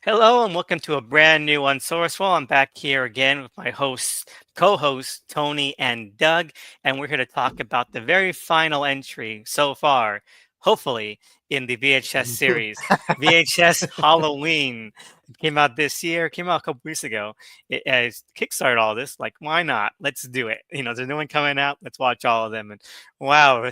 Hello and welcome to a brand new Unsourced. I'm back here again with my co-hosts Tony and Doug, and we're here to talk about the very final entry so far, hopefully in the VHS series, VHS Halloween. It came out this year, came out a couple weeks ago. It has kickstarted all this. Like, why not? Let's do it. There's a new one coming out. Let's watch all of them. And wow,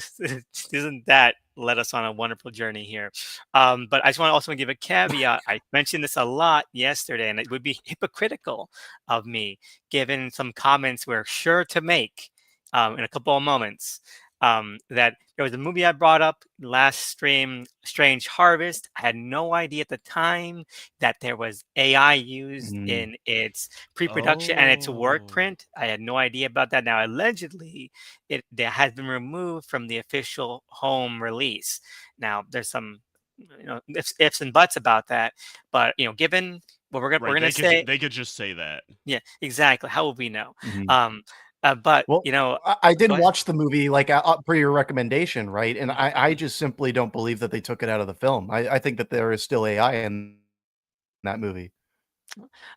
isn't that led us on a wonderful journey here? But I just want to also give a caveat. I mentioned this a lot yesterday, and it would be hypocritical of me, given some comments we're sure to make in a couple of moments. That there was a movie I brought up last stream, Strange Harvest. I had no idea at the time that there was AI used Mm, in its pre-production and its work Oh, print. I had no idea about that. Now, allegedly, it has been removed from the official home release. Now, there's some ifs and buts about that, but given what we're right. gonna They could say, they could just say that. yeah, exactly. How would we know? mhm. Um, but Well, I go didn't ahead. watch the movie like per your recommendation, right? And I just simply don't believe that they took it out of the film. I think that there is still AI in that movie.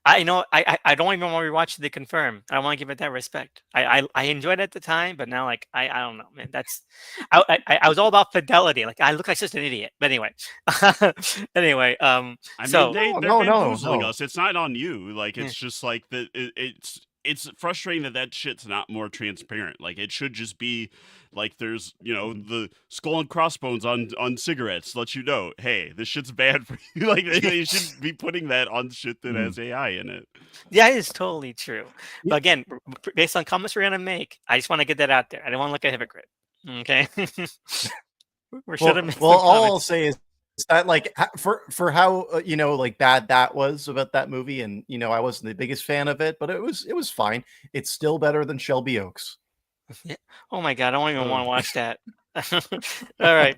I don't even want to rewatch it to confirm. I want to give it that respect. I enjoyed it at the time, but now I don't know, man. That's I was all about fidelity. Like I look like just an idiot. But anyway, anyway. I mean, So No, they're no, no, bamboozling no. us. It's not on you. Like yeah. it's just like it's frustrating that shit's not more transparent. Like it should just be like there's Mhm. the skull and crossbones on cigarettes let you know, hey, this shit's bad for you. Like they should be putting that on shit that Mhm. has AI in it. Yeah, it's totally true. Yeah. But again, based on comments we're gonna make, I just want to get that out there. I don't want to look like a hypocrite. Okay, we should have made Well, some all I'll comments. say is that like for how like bad that was about that movie, and I wasn't the biggest fan of it, but it was fine. It's still better than Shelby Oaks. Yeah. Oh my god, I don't even want Ugh. to watch that. All right,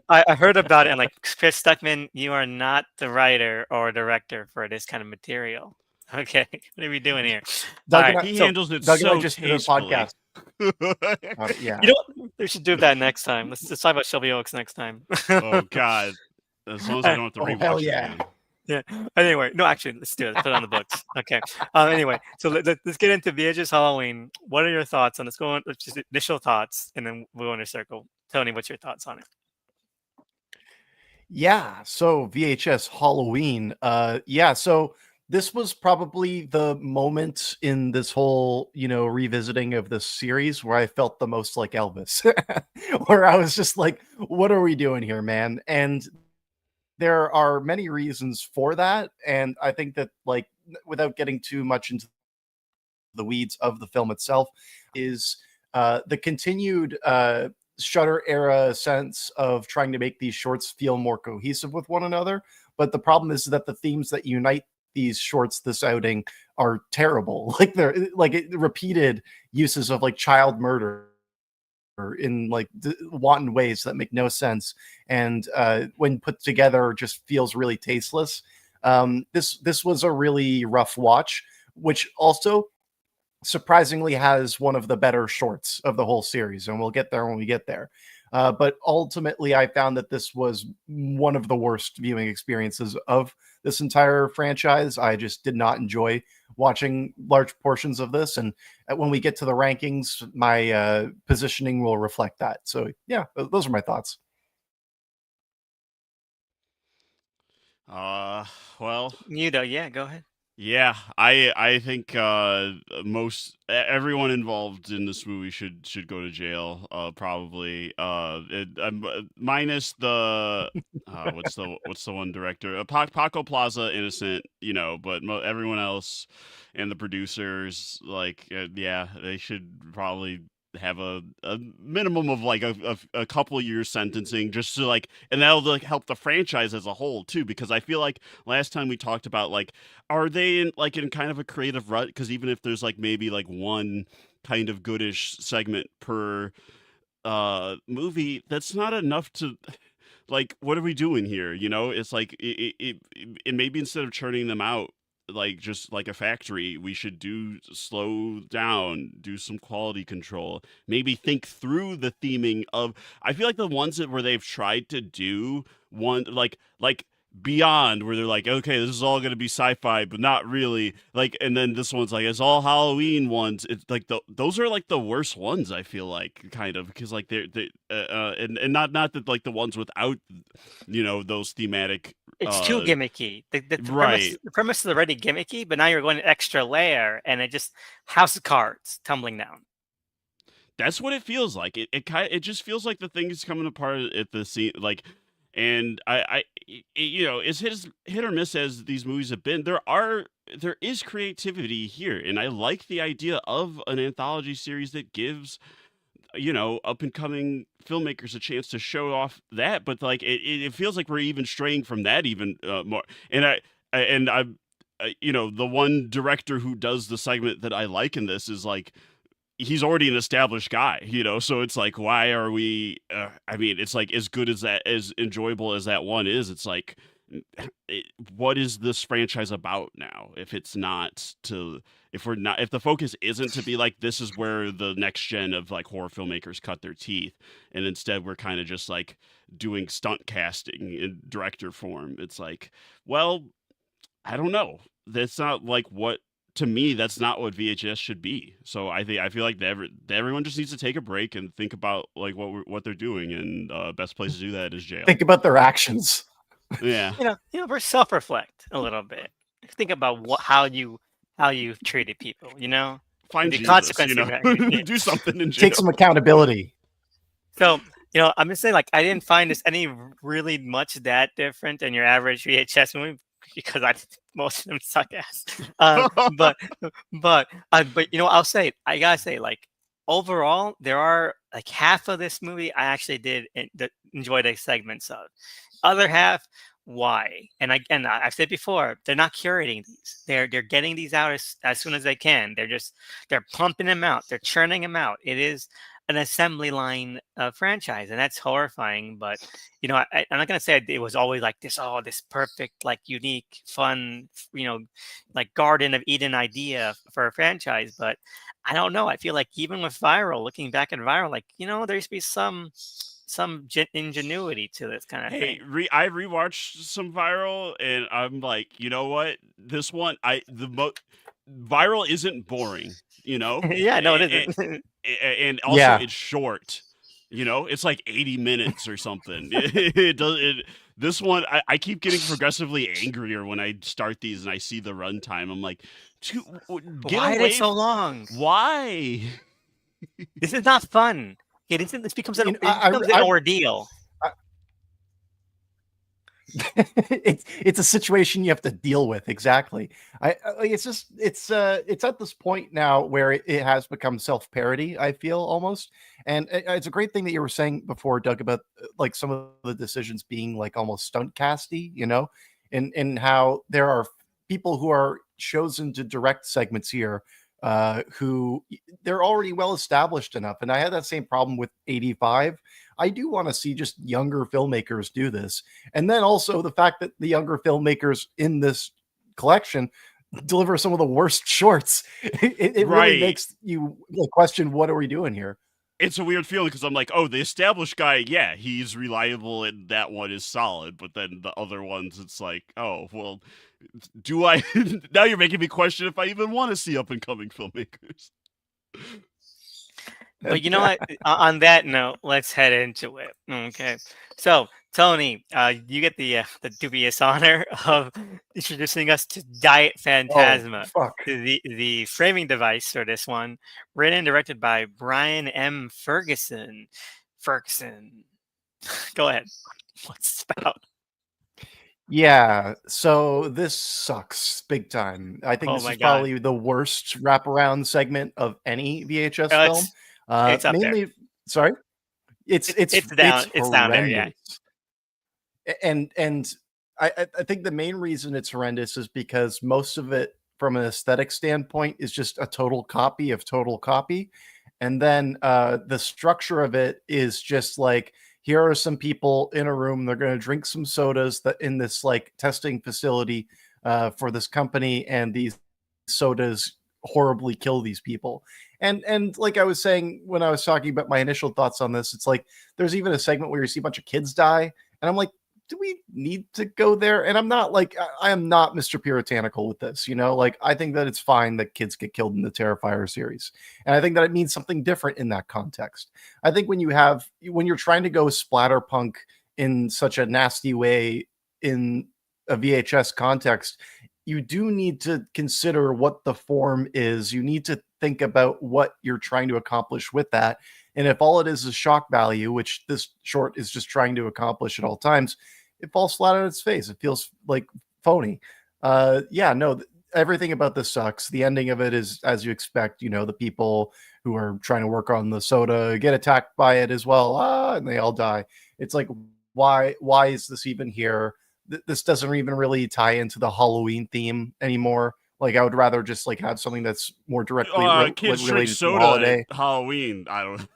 I heard about it, and like Chris Stuckman, you are not the writer or director for this kind of material. Okay, what are we doing here? All Doug and right, I, He so handles it Doug and I so just did a podcast tastefully. about it. Yeah. you know what? We should do that next time. Let's talk about Shelby Oaks next time. Oh God. As long as I Uh, don't have to Oh hell rewatch it yeah. again. Yeah. Anyway, no, actually, let's do it. Let's put it on the books. Okay. Anyway, so let's get into VHS Halloween. What are your thoughts on? Let's go on. Let's just initial thoughts, and then we'll go in a circle. Tony, what's your thoughts on it? Yeah, so VHS Halloween. Yeah, so this was probably the moment in this whole, revisiting of this series where I felt the most like Elvis. Where I was just like, what are we doing here, man? And there are many reasons for that, and I think that like without getting too much into the weeds of the film itself is the continued Shutter era sense of trying to make these shorts feel more cohesive with one another. But the problem is that the themes that unite these shorts this outing are terrible. Like they're repeated uses of like child murder in like wanton ways that make no sense, and when put together just feels really tasteless. This was a really rough watch, which also surprisingly has one of the better shorts of the whole series, and we'll get there when we get there. But ultimately, I found that this was one of the worst viewing experiences of this entire franchise. I just did not enjoy watching large portions of this, and when we get to the rankings, my positioning will reflect that. So, yeah, those are my thoughts. Uh well, You though, yeah, go ahead. yeah, I think everyone involved in this movie should go to jail. Probably. Minus the what's the one director? Paco Plaza, innocent. But everyone else and the producers, like, yeah, they should probably have a minimum of like a couple years sentencing, just to like, and that'll like help the franchise as a whole too, because I feel like last time we talked about, like, are they in kind of a creative rut? Because even if there's like maybe like one kind of goodish segment per movie, that's not enough to, like, what are we doing here? It's like it maybe instead of churning them out like just like a factory, we should slow down, do some quality control, maybe think through the theming of. I feel like the ones where they've tried to do one like Beyond, where they're like, okay, this is all going to be sci-fi, but not really. Like, and then this one's like, it's all Halloween ones. It's like those are like the worst ones. I feel like, kind of, because like and not that like the ones without, those thematic. It's too gimmicky. Right. The premise is already gimmicky, but now you're going an extra layer, and it just House of Cards tumbling down. That's what it feels like. It just feels like the thing is coming apart at the scene, like, and it's hit or miss as these movies have been. There is creativity here, and I like the idea of an anthology series that gives up and coming filmmakers a chance to show off that. But like, it feels like we're even straying from that even more. And the one director who does the segment that I like in this is like, he's already an established guy, so it's like, why are we I mean, it's like, as good as that, as enjoyable as that one is, it's like, what is this franchise about now, if the focus isn't to be like, this is where the next gen of like horror filmmakers cut their teeth, and instead we're kind of just like doing stunt casting in director form. It's like, well, I don't know. That's not like what, to me, that's not what VHS should be. So I feel like everyone just needs to take a break and think about like what they're doing, and best place to do that is jail. Think about their actions. Yeah. We're self-reflect a little bit. Think about how you've treated people. Find the Jesus, consequences of that. do something in jail. Take some accountability. So, I'm just saying, like, I didn't find this any really much that different than your average VHS movie, because most of them suck ass. But I'll say, I gotta say, like, overall, there are like half of this movie I actually did enjoy the segments of. Other half, why? And I've said before, they're not curating these. They're getting these out as soon as they can. They're pumping them out. They're churning them out. It is an assembly line franchise, and that's horrifying. But I'm not gonna say it was always like this. Oh, this perfect, like, unique, fun, like Garden of Eden idea for a franchise. But I don't know. I feel like even with Viral, looking back at Viral, like, there used to be some ingenuity to this kind of thing. I rewatched some Viral, and I'm like, you know what? This one, Viral isn't boring, Yeah, no, it isn't. and also it's short. It's like 80 minutes or something. This one, I keep getting progressively angrier when I start these and I see the runtime. I'm like, why are they so long? Why? This is not fun. This becomes an ordeal. It's a situation you have to deal with. Exactly. It's at this point now where it has become self-parody, I feel, almost. And it's a great thing that you were saying before, Doug, about like some of the decisions being like almost stunt casty, and how there are people who are chosen to direct segments here who they're already well established enough. And I had that same problem with 85. I do want to see just younger filmmakers do this. And then also the fact that the younger filmmakers in this collection deliver some of the worst shorts. It really makes you question, what are we doing here? It's a weird feeling, because I'm like, oh, the established guy, yeah, he's reliable and that one is solid. But then the other ones, it's like, oh, well, do I? Now you're making me question if I even want to see up and coming filmmakers. But you know what? On that note, let's head into it. Okay. So, Tony, you get the dubious honor of introducing us to Diet Phantasma, the framing device for this one, written and directed by Brian M. Ferguson. Go ahead. What's this about? Yeah, so this sucks big time. I think this is probably the worst wraparound segment of any VHS film. It's up mainly, there. Sorry, it's down there, yeah. And I think the main reason it's horrendous is because most of it, from an aesthetic standpoint, is just a total copy of total copy, and then the structure of it is just like, here are some people in a room. They're going to drink some sodas that in this like testing facility for this company, and these sodas horribly kill these people. And like I was saying when I was talking about my initial thoughts on this, it's like there's even a segment where you see a bunch of kids die, and I'm like, do we need to go there? And I'm not like, I am not Mr. Puritanical with this, you know, like I think that it's fine that kids get killed in the Terrifier series. And I think that it means something different in that context. I think when you're trying to go splatterpunk in such a nasty way in a VHS context, you do need to consider what the form is. You need to think about what you're trying to accomplish with that. And if all it is shock value, which this short is just trying to accomplish at all times, it falls flat on its face. It feels like phony. Yeah, no, everything about this sucks. The ending of it is as you expect. You know, the people who are trying to work on the soda get attacked by it as well, and they all die. It's like, why is this even here? This doesn't even really tie into the Halloween theme anymore. Like, I would rather just like have something that's more directly Kids drink related to the soda holiday. at Halloween. I don't.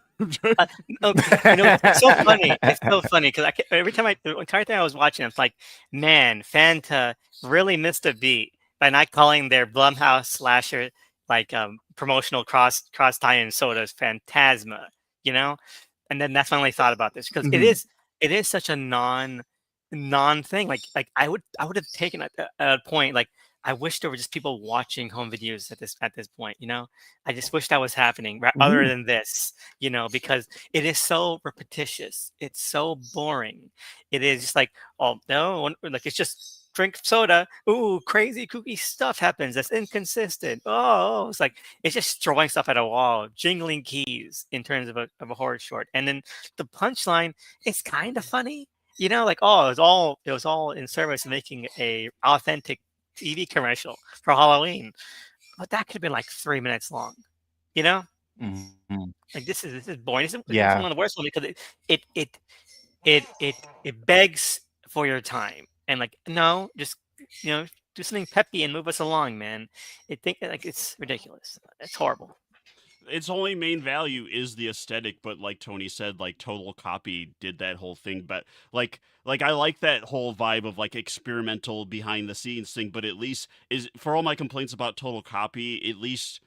No, you know, it's so funny. It's so funny because every time the entire time I was watching, it's like, man, Fanta really missed a beat by not calling their Blumhouse slasher like promotional cross tie-in sodas Phantasma, you know. And then that's when I thought about this because Mhm. it is such a non thing. Like I would have taken at a point like I wish there were just people watching home videos at this point. You know, I just wish that was happening other Mhm. than this. You know, because it is so repetitious. It's so boring. It is just like, oh no, like it's just drink soda. Ooh, crazy kooky stuff happens. That's inconsistent. Oh, it's like it's just throwing stuff at a wall, jingling keys in terms of a horror short. And then the punchline is kind of funny. You know, like oh, it was all in service of making a authentic TV commercial for Halloween, but that could have been like 3 minutes long. You know, Mhm. like this is boring. This is Yeah. one of the worst ones because it it it begs for your time and like no, just you know do something peppy and move us along, man. It think like it's ridiculous. It's horrible. Its only main value is the aesthetic, but like Tony said, like Total Copy did that whole thing. But like I like that whole vibe of like experimental behind the scenes thing. But at least is for all my complaints about Total Copy, at least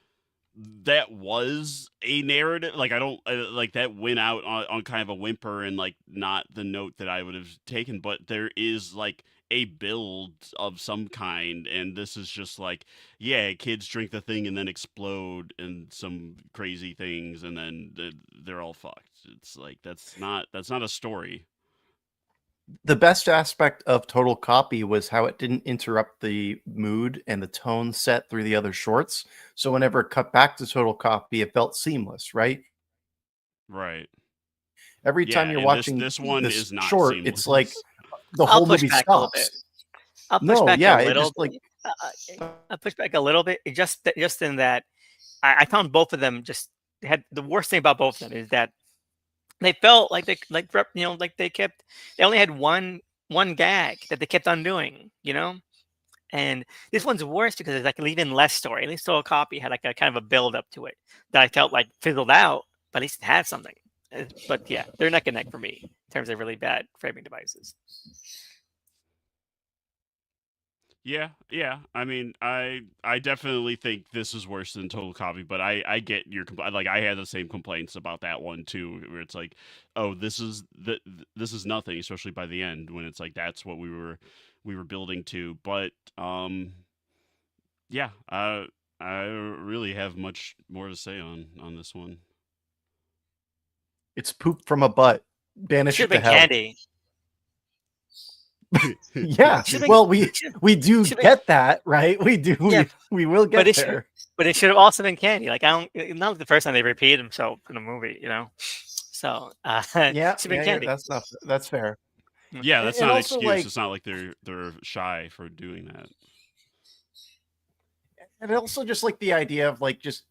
that was a narrative. Like I don't like that went out on kind of a whimper and like not the note that I would have taken. But there is like a build of some kind, and this is just like, yeah, kids drink the thing and then explode and some crazy things, and then they're all fucked. It's like that's not a story. The best aspect of Total Copy was how it didn't interrupt the mood and the tone set through the other shorts. So whenever it cut back to Total Copy, it felt seamless, right? Right. Every Yeah, time you're and watching this one this is not short, it's like seamless. the I'll whole push movie back a little bit. stops. I'll push No, back a yeah, it little just like bit. I'll push back a little bit. Just in that I found both of them just had the worst thing about both of them is that they felt like you know like they only had one gag that they kept on doing, you know. And this one's worse because it's like even less story. At least Total Copy had like a kind of a build up to it that I felt like fizzled out, but at least it had something. But yeah, they're neck and neck for me in terms of really bad framing devices. Yeah, yeah. I mean, I definitely think this is worse than Total Copy, but I get your like I had the same complaints about that one too, where it's like, oh, this is nothing, especially by the end when it's like that's what we were building to. But yeah, I really have much more to say on this one. it's poop from a butt. It Banish should it have to been hell. candy. Yeah. Should have been. Well, Should, we do should have been. get that, right? We do Yeah, we will but get there. it should have also been candy. Like I don't. Not the first time they repeated themselves in a movie, you know. So should Yeah, have been yeah, candy. that's fair. Mm. Yeah, that's And not an also excuse. like It's not like they're shy for doing that. and also just like the idea of like just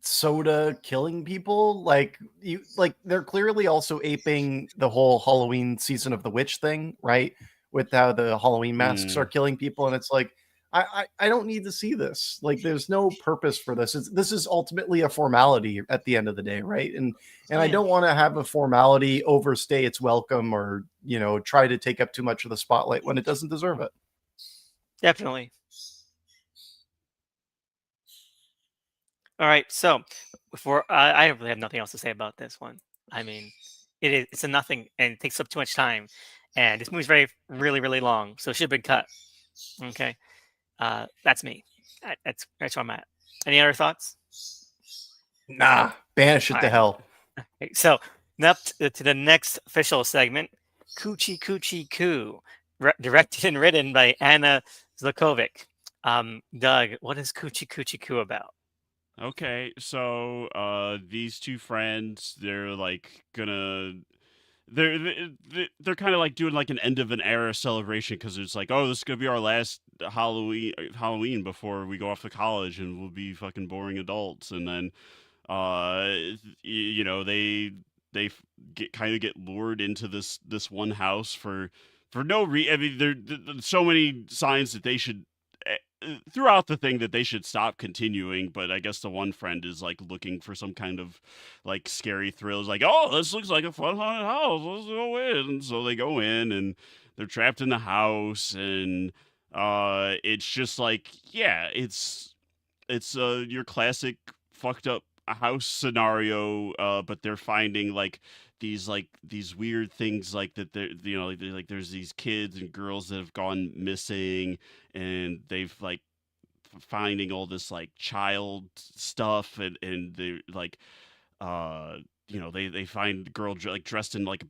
soda killing people, like you like they're clearly also aping the whole Halloween season of the witch thing, right? With how the Halloween masks are Mm, killing people, and it's like I don't need to see this. Like there's no purpose for this. This is ultimately a formality at the end of the day, right? And I Yeah, don't want to have a formality overstay its welcome or you know try to take up too much of the spotlight when it doesn't deserve it. definitely. All right, so before I really have nothing else to say about this one. I mean, it's a nothing and it takes up too much time. And this movie's really, really long, so it should have been cut. Okay, that's me. That's where I'm at. Any other thoughts? Nah, banish it All to right. hell. Okay, so up to the next official segment, Coochie Coochie Coo, directed and written by Anna Zlakovic. Doug, what is Coochie Coochie Coo about? Okay, so these two friends, they're like gonna they're kind of like doing like an end of an era celebration because it's like, oh, this is gonna be our last Halloween before we go off to college and we'll be fucking boring adults. And then you know, they get kind of get lured into this one house for no reason. I mean, there's so many signs that they should throughout the thing that they should stop continuing, but I guess the one friend is like looking for some kind of like scary thrills, like, oh, this looks like a fun haunted house, let's go in. And so they go in and they're trapped in the house, and it's just like, yeah, it's your classic fucked up house scenario, but they're finding these weird things, like that they're, you know, like there's these kids and girls that have gone missing, and they've like finding all this like child stuff, and they like uh you know, they find the girl like dressed in like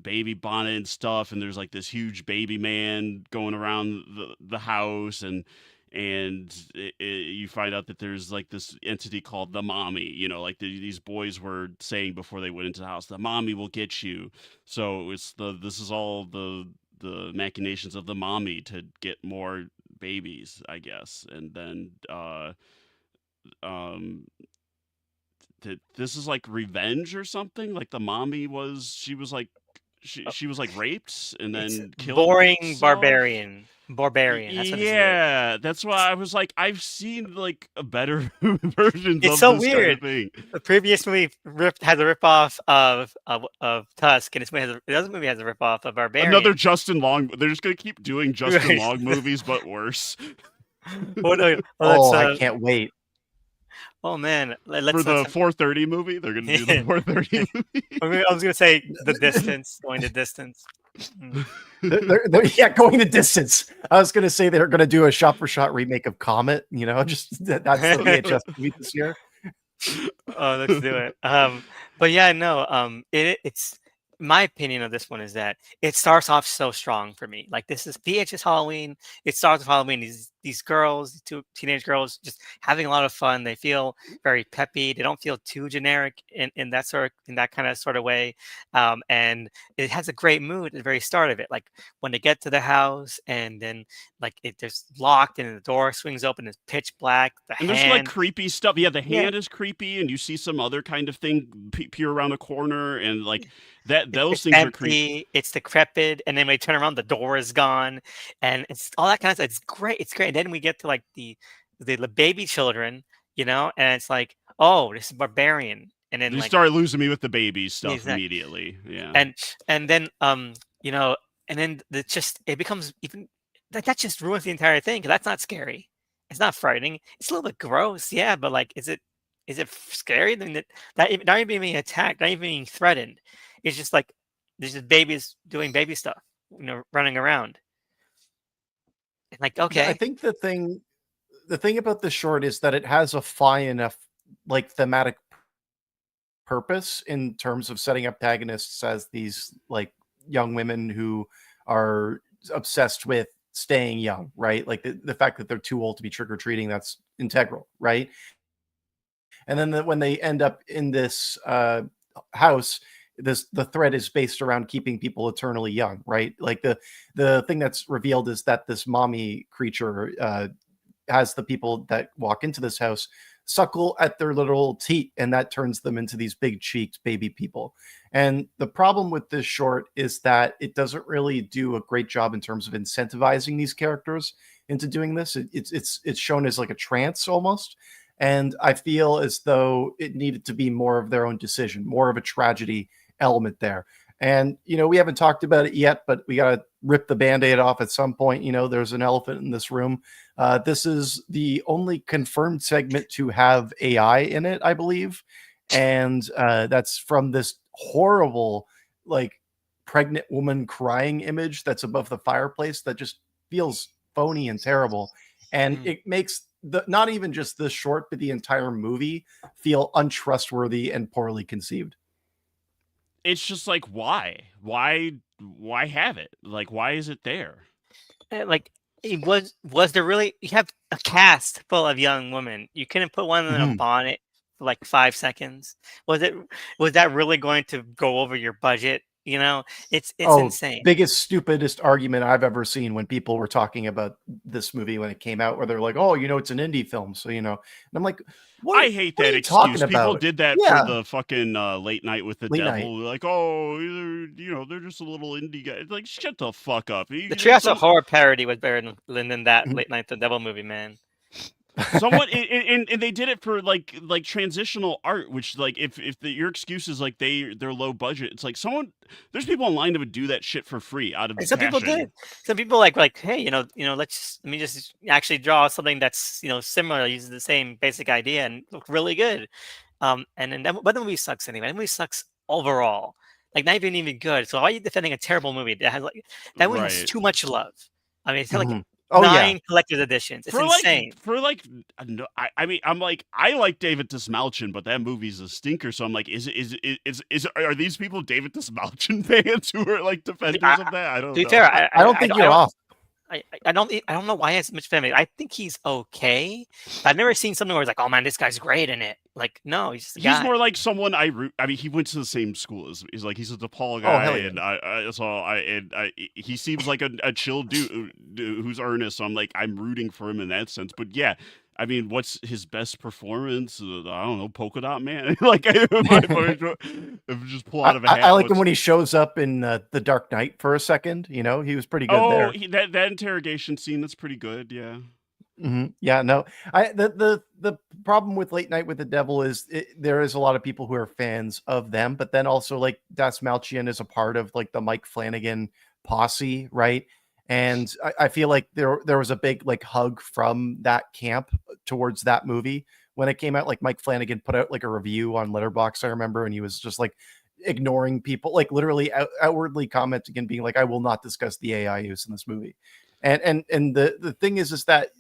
baby bonnet and stuff, and there's like this huge baby man going around the house, and you find out that there's like this entity called the mommy, you know, like these boys were saying before they went into the house, the mommy will get you. So this is all the machinations of the mommy to get more babies, I guess. And then um this is like revenge or something. Like the mommy was she was like she was like raped and It's then killed boring herself. barbarian. That's what this is. Yeah, that's why I was like, I've seen like a better versions It's of so this kind weird. of thing. The previous movie has a ripoff of Tusk, and the other movie has a ripoff of Another Barbarian. Justin Long. They're just gonna keep doing Justin Right. Long movies, but worse. Well, no, well, Oh, I can't wait. oh man, For let's the 430 movie, they're gonna do the 430 movie. I was gonna say the distance, going the distance. Mm. Yeah, going the distance. I was gonna say they're gonna do a shot-for-shot remake of Comet. You know, just that's the VHS movie this year. Oh, let's do it. But yeah, no, it's my opinion of this one is that it starts off so strong for me. Like this is VHS Halloween. It starts with Halloween. These girls, these two teenage girls, just having a lot of fun. They feel very peppy. They don't feel too generic in that kind of sort of way. And it has a great mood at the very start of it. Like when they get to the house, and then like it just locked, and the door swings open. It's pitch black. The And there's like hand. creepy stuff. Yeah, the Yeah. hand is creepy, and you see some other kind of thing peer around the corner, and like that. Those It's things are creepy. empty, it's decrepit, and then when we turn around, the door is gone, and it's all that kind of stuff. It's great. It's great. And then we get to like the baby children, you know, and it's like, oh, this is Barbarian, and then You like started losing me with the baby stuff exactly, immediately. Yeah. and then you know, and then it becomes even that just ruins the entire thing, because that's not scary. It's not frightening. It's a little bit gross, yeah, but like, is it scary? Then not even being attacked, not even being threatened. It's just like there's just babies doing baby stuff, you know, running around. And like, I okay, think the thing about this short is that it has a fine enough like thematic purpose in terms of setting up protagonists as these like young women who are obsessed with staying young, right? Like the fact that they're too old to be trick-or-treating, that's integral, right? And then when they end up in this house, the threat is based around keeping people eternally young, right? Like the thing that's revealed is that this mommy creature has the people that walk into this house suckle at their little teat, and that turns them into these big cheeked baby people. And the problem with this short is that it doesn't really do a great job in terms of incentivizing these characters into doing this. It's shown as like a trance almost, and I feel as though it needed to be more of their own decision, more of a tragedy element there. And you know, we haven't talked about it yet, but we got to rip the band-aid off at some point. You know, there's an elephant in this room. This is the only confirmed segment to have AI in it, I believe, and that's from this horrible like pregnant woman crying image that's above the fireplace that just feels phony and terrible. And it makes not even just this short, but the entire movie feel untrustworthy and poorly conceived. It's just like, why have it? Like, why is it there? Like, was there really? You have a cast full of young women. You couldn't put one in a bonnet for like 5 seconds. Was that really going to go over your budget? You know, it's insane. Biggest stupidest argument I've ever seen when people were talking about this movie when it came out, where they're like, "Oh, it's an indie film, so and I'm like, I hate that excuse. People did that for the fucking Late Night with the Devil. Like, oh, they're just a little indie guy. Like, shut the fuck up. The Treehouse of Horror parody was better than that Late Night with the Devil movie, man. Someone and they did it for like transitional art, which like if your excuse is like they're low budget, it's like there's people online that would do that shit for free out of some passion. people did. Some people like, hey, let me just actually draw something that's similar, uses the same basic idea and look really good. And then but the movie sucks anyway. The movie sucks overall. Like not even good. So why are you defending a terrible movie that has that movie has too much love? I mean, it's like 9 collector's editions. It's insane. I mean, I'm like, I like David Dismalchin, but that movie's a stinker. So I'm like, are these people David Dismalchin fans who are like defenders of that? I don't know. Fair, I don't think you're off. I don't know why he has so much family. I think he's okay. I've never seen something where it's like, oh man, this guy's great in it. Like, no, he's just a guy. He's more like someone I mean, he went to the same school as. He's a DePaul guy, and he seems like a chill dude who's earnest. So I'm like, I'm rooting for him in that sense. But yeah, I mean, what's his best performance? I don't know, Polka Dot Man. Like, just pull out of a hat. I like him when he shows up in The Dark Knight for a second. He was pretty good there. That interrogation scene, that's pretty good. Yeah. Mm-hmm. Yeah, no. The problem with Late Night with the Devil is there is a lot of people who are fans of them, but then also like Dismalchin is a part of like the Mike Flanagan posse, right? And I feel like there was a big like hug from that camp towards that movie when it came out. Like Mike Flanagan put out like a review on Letterboxd, I remember, and he was just like ignoring people, like literally outwardly commenting and being like, "I will not discuss the AI use in this movie." And the thing is that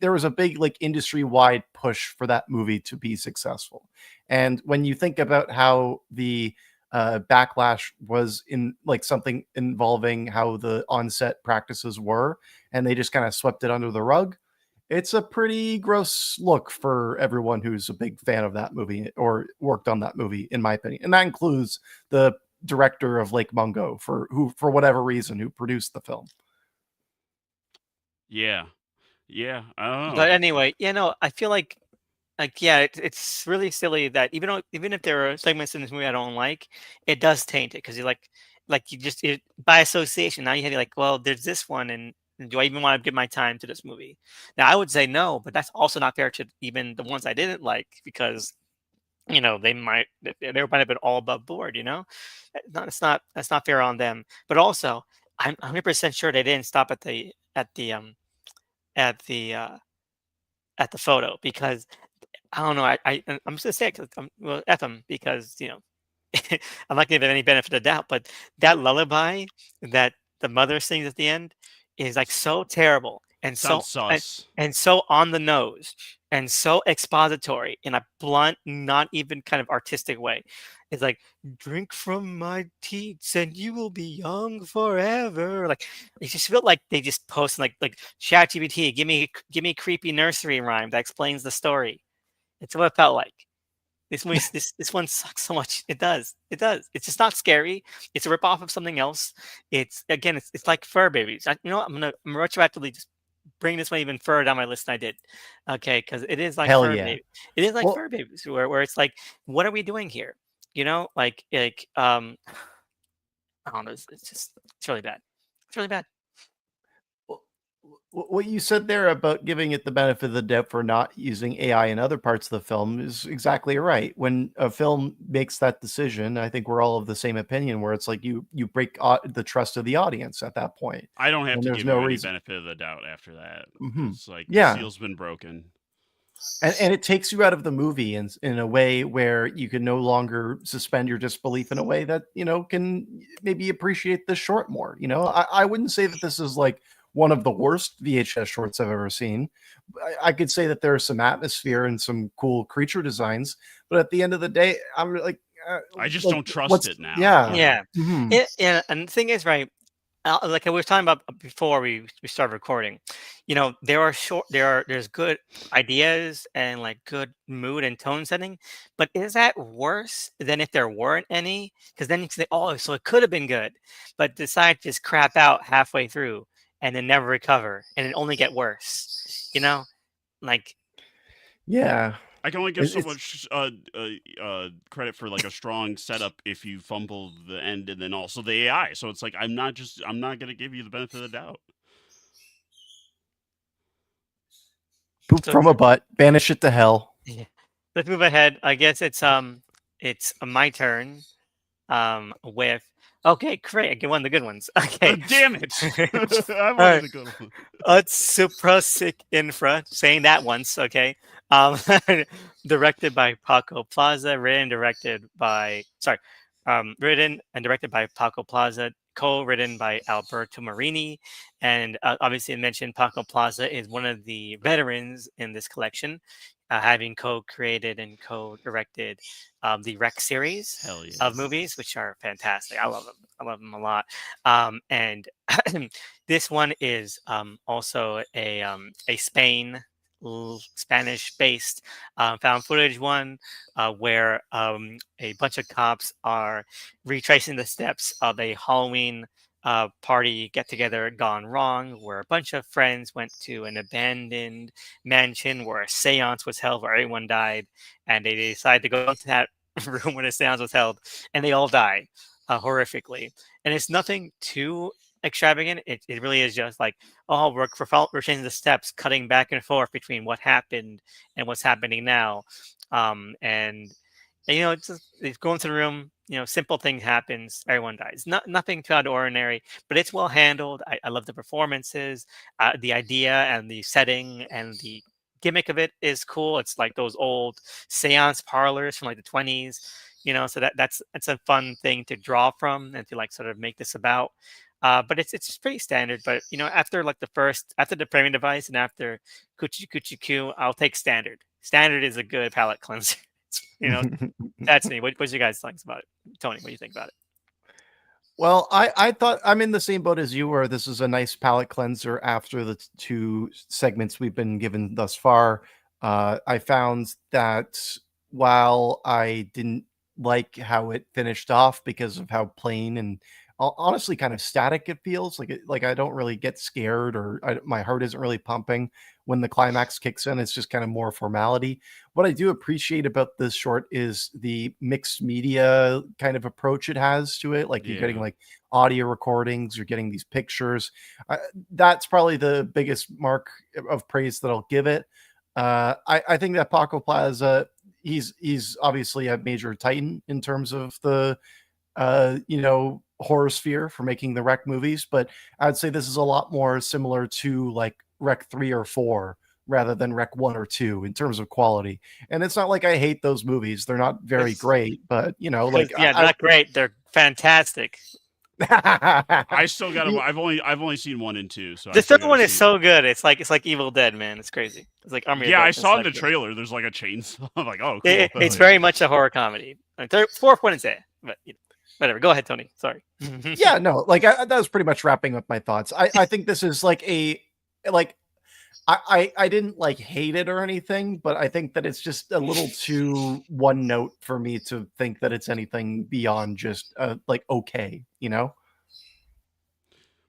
there was a big like industry-wide push for that movie to be successful. And when you think about how the backlash was in like something involving how the on-set practices were, and they just kind of swept it under the rug, it's a pretty gross look for everyone who's a big fan of that movie or worked on that movie, in my opinion. And that includes the director of Lake Mungo, for whatever reason, who produced the film. Yeah, I don't know. But anyway, I feel like yeah, it's really silly that even if there are segments in this movie I don't like, it does taint it because you're like you just by association now you have like, well, there's this one, and do I even want to give my time to this movie? Now I would say no, but that's also not fair to even the ones I didn't like because they might have been all above board. That's not fair on them. But also, I'm 100% sure they didn't stop at the at the photo because I don't know. I'm just gonna say it because well, F them because I'm not gonna give it any benefit of the doubt. But that lullaby that the mother sings at the end is like so terrible and and so on the nose and so expository in a blunt, not even kind of artistic way. It's like, drink from my teats and you will be young forever. Like it just felt like they just posted like ChatGPT, give me creepy nursery rhyme that explains the story. It's what it felt like. This movie, this one sucks so much. It does. It's just not scary. It's a ripoff of something else. It's like Fur Babies. I'm gonna retroactively just bring this one even further down my list than I did. Okay, because it is like Fur Babies. It is like Fur Babies, where it's like, what are we doing here? Like I don't know. It's really bad. It's really bad. What you said there about giving it the benefit of the doubt for not using AI in other parts of the film is exactly right. When a film makes that decision, I think we're all of the same opinion, where it's like you break the trust of the audience at that point. I don't have to give any benefit of the doubt after that. Mm-hmm. It's like the seal's been broken. And it takes you out of the movie in a way where you can no longer suspend your disbelief in a way that, can maybe appreciate the short more. I wouldn't say that this is like one of the worst VHS shorts I've ever seen. I could say that there's some atmosphere and some cool creature designs, but at the end of the day, I'm I just like, don't trust what's it now. yeah. Yeah. Mhm. Yeah, and the thing is, right, like we were talking about before we started recording, there's good ideas and like good mood and tone setting, but is that worse than if there weren't any? Because then you can say, oh, so it could have been good, but decide to just crap out halfway through and then never recover and it only get worse. Like Yeah. I can only give so It's much credit for like a strong setup if you fumble the end and then also the AI. So it's like I'm not gonna give you the benefit of the doubt. poop so. from a butt, banish it to hell. Yeah. Let's move ahead. I guess it's my turn. With okay, great. I get one of the good ones. Okay. Damn it! I All wanted right. a good one. Suprasic Infra, saying that once, okay. Um, directed by Paco Plaza, written and directed by Paco Plaza, co-written by Alberto Marini, and obviously I mentioned Paco Plaza is one of the veterans in this collection, having co-created and co-directed the Rec series Hell yeah! of movies, which are fantastic. I love them. I love them a lot. And this one is also a Spanish-based found footage one, where a bunch of cops are retracing the steps of a Halloween party get together gone wrong, where a bunch of friends went to an abandoned mansion where a seance was held where everyone died, and they decided to go into that room where the seance was held, and they all die horrifically. And it's nothing too extravagant. It really is just like, oh, we're changing the steps, cutting back and forth between what happened and what's happening now. And it's going to the room. Simple thing happens. Everyone dies. Nothing too out of the ordinary, but it's well handled. I love the performances, the idea and the setting and the gimmick of it is cool. It's like those old seance parlors from like the 20s. So that's a fun thing to draw from and to like sort of make this about. But it's pretty standard. But after like after the framing device and after Coochie Coochie Coo, I'll take standard. Standard is a good palate cleanser. That's me. What's your guys' thoughts about it? Tony, what do you think about it? Well, I thought I'm in the same boat as you were. This is a nice palate cleanser after the two segments we've been given thus far. I found that while I didn't like how it finished off because of how plain and honestly kind of static it feels, like I don't really get scared or my heart isn't really pumping when the climax kicks in. It's just kind of more formality. What I do appreciate about this short is the mixed media kind of approach it has to it. Like you're getting Yeah. like audio recordings, you're getting these pictures. That's probably the biggest mark of praise that I'll give it. I think that Paco Plaza, he's obviously a major titan in terms of the horror sphere for making the Rec movies, but I'd say this is a lot more similar to like Rec 3 or 4 rather than Rec 1 or 2 in terms of quality. And it's not like I hate those movies. They're not very great, but Because yeah, not great. They're fantastic. I still got to. I've only seen 1 and 2, so I The still third got to one is see. so good. It's like Evil Dead, man. It's crazy. It's like Army of Yeah, I Darkness. saw in Like the trailer. There's like a chainsaw. I'm like, oh, cool. it's very much a horror comedy. Fourth one is there, but whatever. Go ahead, Tony. Sorry. Yeah, no, like that was pretty much wrapping up my thoughts. I think this is like I didn't like hate it or anything, but I think that it's just a little too one note for me to think that it's anything beyond just like okay, you know?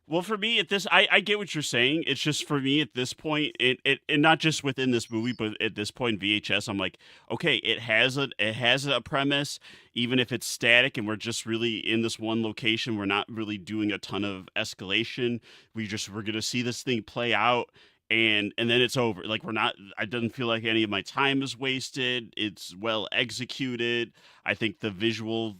Well, for me at this, I get what you're saying. It's just for me at this point, it and not just within this movie, but at this point VHS, I'm like, okay, it has a premise, even if it's static, and we're just really in this one location. We're not really doing a ton of escalation. We're gonna see this thing play out, and then it's over. Like we're not. I doesn't feel like any of my time is wasted. It's well executed. I think the visual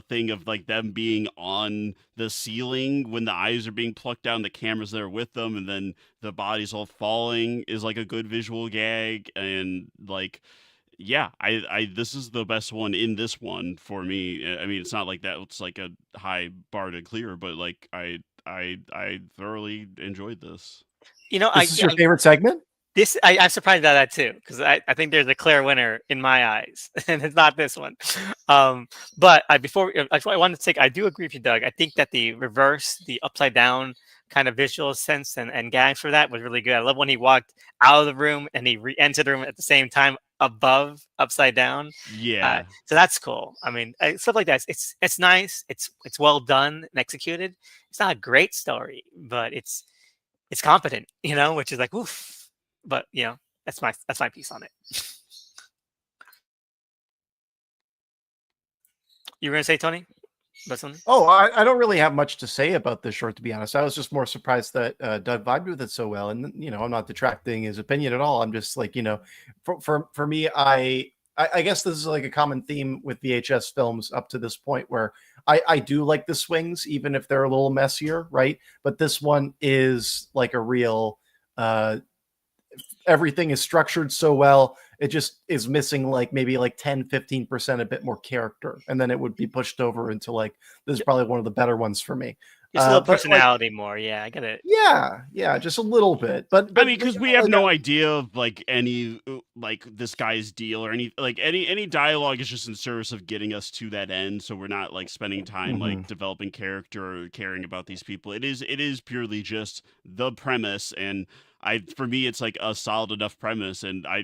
thing of like them being on the ceiling when the eyes are being plucked down, the camera's there with them, and then the body's all falling is like a good visual gag. And like, yeah, I this is the best one in this one for me. I mean, it's not like that it's like a high bar to clear, but like I thoroughly enjoyed this. You know, This is your favorite segment? I'm surprised by that too, because I think there's a clear winner in my eyes, and it's not this one. But I wanted to say I do agree with you, Doug. I think that the reverse, the upside down kind of visual sense and gags for that was really good. I love when he walked out of the room and he re-entered the room at the same time, above, upside down. Yeah. So that's cool. I mean, stuff like that. It's nice. It's well done and executed. It's not a great story, but it's competent, which is like oof. But that's my piece on it. You were gonna say, Tony, about something? Oh, I don't really have much to say about this short, to be honest. I was just more surprised that Doug vibed with it so well, and I'm not detracting his opinion at all. I'm just like, for me, I guess this is like a common theme with VHS films up to this point, where I do like the swings, even if they're a little messier, right? But this one is like a real. Everything is structured so well, it just is missing like maybe like 10-15% a bit more character, and then it would be pushed over into like this is probably one of the better ones for me. Just a little But personality more. Yeah, I get it. yeah, just a little bit. But I mean, because we have no idea of like any like this guy's deal or any dialogue is just in service of getting us to that end. So we're not like spending time like developing character or caring about these people. It is purely just the premise, and for me it's like a solid enough premise. And I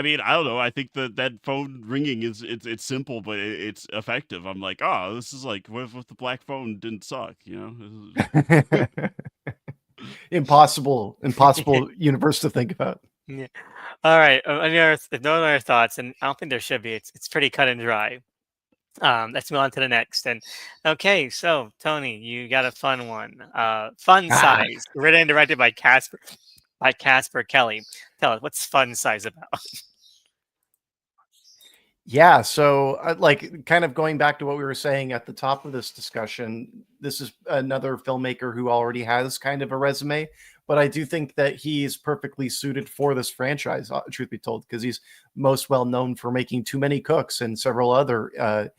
mean, I don't know. I think that phone ringing is it's simple, but it's effective. I'm like, oh, this is like what if the black phone didn't suck, impossible universe to think about. Yeah. All right. No other thoughts, and I don't think there should be. It's pretty cut and dry. Let's move on to the next. And okay, so Tony, you got a fun one. Fun Size, written and directed by Casper Kelly. Tell us, what's Fun Size about? Yeah, so like kind of going back to what we were saying at the top of this discussion, this is another filmmaker who already has kind of a resume, but I do think that he's perfectly suited for this franchise, truth be told, because he's most well known for making Too Many Cooks and several other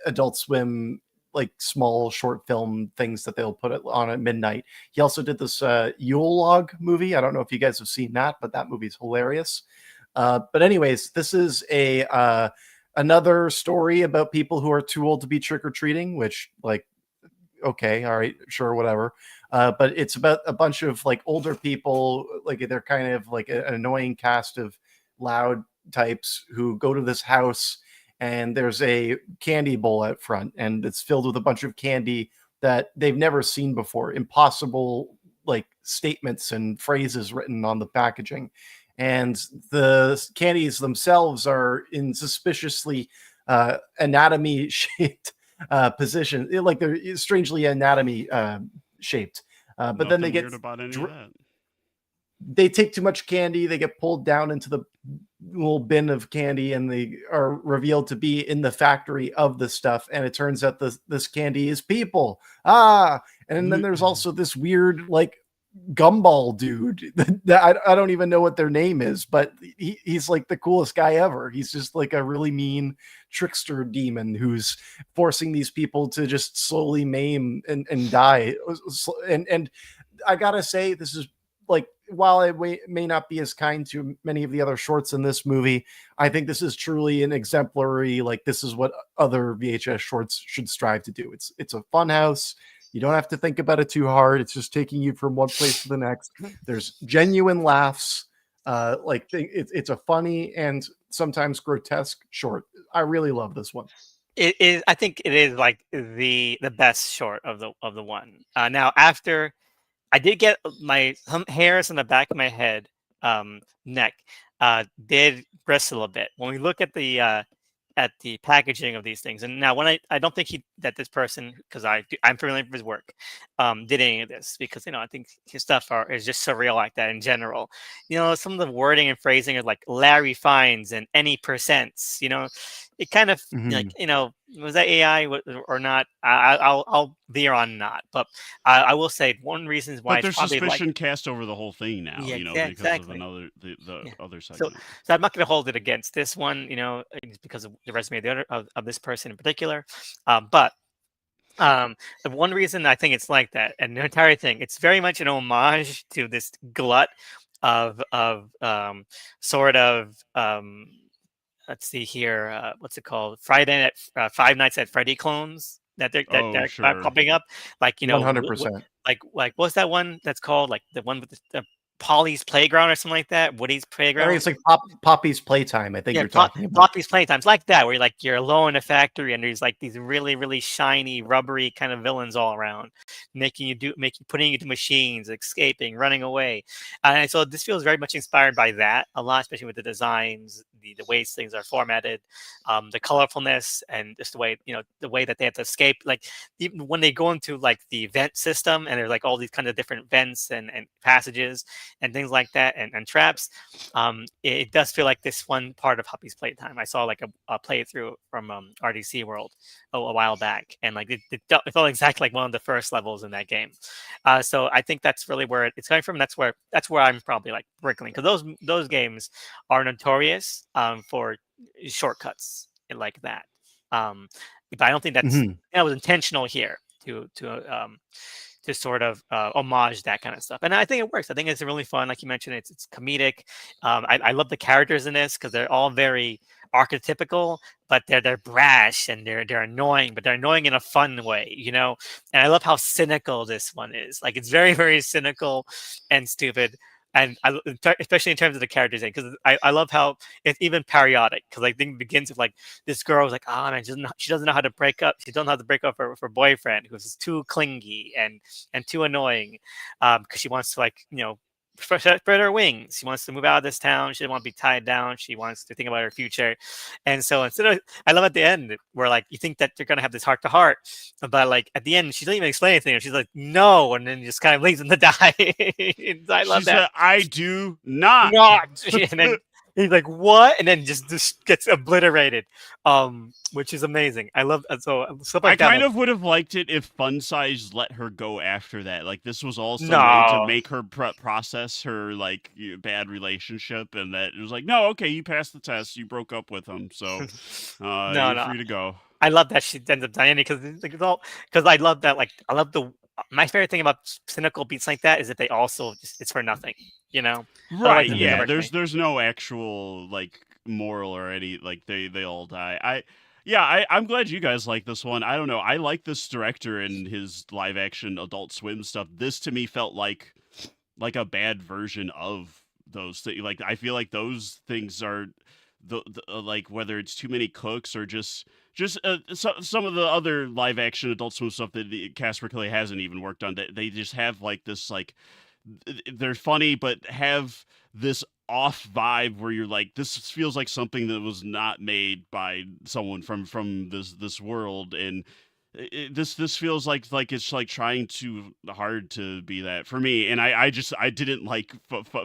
Adult Swim like small short film things that they'll put on at midnight. He also did this Yule Log movie. I don't know if you guys have seen that, but that movie's hilarious. But anyways, this is another story about people who are too old to be trick-or-treating, which like, okay, all right, sure, whatever. But it's about a bunch of like older people, like they're kind of like an annoying cast of loud types who go to this house, and there's a candy bowl out front, and it's filled with a bunch of candy that they've never seen before. Impossible like statements and phrases written on the packaging. And the candies themselves are in suspiciously anatomy shaped position, like they're strangely anatomy shaped. But then they get about any of that. They take too much candy, they get pulled down into the little bin of candy, and they are revealed to be in the factory of the stuff. And it turns out this candy is people. And then there's also this weird like gumball dude that I don't even know what their name is, but he's like the coolest guy ever. He's just like a really mean trickster demon who's forcing these people to just slowly maim and die. And I gotta say, this is like, while I may not be as kind to many of the other shorts in this movie, I think this is truly an exemplary, like this is what other VHS shorts should strive to do. It's a fun house. You don't have to think about it too hard. It's just taking you from one place to the next. There's genuine laughs. It's a funny and sometimes grotesque short. I really love this one. It is. I think it is like the best short of the one. Now, after I did get some hairs on the back of my head, neck, did bristle a bit when we look at the packaging of these things. And now, when I don't think this person, because I'm familiar with his work, did any of this, because I think his stuff is just surreal like that in general. Some of the wording and phrasing is like Larry Fines and any percents. it kind of like, Mhm. was that AI or not? I'll veer on not, but I will say one reason why But it's there's probably like, suspicion cast over the whole thing now, yeah, because of exactly. another the Yeah. other So, segment. so I'm not going to hold it against this one, just because of the resume of the other of this person in particular. But the one reason I think it's like that, and the entire thing, it's very much an homage to this glut of sort of let's see here, what's it called? Friday Night, Five Nights at Freddy clones Oh, that are sure. popping up, like One 100%. like what's that one that's called, like the one with the Polly's Playground or something like that, Woody's I think Playground. it's like Poppy's Playtime, I think Yeah, you're talking about. Poppy's Playtime's like that, where you're alone in a factory and there's like these really, really shiny, rubbery kind of villains all around, putting you to machines, escaping, running away. And so this feels very much inspired by that a lot, especially with the designs, the ways things are formatted, the colorfulness, and just the way, the way that they have to escape. Like even when they go into like the vent system and there's like all these kind of different vents and passages and things like that, and traps. It does feel like this one part of Huppy's playtime. I saw like a playthrough from RDC World a while back, and like it felt exactly like one of the first levels in that game. So I think that's really where it's coming from. That's where I'm probably like wrinkling, because those games are notorious for shortcuts like that. Um, but I don't think Mhm. that was intentional here to sort of homage that kind of stuff. And I think it works. I think it's really fun. Like you mentioned, it's comedic. I love the characters in this because they're all very archetypical, but they're brash and they're annoying, but they're annoying in a fun way. And I love how cynical this one is. Like it's very, very cynical and stupid. And especially in terms of the characters, because I love how it's even periodic. Because I think it begins with like this girl was like, oh man, she doesn't know how to break up. She doesn't know how to break up her boyfriend, who's too clingy and too annoying, because she wants to spread her wings. She wants to move out of this town. She doesn't want to be tied down. She wants to think about her future. And so I love at the end where like you think that they're gonna have this heart to heart, but like at the end she doesn't even explain anything. She's like no, and then just kind of leaves them to die. I She love that. said, "I do not." Not, and then he's like, "What?" And then just gets obliterated, which is amazing. I love so stuff I like that. kind Like, of would have liked it if Fun Size let her go after that. Like this was all some way to no, make her process her bad relationship, and that it was like, no, okay, you passed the test, you broke up with him, so no, you're no. free to go. I love that she ends up dying because I love that. Like, I love my favorite thing about cynical beats like that is that they also it's for nothing. You know, Otherwise Right? it Yeah. never Mhm. works. There's no actual moral or any they all die. I'm glad you guys like this one. I don't know. I like this director and his live action Adult Swim stuff. This to me felt like a bad version of those things. Like I feel like those things are like whether it's too many cooks or just some of the other live action Adult Swim stuff that the Casper Clay hasn't even worked on. They just have like this they're funny but have this off vibe where you're like this feels like something that was not made by someone from this world, and this feels like it's like trying too hard to be that for me, and I didn't like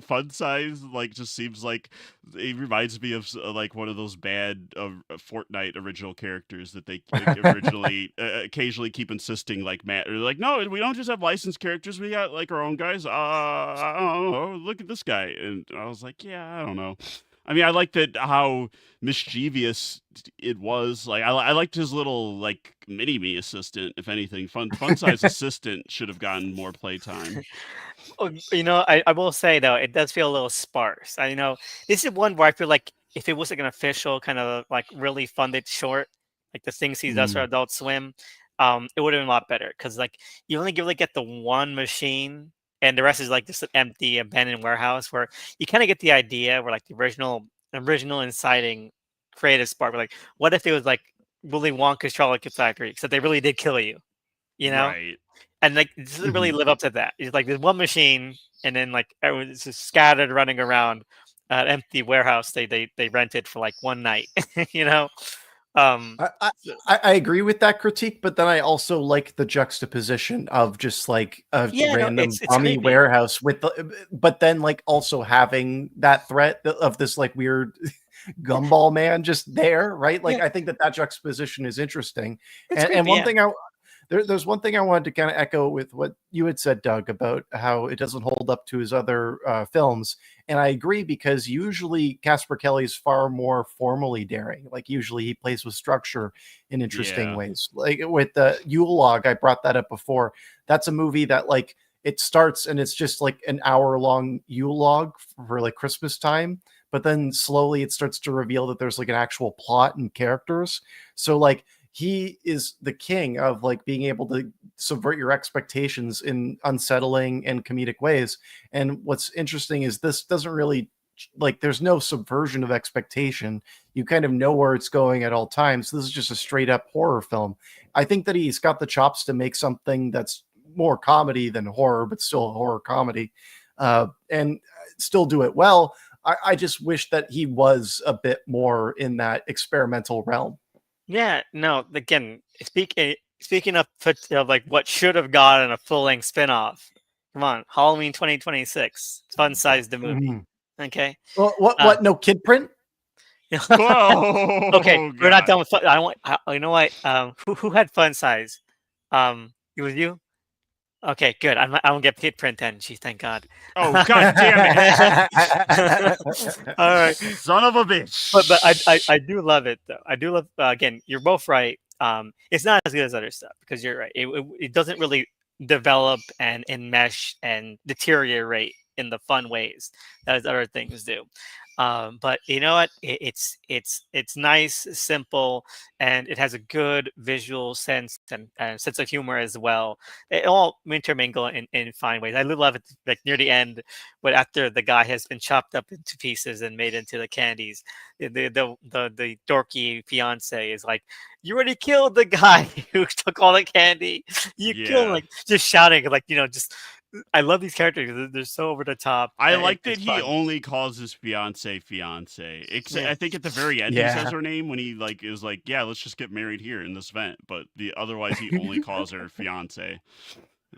Fun Size. Like just seems like it reminds me of like one of those bad Fortnite original characters that they originally occasionally keep insisting like Matt or like no, we don't just have licensed characters, we got like our own guys. I don't know, look at this guy, and I was like, yeah, I don't know. I mean, I liked that how mischievous it was. Like, I liked his little like mini me assistant. If anything, fun size assistant should have gotten more playtime. Oh, I will say though, it does feel a little sparse. This is one where I feel like if it was like an official kind of like really funded short, like the things he does for Mm. Adult Swim, it would have been a lot better because like you only really get the one machine, and the rest is like just an empty abandoned warehouse where you kind of get the idea where like the original inciting creative spark. Like, what if it was like Willy Wonka's Chocolate Factory, except they really did kill you, you know? Right. And like it doesn't really Mhm. live up to that. It's like there's one machine, and then like everyone's just scattered running around an empty warehouse they rented for like one night. you know, um, I, I so- I agree with that critique, but then I also like the juxtaposition of just like a yeah, no, random it's dummy creepy. warehouse with but then like also having that threat of this like weird Gumball Man just there, right? Like Yeah. I think that juxtaposition is interesting. It's And creepy. one Yeah. thing there's one thing I wanted to kind of echo with what you had said, Doug, about how it doesn't hold up to his other films. And I agree, because usually Casper Kelly's far more formally daring. Like usually he plays with structure in interesting Yeah. ways. Like with the Yule Log, I brought that up before. That's a movie that like it starts and it's just like an hour long Yule Log for like Christmas time. But then slowly it starts to reveal that there's like an actual plot and characters. So like he is the king of like being able to subvert your expectations in unsettling and comedic ways. And what's interesting is this doesn't really like there's no subversion of expectation. You kind of know where it's going at all times. This is just a straight up horror film. I think that he's got the chops to make something that's more comedy than horror, but still horror comedy, and still do it well. I just wish that he was a bit more in that experimental realm. Yeah. No. Again, speaking of like what should have gotten a full length spinoff. Come on, Halloween 2026, Fun Size the movie. Okay. Well, Uh, what? No kid print? Okay, Whoa, we're not God. done with fun. I want. You know what? Who had Fun Size? It was you. Okay, good. I won't get Kid print then. Gee, thank God. Oh, God damn it! All right, Son of a bitch. but I do love it though. I do love again. You're both right. It's not as good as other stuff because you're right. It doesn't really develop and enmesh and deteriorate in the fun ways that as other things do. But you know what? It's nice, simple, and it has a good visual sense and sense of humor as well. It all intermingle in fine ways. I love it like near the end, but after the guy has been chopped up into pieces and made into the candies, the dorky fiance is like, "You already killed the guy who took all the candy. You killed him," Yeah. like just shouting like just. I love these characters. They're so over the top. I like that It's he fun. only calls his fiance. Yeah. I think at the very end he Yeah. says her name when he like is like, yeah, let's just get married here in this vent. But otherwise he only calls her fiance.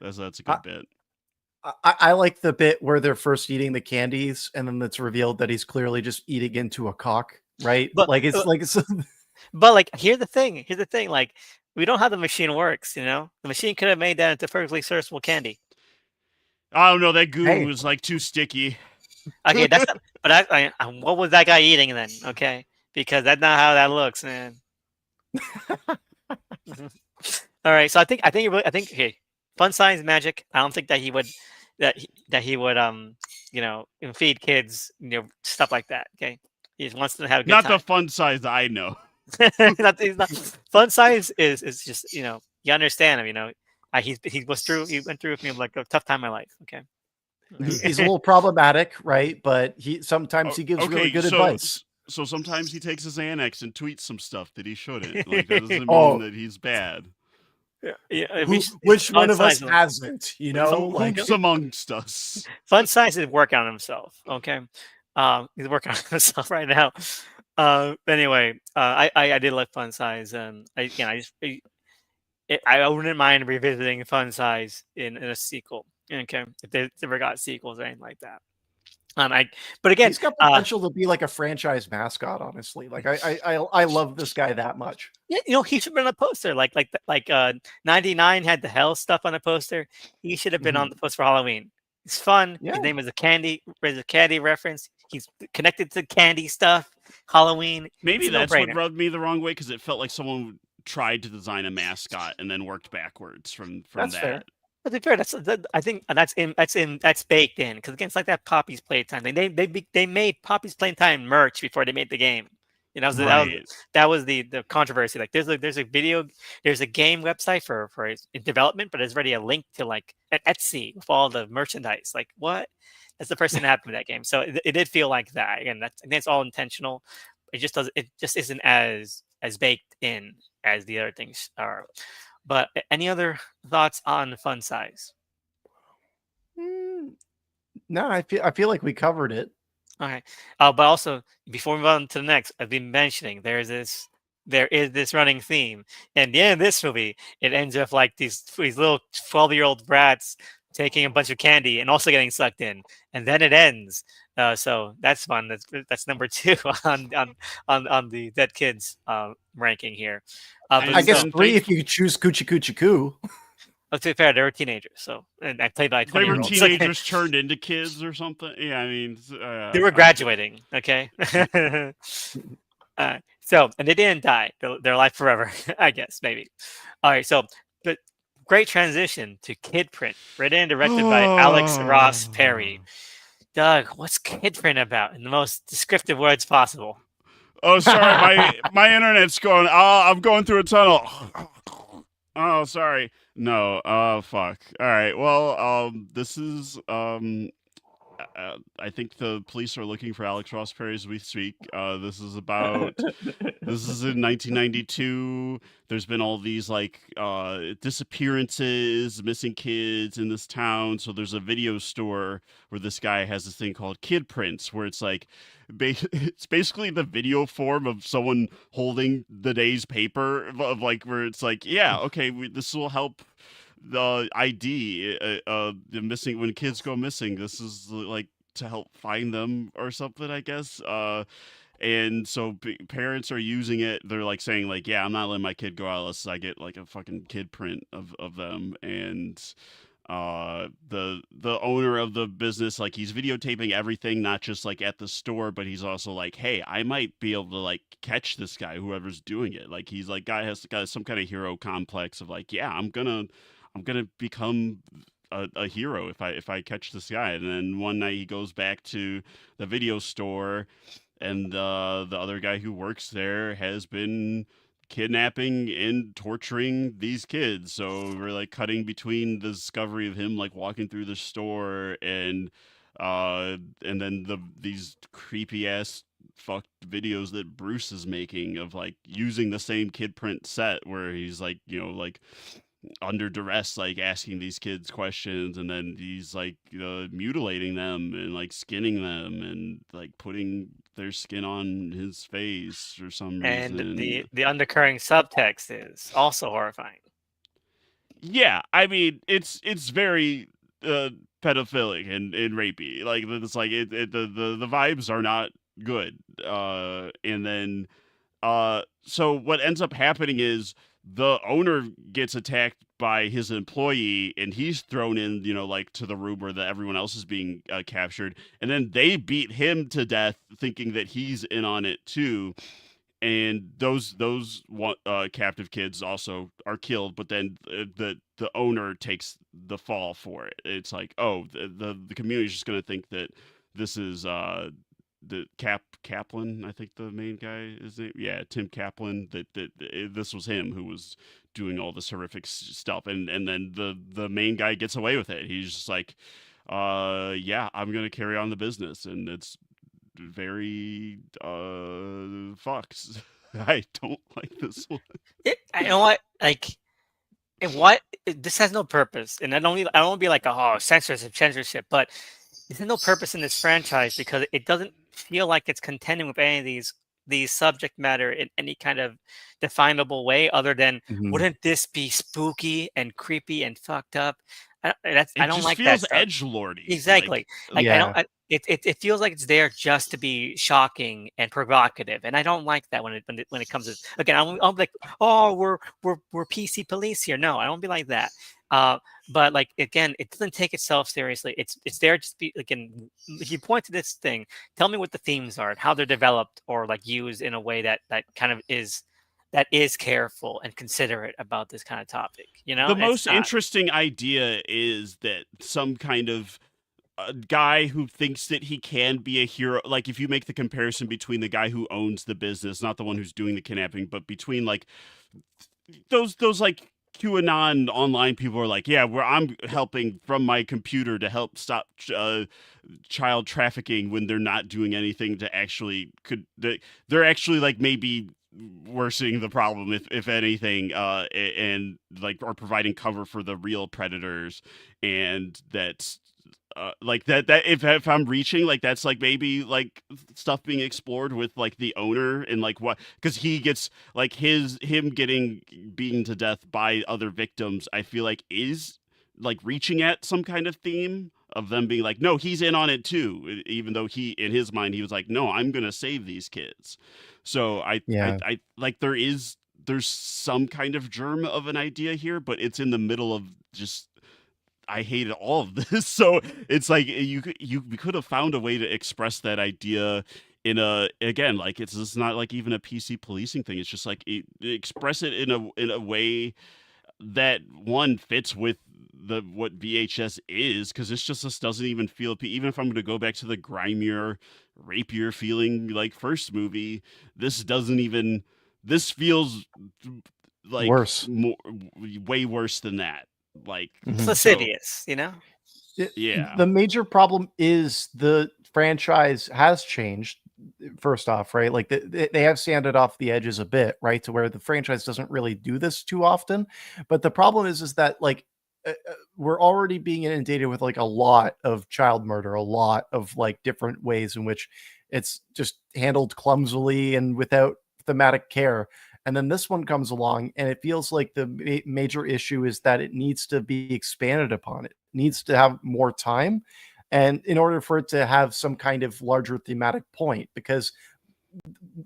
That's a good bit. I like the bit where they're first eating the candies, and then it's revealed that he's clearly just eating into a cock, right? But Like it's like it's but like here's the thing. Here's the thing. Like we don't know how the machine works. You know, the machine could have made that into perfectly serviceable candy. Oh no, that goo Hey. was like too sticky. Okay, that's not, but what was that guy eating then? Okay, because that's not how that looks, man. All right, so I think okay, fun science magic. I don't think that he would that he would feed kids stuff like that. Okay, he just wants them to have a good Not time. the fun size I know. He's not, fun science is just you understand him. He went through with me like a tough time in my life. Okay. he's a little problematic, right? But sometimes he gives really Okay, good so advice. so sometimes he takes his Xanax and tweets some stuff that he shouldn't. Like that doesn't mean Oh. that he's bad. Yeah, Which one of us Fun hasn't? You know, like Who's amongst us? Science is working on himself. Okay, he's working on himself right now. Anyway, I did like Fun Size, and I wouldn't mind revisiting Fun Size in a sequel. Okay, if they ever got sequels or anything like that. But again, he's got potential to be like a franchise mascot. Honestly, like I love this guy that much. yeah, he should have been on a poster. Like 99 had the hell stuff on a poster. He should have been on the poster for Halloween. It's fun. Yeah. His name is a candy reference. He's connected to candy stuff. Halloween. Maybe It's a that's what no-brainer. rubbed me the wrong way because it felt like someone tried to design a mascot and then worked backwards from That's that. fair. But to be fair, I think that's baked in because again, it's like that Poppy's Playtime. They made Poppy's Playtime merch before they made the game. That was the controversy. Like there's a game website for in development, but there's already a link to like an Etsy with all the merchandise. Like what? That's the first thing that happened with that game. So it did feel like that. Again, I think it's all intentional. It just isn't as baked in as the other things are. But any other thoughts on Fun Size? No, I feel like we covered it. Okay. But also before we move on to the next, I've been mentioning there is this running theme, and at the end of this movie, it ends up like these little 12-year-old brats taking a bunch of candy and also getting sucked in, and then it ends. So that's fun. That's number 2 on the dead kids ranking here. I And, guess and 3 thank if you choose Coochie Coochie Coo. To be fair, they were teenagers, so and I played by they were 20-year-olds. Okay, teenagers turned into kids or something. Yeah, I mean, they were graduating. Okay, so and they didn't die. They're alive forever, I guess maybe. All right, so but great transition to Kid Print, written and directed by Alex Ross Perry. Doug, what's Kid Print about in the most descriptive words possible? Oh, sorry, my internet's going. I'm going through a tunnel. Oh, sorry. No. Oh, fuck. All right. Well, this is I think the police are looking for Alex Ross Perry as we speak. This is about. This is in 1992. There's been all these like disappearances, missing kids in this town. So there's a video store where this guy has this thing called Kid Prints, where it's like, it's basically the video form of someone holding the day's paper of like where it's like, yeah, okay, this will help the ID, the missing when kids go missing. This is like to help find them or something, I guess. And so parents are using it. They're like saying like, yeah, I'm not letting my kid go out unless I get like a fucking kid print of them. And the owner of the business, like, he's videotaping everything, not just like at the store, but he's also like, hey, I might be able to like catch this guy, whoever's doing it. Like, he's like, guy has got some kind of hero complex of like, yeah, I'm gonna become a hero if I catch this guy. And then one night he goes back to the video store, and the other guy who works there has been kidnapping and torturing these kids. So we're like cutting between the discovery of him like walking through the store and then these creepy ass fucked videos that Bruce is making of like using the same kid print set where he's like, like under duress, like asking these kids questions, and then he's like mutilating them and like skinning them and like putting their skin on his face for some And reason. the undercurrent subtext is also horrifying. Yeah, I mean, it's very pedophilic and rapey. Like, it's like the vibes are not good. And then so what ends up happening is the owner gets attacked by his employee, and he's thrown in, like, to the room where everyone else is being captured, and then they beat him to death, thinking that he's in on it too. And those captive kids also are killed, but then the owner takes the fall for it. It's like, oh, the community's just gonna think that this is the Kaplan, I think the main guy is it? Yeah, Tim Kaplan. That this was him who was doing all this horrific stuff, and then the main guy gets away with it. He's just like, yeah, I'm gonna carry on the business, and it's very fucks. I don't like this one. I know what, like, and what this has no purpose, and I don't be like, oh, censorship, but there's no purpose in this franchise because it doesn't feel like it's contending with any of these subject matter in any kind of definable way, other than Mhm. wouldn't this be spooky and creepy and fucked up? I It don't just like that feels stuff. edgelordy. Exactly. Like, I don't. Yeah. It feels like it's there just to be shocking and provocative, and I don't like that when it comes to, again. I'm like, oh, we're PC police here. No, I don't be like that. But like, again, it doesn't take itself seriously. It's there just be, again. If you point to this thing, tell me what the themes are and how they're developed or like used in a way that kind of is careful and considerate about this kind of topic. The And it's most not. interesting idea is that some kind of a guy who thinks that he can be a hero, like, if you make the comparison between the guy who owns the business, not the one who's doing the kidnapping, but between like those like QAnon online people are like, yeah, where I'm helping from my computer to help stop child trafficking, when they're not doing anything to actually they're actually like maybe worsening the problem, if anything, and like are providing cover for the real predators. And that's like that if I'm reaching, like, that's like maybe like stuff being explored with like the owner, and like what, because he gets like him getting beaten to death by other victims, I feel like is like reaching at some kind of theme of them being like, no, he's in on it too, even though he in his mind he was like, no, I'm gonna save these kids. So Yeah. I like there's some kind of germ of an idea here, but it's in the middle of just I hated all of this. So it's like we could have found a way to express that idea in a again like it's not like even a PC policing thing. It's just like express it in a way that one fits with the what VHS is because this doesn't even feel even if I'm going to go back to the grimier, rapier feeling like first movie, this doesn't even this feels like Worse. more way worse than that. Like Mhm. so Lascivious, you know? yeah. The major problem is the franchise has changed. First off, right? Like they have sanded off the edges a bit, right, to where the franchise doesn't really do this too often. But the problem is that like we're already being inundated with like a lot of child murder, a lot of like different ways in which it's just handled clumsily and without thematic care. And then this one comes along, and it feels like the major issue is that it needs to be expanded upon. It needs to have more time, and in order for it to have some kind of larger thematic point, because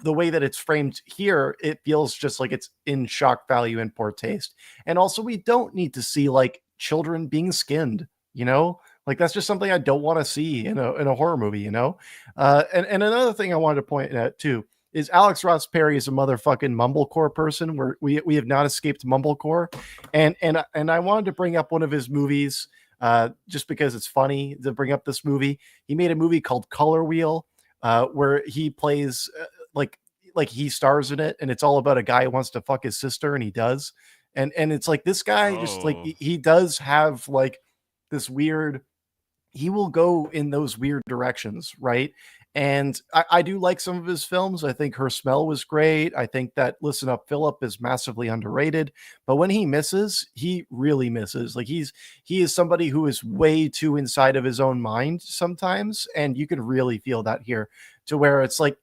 the way that it's framed here, it feels just like it's in shock value and poor taste. And also, we don't need to see like children being skinned, you know? Like that's just something I don't want to see in a horror movie, you know? And another thing I wanted to point out too is Alex Ross Perry is a motherfucking mumblecore person where we have not escaped mumblecore. And I wanted to bring up one of his movies just because it's funny to bring up this movie. He made a movie called Color Wheel where he plays like he stars in it, and it's all about a guy who wants to fuck his sister, and he does. And it's like this guy just like Oh. he does have like this weird. He will go in those weird directions, right? And I do like some of his films. I think Her Smell was great. I think that Listen Up, Philip is massively underrated. But when he misses, he really misses. Like he is somebody who is way too inside of his own mind sometimes, and you can really feel that here, to where it's like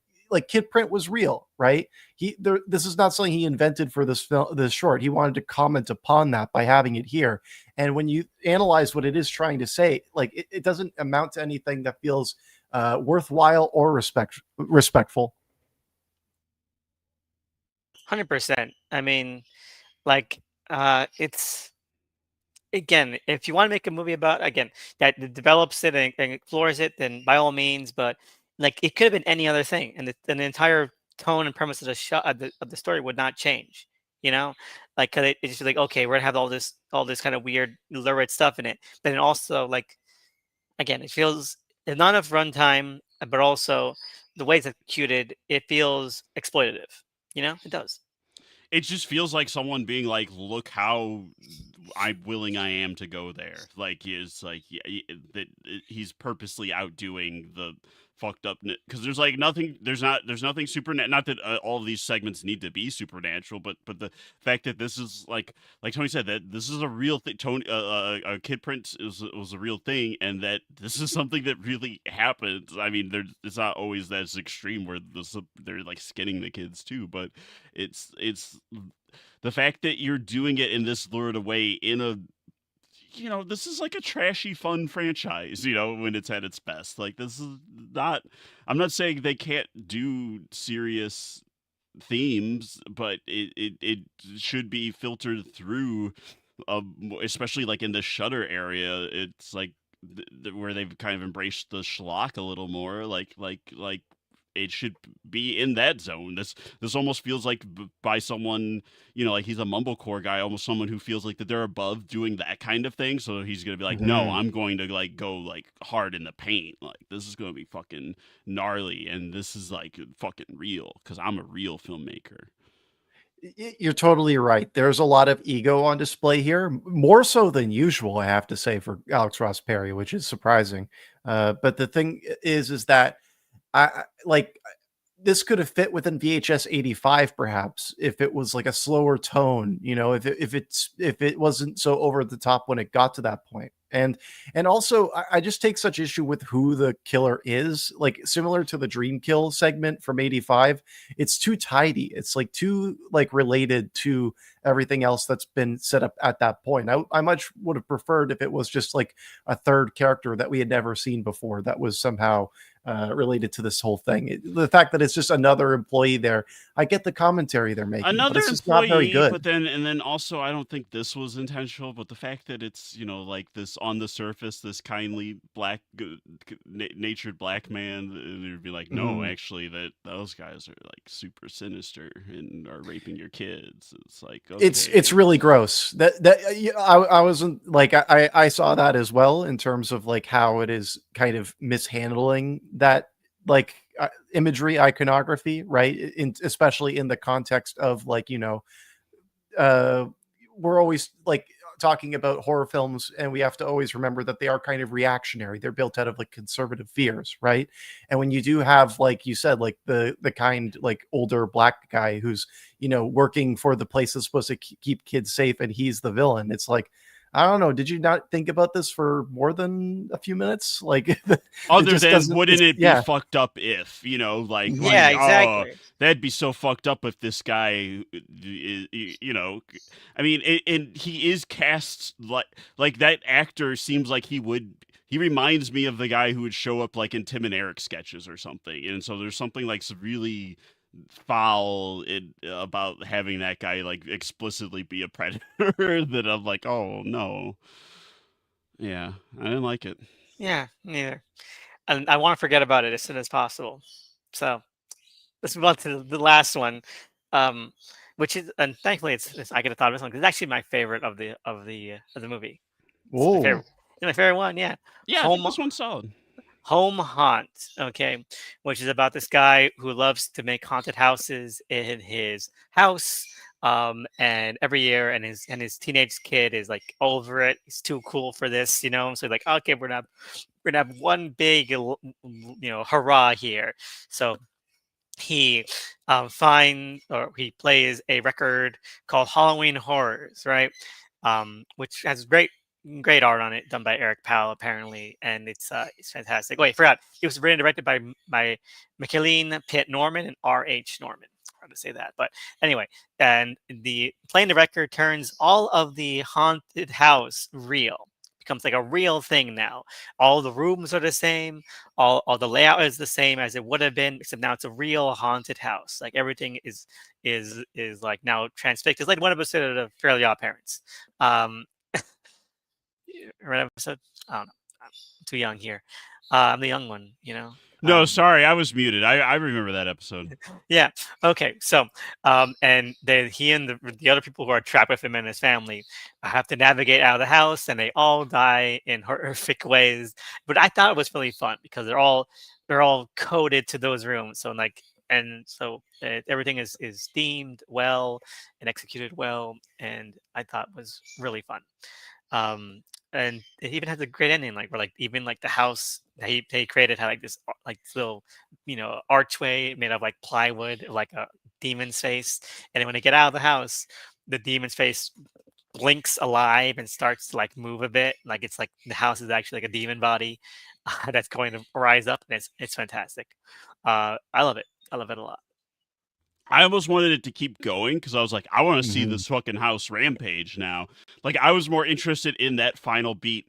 Kid Print was real, right? This is not something he invented for this film, this short. He wanted to comment upon that by having it here. And when you analyze what it is trying to say, like it doesn't amount to anything that feels worthwhile or respectful. 100%. I mean, like, it's again, if you want to make a movie about again that develops it and explores it, then by all means. But like, it could have been any other thing, and the entire tone and premise of the shot of the story would not change. You know, like, cause it's just like, okay, we're gonna have all this kind of weird lurid stuff in it, but then also like again, it feels there's not enough runtime, but also the way it's executed, it feels exploitative. You know, it does. It just feels like someone being like, "Look how I am to go there." Like he is like that he's purposely outdoing the fucked up because there's like nothing. There's nothing supernatural. Not that all of these segments need to be supernatural, but the fact that this is like Tony said that this is a real thing. Tony, Kid Prince was a real thing, and that this is something that really happens. I mean, it's not always that extreme where they're like skinning the kids too, but it's the fact that you're doing it in this lurid way in a this is like a trashy fun franchise, when it's at its best. Like this is not I'm not saying they can't do serious themes, but it should be filtered through especially like in the Shutter area. It's like where they've kind of embraced the schlock a little more like it should be in that zone. This almost feels like by someone, like he's a mumblecore guy, almost someone who feels like that they're above doing that kind of thing. So he's gonna be like, no, Mhm. I'm going to like go like hard in the paint. Like this is gonna be fucking gnarly, and this is like fucking real because I'm a real filmmaker. You're totally right. There's a lot of ego on display here, more so than usual, I have to say, for Alex Ross Perry, which is surprising. But the thing is that I like this could have fit within VHS 85 perhaps if it was like a slower tone, if it wasn't so over the top when it got to that point. And also I just take such issue with who the killer is, like similar to the Dream Kill segment from 85. It's too tidy. It's like too like related to everything else that's been set up at that point. I much would have preferred if it was just like a third character that we had never seen before that was somehow related to this whole thing. The fact that it's just another employee there, I get the commentary they're making, but Another it's just not very employee, good. but then also I don't think this was intentional, but the fact that it's, like this on the surface, this kindly natured black man, and you'd be like, no, Mhm. actually that those guys are like super sinister and are raping your kids. It's like, It's okay. really gross. I wasn't like I saw that as well in terms of like how it is kind of mishandling that like imagery iconography, right? Especially in the context of like uh, we're always like talking about horror films, and we have to always remember that they are kind of reactionary. They're built out of like conservative fears, right? And when you do have, like you said, like the kind like older black guy who's working for the place that's supposed to keep kids safe, and he's the villain, it's like, I don't know. Did you not think about this for more than a few minutes? Like, it Other just than doesn't. wouldn't It's it be yeah. fucked up if, Yeah, oh, exactly. that'd be so fucked up if this guy, I mean, and he is cast like that actor seems like he reminds me of the guy who would show up like in Tim and Eric sketches or something. And so there's something like really foul about having that guy like explicitly be a predator that I'm like, oh no. Yeah, I didn't like it. Yeah, neither. And I want to forget about it as soon as possible. So let's move on to the last one, um, which is, and thankfully it's I could have thought of this one because it's actually my favorite of the movie. It's my Whoa. favorite. It's my favorite one. Yeah, Yeah, I think home this one's solid. home haunt. Okay, which is about this guy who loves to make haunted houses in his house. And every year, and his teenage kid is like over it. He's too cool for this, So like, okay, we're gonna have one big, hurrah here. So he he plays a record called Halloween Horrors, right? Which has great art on it, done by Eric Powell apparently, and it's fantastic. Wait, I forgot. It was written and directed by Micheline Pitt Norman and R.H. Norman. Hard to say that, but anyway, and the playing the record turns all of the haunted house real. Becomes like a real thing now. All the rooms are the same, all the layout is the same as it would have been, except now it's a real haunted house. Like everything is like now transfixed. It's like one episode of Fairly Odd Parents. Um, right episode? I don't know. I'm too young here. I'm the young one, No, sorry, I was muted. I remember that episode. Yeah. Okay. So, and then he and the other people who are trapped with him and his family have to navigate out of the house, and they all die in horrific ways. But I thought it was really fun because they're all coded to those rooms. So like, and so everything is themed well and executed well, and I thought was really fun. Um, and it even has a great ending, like where like even like the house that he created had like this like this little archway made of like plywood, like a demon's face. And then when they get out of the house, the demon's face blinks alive and starts to like move a bit, like it's like the house is actually like a demon body that's going to rise up, and it's fantastic. I love it. I love it a lot. I almost wanted it to keep going because I was like, I want to see Mhm. this fucking house rampage now. Like, I was more interested in that final beat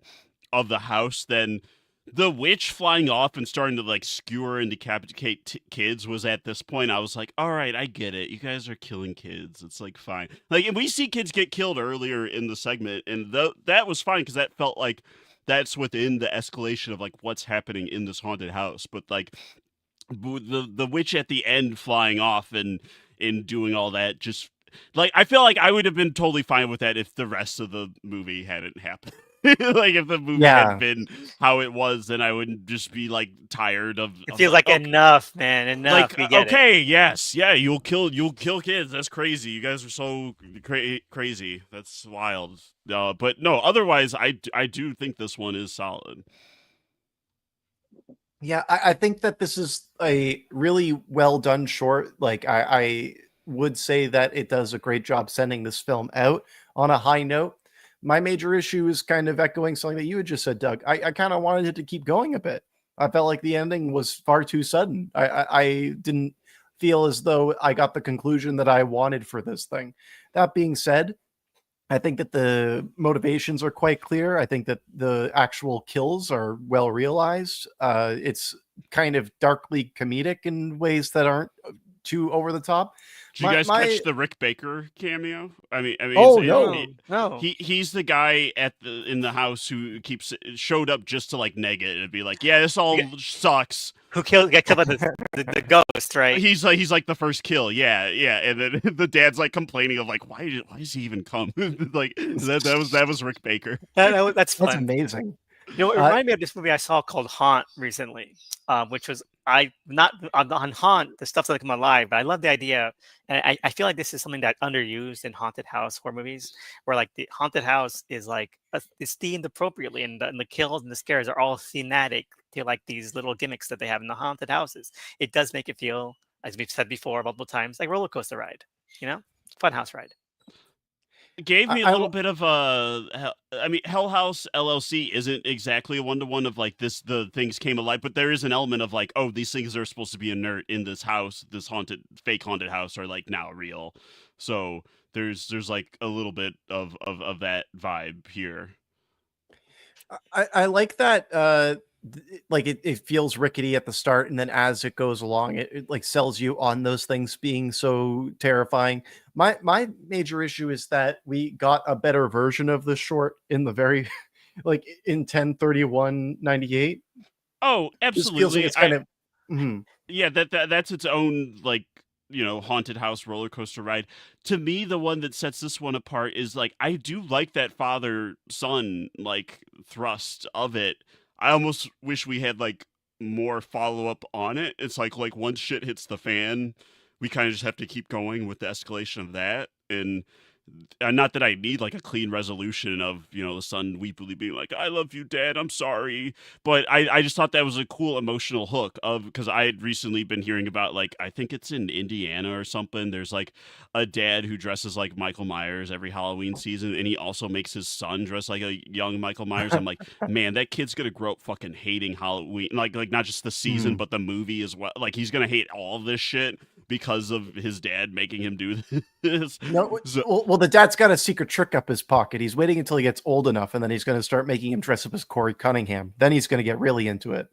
of the house than the witch flying off and starting to like skewer and decapitate kids. Was at this point, I was like, all right, I get it. You guys are killing kids. It's like fine. Like, and we see kids get killed earlier in the segment, and that was fine because that felt like that's within the escalation of like what's happening in this haunted house. But like the witch at the end flying off and doing all that, just like I feel like I would have been totally fine with that if the rest of the movie hadn't happened. Like if the movie had Yeah. been how it was, then I wouldn't just be like tired It of feels like, like enough, man, enough. like We get it. okay, yes, yeah, you'll kill kids. That's crazy. You guys are so crazy. That's wild. But no, otherwise I do think this one is solid. Yeah, I think that this is a really well done short. Like I would say that it does a great job sending this film out on a high note. My major issue is kind of echoing something that you had just said, Doug. I kind of wanted it to keep going a bit. I felt like the ending was far too sudden. I didn't feel as though I got the conclusion that I wanted for this thing. That being said, I think that the motivations are quite clear. I think that the actual kills are well realized. It's kind of darkly comedic in ways that aren't too over the top. Did you guys My catch the Rick Baker cameo? I mean, Oh No, no. no. he's the guy in the house who showed up just to like neg it and be like, yeah, this all sucks. Who got killed by the ghost, right? He's like the first kill, yeah, and then the dad's like complaining of like, why does he even come? Like that was Rick Baker. That's That's fun. amazing. You know, it Uh, reminded me of this movie I saw called Haunt recently, which was I not on Haunt. The stuff's like I'm alive, but I love the idea, and I feel like this is something that underused in haunted house horror movies, where like the haunted house is like is themed appropriately, and the kills and the scares are all thematic to like these little gimmicks that they have in the haunted houses. It does make it feel, as we've said before multiple times, like roller coaster ride, you know, fun house ride. It gave me a I little bit of I mean, Hell House LLC isn't exactly a one to one of like this. The things came alive, but there is an element of like, oh, these things are supposed to be inert in this house, this fake haunted house, are like now real. So there's like a little bit of that vibe here. I like that like it feels rickety at the start, and then as it goes along it like sells you on those things being so terrifying. My major issue is that we got a better version of the short in the very like in 10/31/98. Oh, This feels like absolutely. it's kind of mhm. Yeah, that's its own like, haunted house roller coaster ride. To me, the one that sets this one apart is like I do like that father son like thrust of it. I almost wish we had like more follow up on it. It's like once shit hits the fan, we kind of just have to keep going with the escalation of that. And not that I need like a clean resolution of the son weepily being like, "I love you, Dad. I'm sorry," but I just thought that was a cool emotional hook of because I had recently been hearing about like I think it's in Indiana or something. There's like a dad who dresses like Michael Myers every Halloween season, and he also makes his son dress like a young Michael Myers. I'm like, man, that kid's gonna grow up fucking hating Halloween, like not just the season Mhm. but the movie as well. Like he's gonna hate all this shit because of his dad making him do this. No, So, well, the dad's got a secret trick up his pocket. He's waiting until he gets old enough, and then he's going to start making him dress up as Corey Cunningham. Then he's going to get really into it.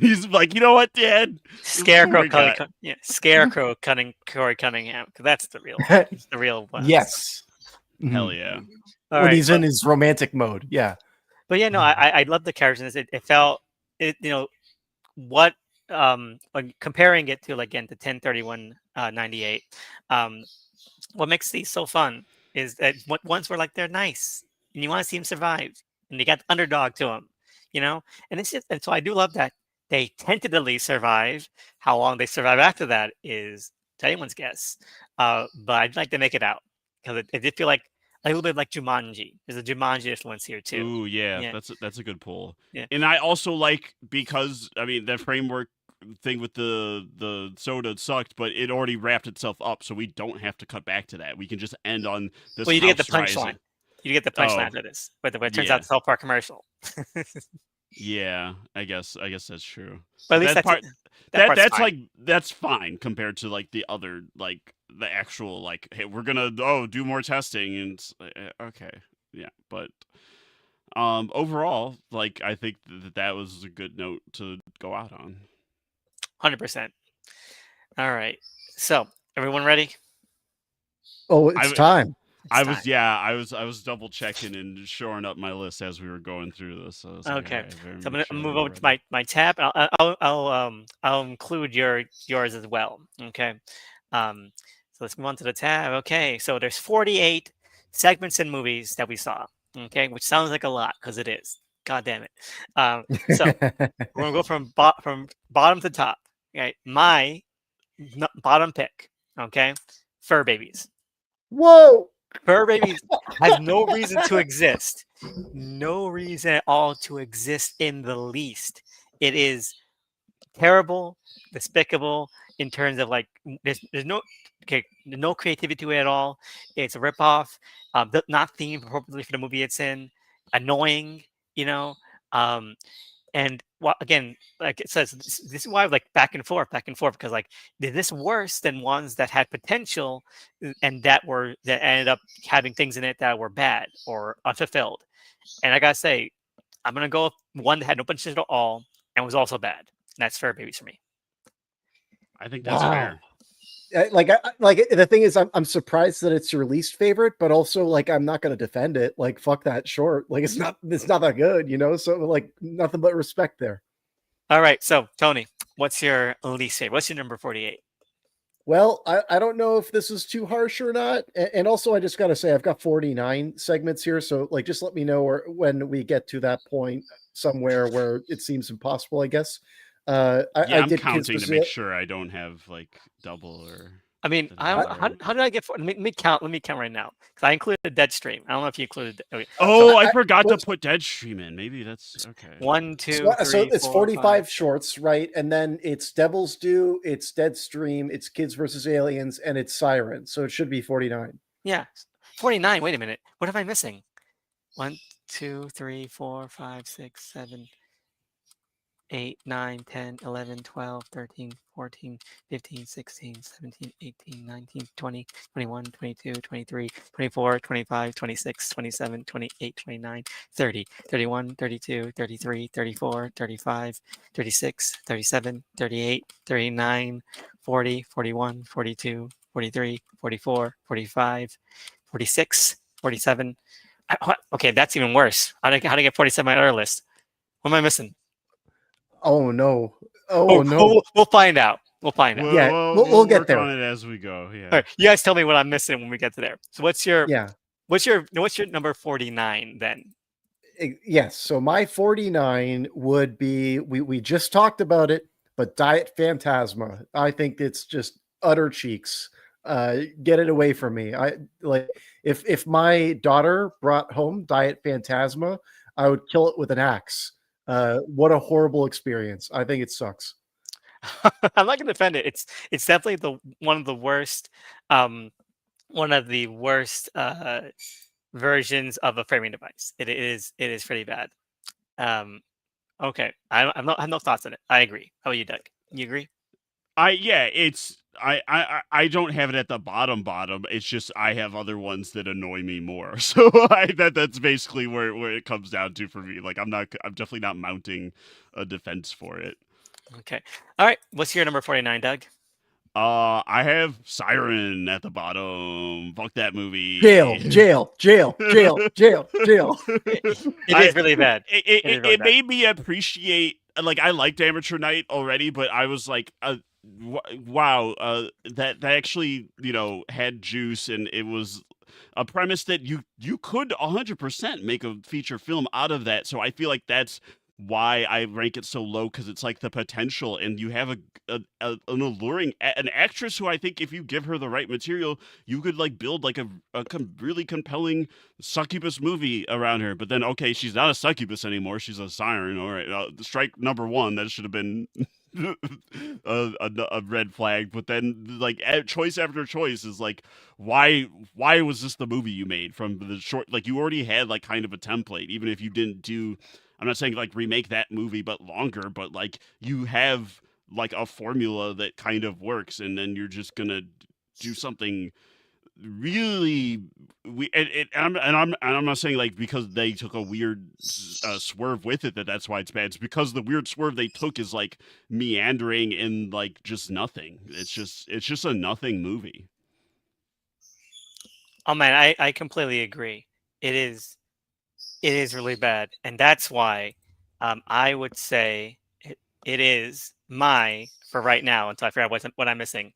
he's like, you know what, Dad? This is what Scarecrow we got. Scarecrow cutting Corey Cunningham, 'cause that's the real one. Yes. Hell Mhm. yeah. All When right, he's in his romantic mode. Yeah. but yeah, no, I love the characters. It felt it, what like comparing it to like again to 10/31/98. What makes these so fun is that once we're like they're nice and you want to see them survive and they got the underdog to them, and it's just and so I do love that they tentatively survive. How long they survive after that is to anyone's guess. But I'd like to make it out because it did feel like a little bit like Jumanji. There's a Jumanji influence here too. Ooh, yeah, Yeah, that's a good pull. yeah. And I also like because I mean that framework thing with the soda sucked, but it already wrapped itself up, so we don't have to cut back to that. We can just end on this Well, you do get the house rising. punchline. You get the punchline Oh, after this, but it turns out yeah. the South Park commercial. Yeah, I guess that's true. But at But least that that's part that part's that's fine. like that's fine compared to like the other like the actual like hey we're gonna do more testing and okay yeah but overall like I think that was a good note to go out on. 100%. All right. So, everyone ready? Oh, I it's time. It's time. I was double checking and shoring up my list as we were going through this. So I was like, all Okay. right, very So I'm much gonna sure move we're over to ready. my tab. I'll include yours as well. Okay. So let's move on to the tab. Okay. So there's 48 segments and movies that we saw. Okay, which sounds like a lot because it is. God damn it. So we're gonna go from bottom to top. Okay. My bottom pick. Okay. Fur babies. Whoa. Fur babies has no reason to exist. No reason at all to exist in the least. It is terrible, despicable in terms of like there's no creativity to it at all. It's a ripoff, not themed appropriately for the movie it's in, annoying, you know. Um, and again, like it says, this is why I was like back and forth, because like, is this worse than ones that had potential and that ended up having things in it that were bad or unfulfilled? And I gotta say, I'm gonna go with one that had no potential at all and was also bad. And that's Fair Babies for me. I think that's Wow. fair. Like the thing is, I'm surprised that it's your least favorite, but also like I'm not going to defend it. Like fuck that short. Like it's not that good, you know. So like nothing but respect there. All right, so Tony, what's your least favorite? What's your number 48? Well, I don't know if this is too harsh or not. And also, I just got to say, I've got 49 segments here. So, like, just let me know when we get to that point somewhere where it seems impossible, I guess. I I'm did counting to make sure I don't have like double or. I mean, how did I get? Let me count. Let me count right now because I included Deadstream. I don't know if you included. Okay. Oh, I forgot to put Deadstream in. Maybe that's okay. 1, 2, 3, So it's 4, 45 5. shorts, right? And then it's Devil's Due, it's Deadstream, it's Kids versus Aliens, and it's Siren. So it should be 49. Yeah, 49. Wait a minute. What am I missing? 1, 2, 3, 4, 5, 6, 7, 8, 9, 10, 11, 12, 13, 14, 15, 16, 17, 18, 19, 20, 21, 22, 23, 24, 25, 26, 27, 28, 29, 30, 31, 32, 33, 34, 35, 36, 37, 38, 39, 40, 41, 42, 43, 44, 45, 46, 47. Okay, that's even worse. How did I get 47 on my other list? What am I missing? Oh no. Oh no. We'll find out. We'll find out. Yeah, we'll get work there. on it as we go. Yeah. All right, you guys tell me what I'm missing when we get to there. So what's your Yeah. what's your number 49 then? Yes. So my 49 would be we just talked about it, but Diet Phantasma. I think it's just utter cheeks. Get it away from me. I like if my daughter brought home Diet Phantasma, I would kill it with an axe. What a horrible experience. I think it sucks. I'm not gonna defend it. It's definitely one of the worst versions of a framing device. It is pretty bad. Okay. I have no thoughts on it. I agree. How about you, Doug? You agree? It's I don't have it at the bottom. It's just I have other ones that annoy me more. So that's basically where it comes down to for me. Like I'm definitely not mounting a defense for it. Okay. All right. What's your number 49, Doug? I have Siren at the bottom. Fuck that movie. Jail. It is really bad. It made me appreciate. Like I liked Amateur Night already, but I was like, wow, that actually had juice, and it was a premise that you could 100% make a feature film out of that. So I feel like that's why I rank it so low, because it's like the potential, and you have an alluring an actress who I think if you give her the right material, you could like build like a really compelling succubus movie around her. But then okay, she's not a succubus anymore; she's a siren. All right, strike number one. That should have been a red flag. But then like choice after choice is like, why was this the movie you made from the short? Like you already had like kind of a template, even if you didn't do. I'm not saying like remake that movie but longer, but like you have like a formula that kind of works, and then you're just gonna do something really I'm not saying like because they took a weird swerve with it that's why it's bad. It's because the weird swerve they took is like meandering and like just nothing. It's just a nothing movie. Oh man, I completely agree. It is really bad, and that's why I would say it is my for right now until I figure out what I'm missing.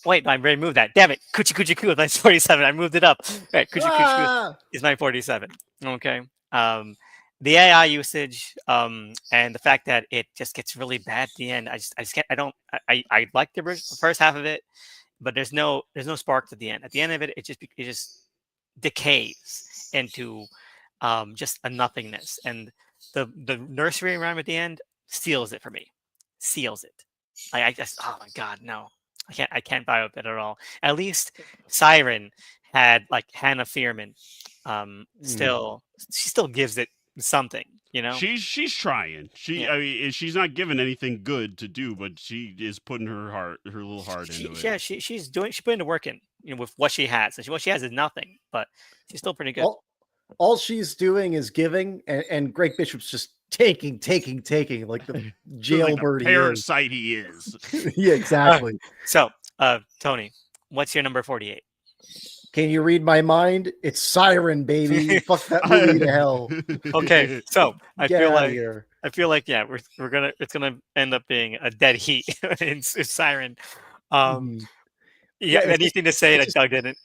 Wait, I already moved that. Damn it, Coochie Coochie Coo is my 47. I moved it up. Right, Coochie Coochie Coo is my 47. Okay. The AI usage and the fact that it just gets really bad at the end. I just can't. I don't. I like the first half of it, but there's no spark at the end. At the end of it, it just decays into just a nothingness, and the nursery rhyme at the end steals it for me. seals it. I just, oh my god, no, I can't buy that at all. At least Siren had like Hannah Fierman. Still, she still gives it something, you know. She's trying. Yeah. I mean, she's not given anything good to do, but she is putting her little heart into it. Yeah, she's putting the work in, with what she has. And what she has is nothing, but she's still pretty good. All she's doing is giving, and Greg Bishop's just taking like the jailbird like parasite he is. Yeah, exactly. So, Tony, what's your number 48? Can you read my mind? It's Siren, baby. Fuck that movie to hell. Okay, so I Get feel out like of here. yeah, it's gonna end up being a dead heat in Siren. Yeah, anything to say that Doug didn't?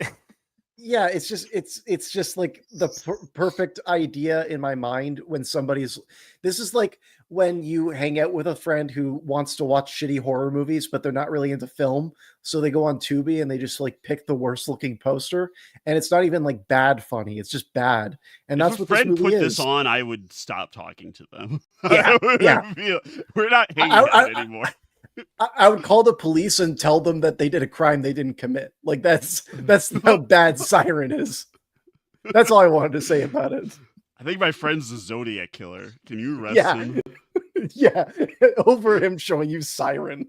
Yeah, it's just like the perfect idea in my mind when this is like when you hang out with a friend who wants to watch shitty horror movies, but they're not really into film. So they go on Tubi and they just like pick the worst looking poster, and it's not even like bad funny. It's just bad. And If that's a what this friend movie put is. this on, I would stop talking to them. Yeah, We're not hanging out anymore. I would call the police and tell them that they did a crime they didn't commit. Like that's how bad Siren is. That's all I wanted to say about it. I think my friend's the Zodiac killer. Can you arrest him? Yeah, over him showing you Siren.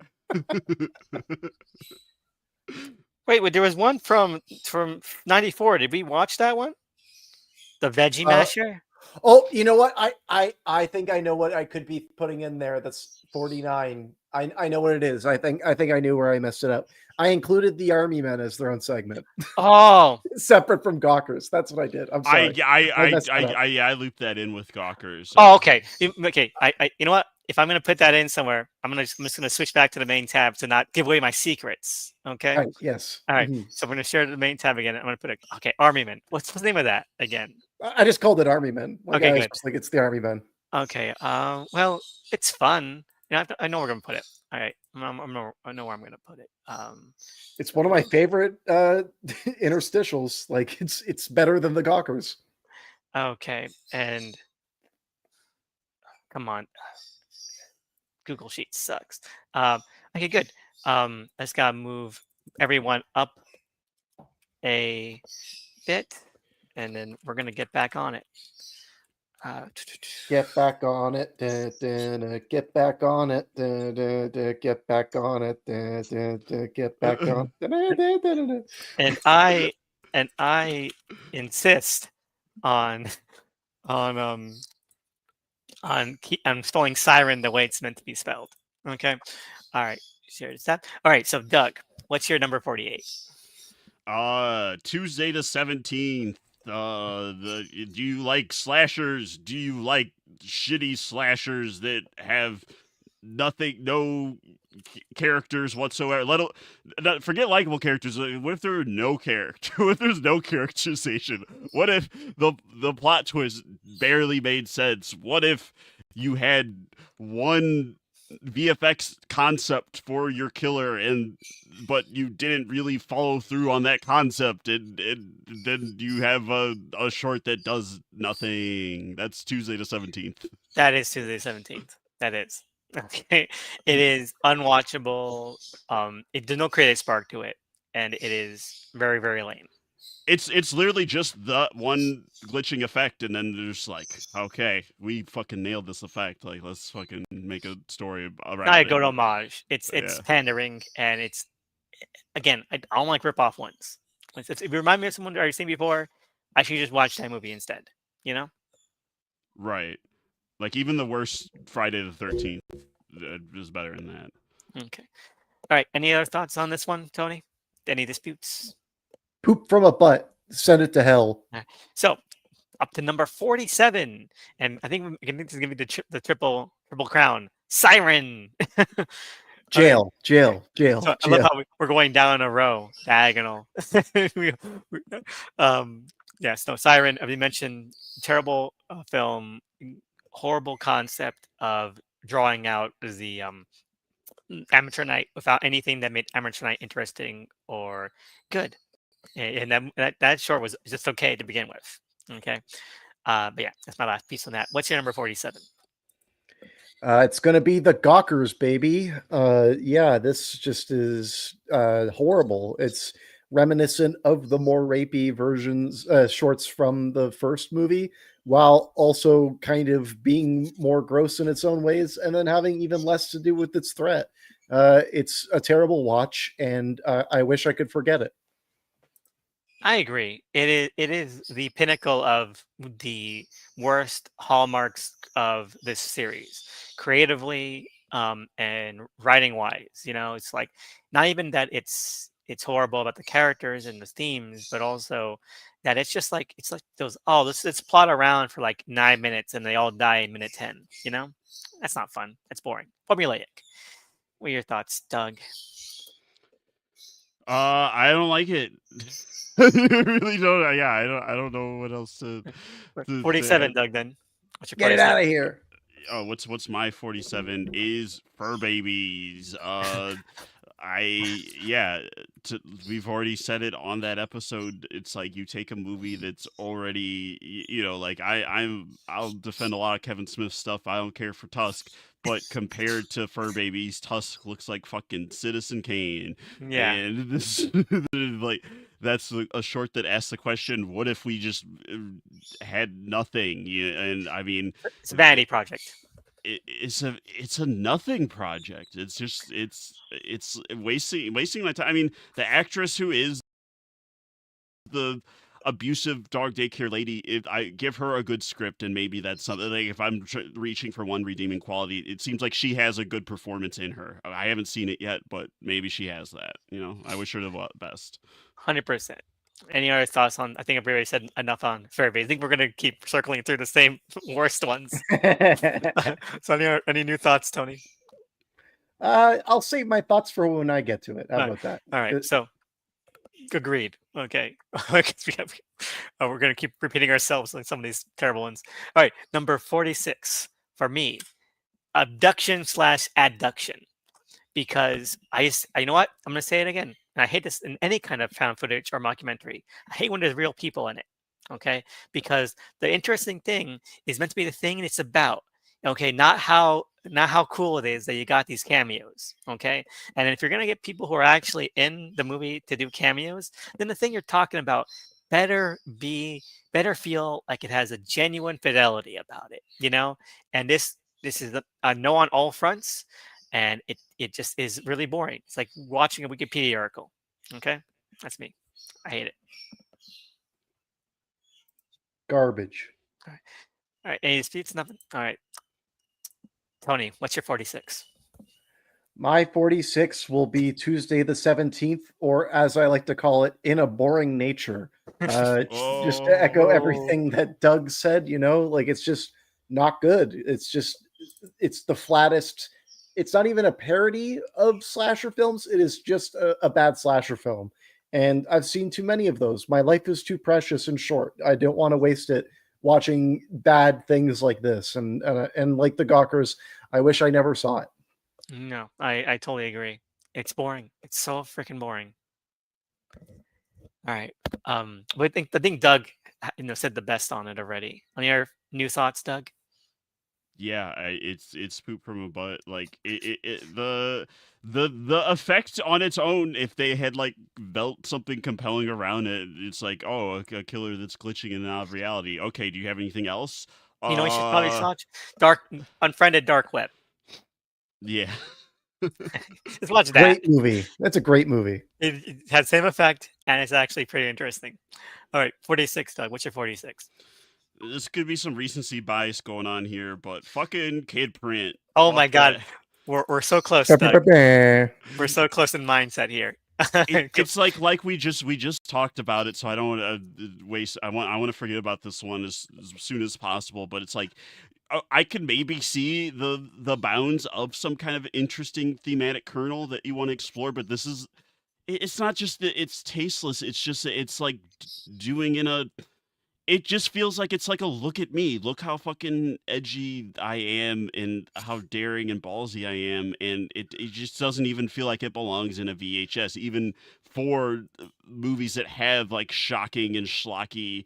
Wait, there was one from '94. Did we watch that one? The Veggie Masher. Oh, you know what? I think I know what I could be putting in there. That's 49. I know what it is. I think I knew where I messed it up. I included the Army Men as their own segment. Oh, separate from Gawkers. That's what I did. I'm sorry. I looped that in with Gawkers. Oh, okay. Okay. You know what? If I'm gonna put that in somewhere, I'm just gonna switch back to the main tab to not give away my secrets. Okay. Right, yes. All right. So I'm gonna share the main tab again. I'm gonna put Army Men. What's the name of that again? I just called it Army Men. Okay, good. Like it's the Army Men. Okay. Well, it's fun. I know where we're gonna put it. All right. I know where I'm gonna put it. It's one of my favorite interstitials. Like it's better than the Gawkers. Okay. And come on. Google Sheets sucks. Okay, good. I just gotta move everyone up a bit, and then we're gonna get back on it. Get back on it. Get back on it. Get back on it. Get back on. And I insist on spelling Siren the way it's meant to be spelled. Okay. All right. Share this tab. All right. So Doug, what's your number 48? Tuesday the 17th. Do you like slashers? Do you like shitty slashers that have no characters whatsoever? Forget likable characters. What if there are no character? What if there's no characterization? What if the plot twist barely made sense? What if you had one VFX concept for your killer but you didn't really follow through on that concept, and then you have a short that does nothing? That's Tuesday the 17th. That is Tuesday the 17th. That is. Okay. It is unwatchable. There's no creative spark to it, and it is very, very lame. It's literally just the one glitching effect, and then there's like, okay, we fucking nailed this effect. Like, let's fucking make a story around Not a it. good homage. It's pandering, and it's, again, I don't like rip-off ones. If you remind me of someone I've seen before, I should just watch that movie instead. You know? Right. Like, even the worst Friday the 13th is better than that. Okay. All right. Any other thoughts on this one, Tony? Any disputes? Poop from a butt. Send it to hell. So, up to number 47, and I think this is gonna be the triple crown. Siren. Jail. So I love how we're going down a row, diagonal. Yes, no, Siren. I mentioned terrible film, horrible concept of drawing out the amateur night without anything that made amateur night interesting or good. And that short was just okay to begin with. Okay. But yeah, that's my last piece on that. What's your number 47? It's going to be the Gawkers, baby. Yeah, this just is horrible. It's reminiscent of the more rapey versions, shorts from the first movie, while also kind of being more gross in its own ways, and then having even less to do with its threat. It's a terrible watch, and I wish I could forget it. I agree. It is the pinnacle of the worst hallmarks of this series, creatively and writing wise. It's like not even that it's horrible about the characters and the themes, but also that it's like those let's plot around for like 9 minutes and they all die in minute 10. That's not fun. That's boring. Formulaic. What are your thoughts, Doug? I don't like it. I really don't. Yeah, I don't know what else to 47, add. Doug. Then what's your Get it out 47? of here. Oh, what's my 47 is fur babies. I yeah, we've already said it on that episode. It's like you take a movie that's already like I'll defend a lot of Kevin Smith stuff. I don't care for Tusk, but compared to Fur Babies, Tusk looks like fucking Citizen Kane. Yeah. And this like that's a short that asks the question, what if we just had nothing? Yeah, and I mean It's a vanity project. it's a nothing project. It's just it's wasting my time. I mean, the actress who is the abusive dog daycare lady, if I give her a good script and maybe that's something, like if I'm reaching for one redeeming quality, it seems like she has a good performance in her. I haven't seen it yet, but maybe she has that. I wish her the best. 100%. Any other thoughts on? I think I've already said enough on Fairbase. I think we're gonna keep circling through the same worst ones. So any new thoughts, Tony? I'll save my thoughts for when I get to it. How All right. about that? All right. So agreed. Okay. I guess we're gonna keep repeating ourselves like some of these terrible ones. All right. Number 46 for me, abduction/adduction. Because you know what? I'm gonna say it again. And I hate this in any kind of found footage or mockumentary. I hate when there's real people in it. Okay, because the interesting thing is meant to be the thing it's about. Okay, not how cool it is that you got these cameos. Okay, and if you're gonna get people who are actually in the movie to do cameos, then the thing you're talking about better feel like it has a genuine fidelity about it. And this is a no on all fronts, and it just is really boring. It's like watching a Wikipedia article. Okay, that's me. I hate it. Garbage. All right, any disputes? Nothing. All right, Tony, what's your 46? My 46 will be Tuesday the 17th, or as I like to call it, in a boring nature. Just to echo everything that Doug said, like it's just not good. It's the flattest. It's not even a parody of slasher films. It is just a bad slasher film. And I've seen too many of those. My life is too precious and short. I don't want to waste it watching bad things like this. And like the Gawkers, I wish I never saw it. No, I totally agree. It's boring. It's so freaking boring. All right. But I think Doug, said the best on it already. Any other new thoughts, Doug? Yeah, it's poop from a butt. Like the effect on its own, if they had like built something compelling around it, it's like, oh, a killer that's glitching in and out of reality. Okay, do you have anything else? You should probably watch Unfriended Dark Web. Yeah. Just watch that. Great movie. That's a great movie. It has the same effect, and it's actually pretty interesting. All right, 46, Doug. What's your 46? This could be some recency bias going on here, but fucking Kid Print. Oh Fuck my God, that. we're so close, Doug. We're so close in mindset here. It's like we just talked about it, so I don't want to waste. I want to forget about this one as soon as possible. But it's like I can maybe see the bounds of some kind of interesting thematic kernel that you want to explore, but this is it's not just that it's tasteless. It's just it's like doing in a. It just feels like it's like a look at me. Look how fucking edgy I am and how daring and ballsy I am. And it just doesn't even feel like it belongs in a VHS, even for movies that have like shocking and schlocky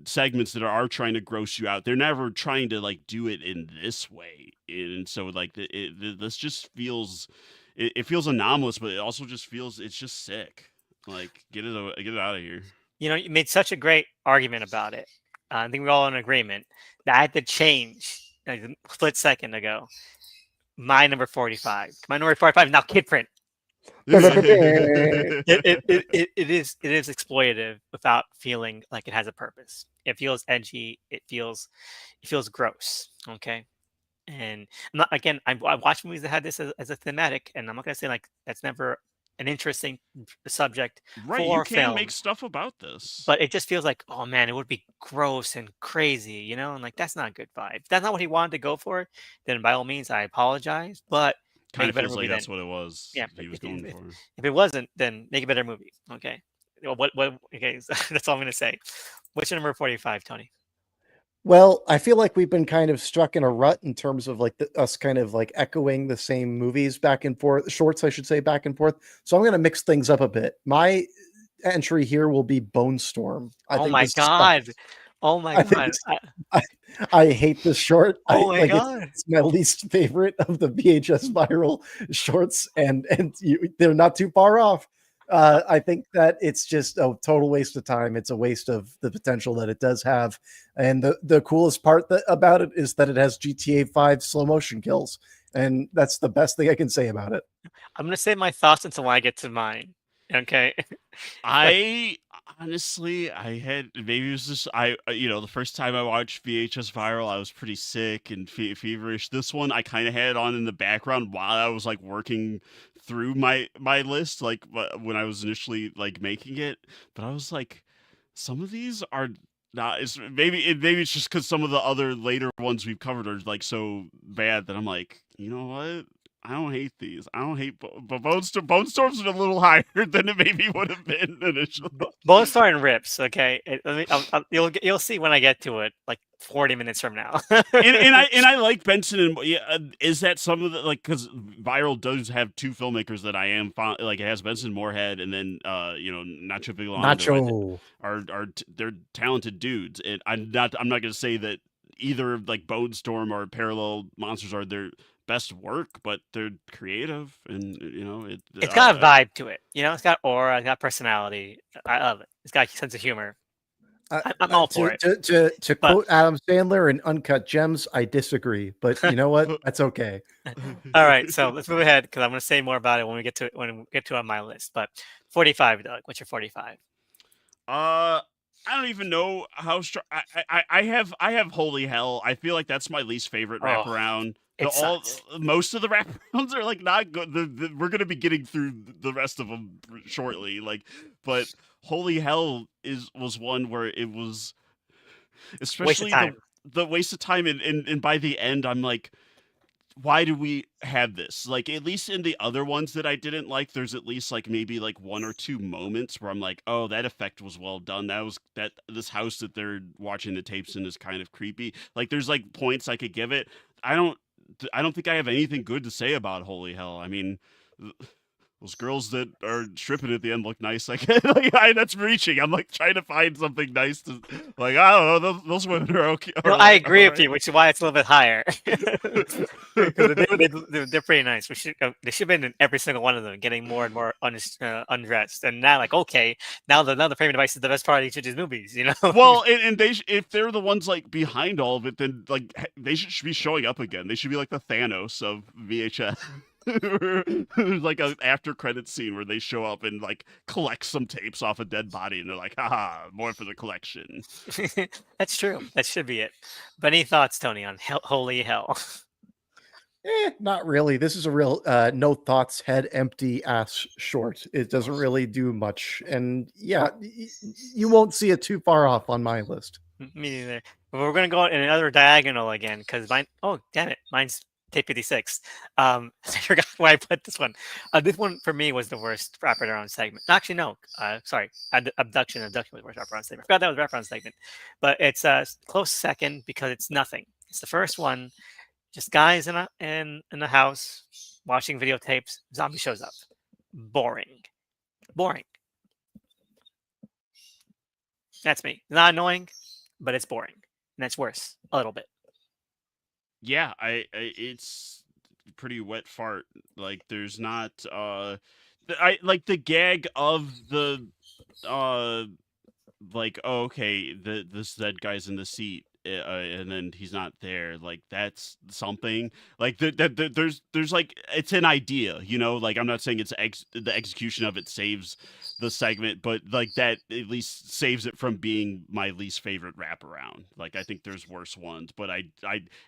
segments that are trying to gross you out, they're never trying to like do it in this way. And so like this just feels it feels anomalous, but it also just feels it's just sick. Like get it out of here. You know, you made such a great argument about it. I think we're all in agreement that I had to change like, a split second ago. My number 45. My number 45 is now Kid Print. It is exploitative without feeling like it has a purpose. It feels edgy. It feels gross. Okay. And I'm not, again, I watched movies that had this as a thematic, and I'm not gonna say like that's never an interesting subject Right, you for can make film, stuff about this. but it just feels like, oh man, it would be gross and crazy, you know, and like that's not a good vibe. If that's not what he wanted to go for, then by all means, I apologize. But make Kind a of better feels movie like that's then. what it was Yeah, he was if, going if, for. if it wasn't, then make a better movie. Okay. What? Okay, so that's all I'm gonna say. What's your number 45, Tony? Well, I feel like we've been kind of stuck in a rut in terms of like us kind of like echoing the same movies back and forth, shorts, I should say, back and forth. So I'm going to mix things up a bit. My entry here will be Bone Storm. I Oh think my this sucks. god. Oh my I think god. I, I hate this short. Oh I my like god. it's my least favorite of the VHS viral shorts, and they're not too far off. I think that it's just a total waste of time. It's a waste of the potential that it does have, and the coolest part about it is that it has GTA 5 slow motion kills, and that's the best thing I can say about it. I'm gonna save my thoughts until I get to mine. Okay. I honestly, I had maybe it was just the first time I watched VHS Viral, I was pretty sick and feverish. This one I kind of had on in the background while I was like working through my list, like when I was initially like making it. But I was like, some of these are not. Maybe it's just because some of the other later ones we've covered are like so bad that I'm like, you know what? I don't hate these. I don't hate, but Bone Storm's a little higher than it maybe would have been initially. Both starting rips. Okay. You'll see when I get to it, like 40 minutes from now. And I like Benson and yeah. Is that some of the like because Viral does have two filmmakers that I am like it has Benson Moorhead and then Nacho Vigalondo they're talented dudes. And I'm not gonna say that either like Bone Storm or Parallel Monsters are their best work, but they're creative and It's got a vibe to it. You know, it's got aura, it's got personality. I love it. It's got a sense of humor. I'm all for it. To quote Adam Sandler in Uncut Gems, I disagree, but you know what? That's okay. All right, so let's move ahead because I'm going to say more about it when we get to on my list. But 45, Doug. What's your 45? I don't even know how strong. I have Holy Hell. I feel like that's my least favorite wraparound. Sucks. Most of the wraparounds are like not good. We're gonna be getting through the rest of them shortly. Like, but Holy Hell was one where it was especially the waste of time. And by the end, I'm like, why do we have this? Like, at least in the other ones that I didn't like, there's at least like maybe like one or two moments where I'm like, oh, that effect was well done. This house that they're watching the tapes in is kind of creepy. Like, there's like points I could give it. I don't think I have anything good to say about Holy Hell. I mean, those girls that are stripping at the end look nice. Like, that's reaching. I'm like trying to find something nice to, like, I don't know. Those women are okay. No, I agree with you, which is why it's a little bit higher. They're pretty nice. They should have been in every single one of them, getting more and more undressed. And now, like, okay, now the framing device is the best part of each of these movies, you know? Well, and if they're the ones like behind all of it, then like they should be showing up again. They should be like the Thanos of VHS. There's like an after credit scene where they show up and like collect some tapes off a dead body, and they're like, haha, more for the collection. That's true. That should be it. But any thoughts, Tony, on Holy Hell? Not really. This is a real no thoughts, head empty ass short. It doesn't really do much, and yeah, you won't see it too far off on my list. Me neither. But we're gonna go in another diagonal again because mine. Oh, damn it! Mine's tape 56. I forgot why I put this one. This one for me was the worst wraparound segment. Actually, no. Sorry, abduction. Abduction was the worst wraparound segment. I forgot that was wraparound segment, but it's a close second because it's nothing. It's the first one. Just guys in a house watching videotapes. Zombie shows up. Boring. That's me. Not annoying. but it's boring, and that's worse a little bit. Yeah, it's pretty wet fart. Like there's not I like the gag of the uh like, oh, okay, this dead guy's in the seat, and then he's not there. Like that's something. Like there's like it's an idea, you know. Like I'm not saying it's the execution of it saves the segment, but like that at least saves it from being my least favorite wraparound. Like I think there's worse ones, but I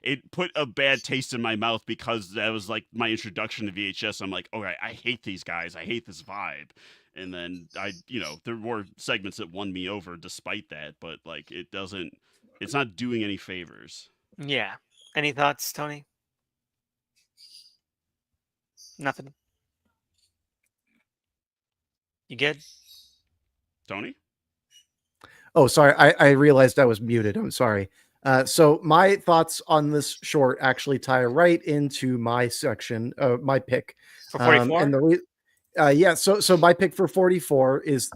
it put a bad taste in my mouth because that was like my introduction to VHS. I'm like, okay, I hate these guys. I hate this vibe. And then there were segments that won me over despite that, but like it's not doing any favors. Yeah. Any thoughts, Tony? Nothing. You good? Tony? Oh, sorry. I realized I was muted. I'm sorry. So my thoughts on this short actually tie right into my section, my pick. For 44? And yeah, so my pick for 44 is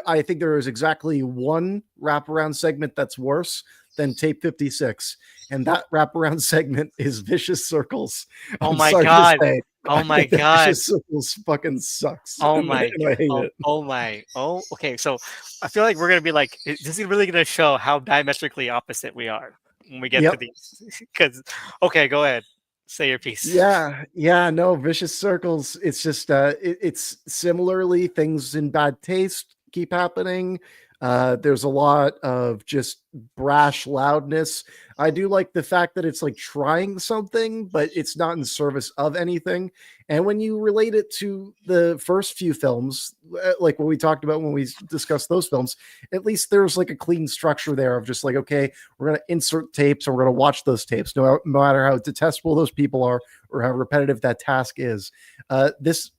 I think there is exactly one wraparound segment that's worse than tape 56, and that wraparound segment is Vicious Circles. Oh I'm my sorry to God. say, Oh I my think that God. Vicious Circles fucking sucks. Oh and my. I hate Oh, it. oh my. Oh, okay. So I feel like we're gonna be like, this is really gonna show how diametrically opposite we are when we get to Yep. these. Because, okay, go ahead, say your piece. Yeah, no, Vicious Circles. It's just it's similarly things in bad taste keep happening. There's a lot of just brash loudness. I do like the fact that it's like trying something, but it's not in service of anything. And when you relate it to the first few films, like what we talked about when we discussed those films, at least there's like a clean structure there of just like, okay, we're going to insert tapes and we're going to watch those tapes, no matter how detestable those people are or how repetitive that task is. This,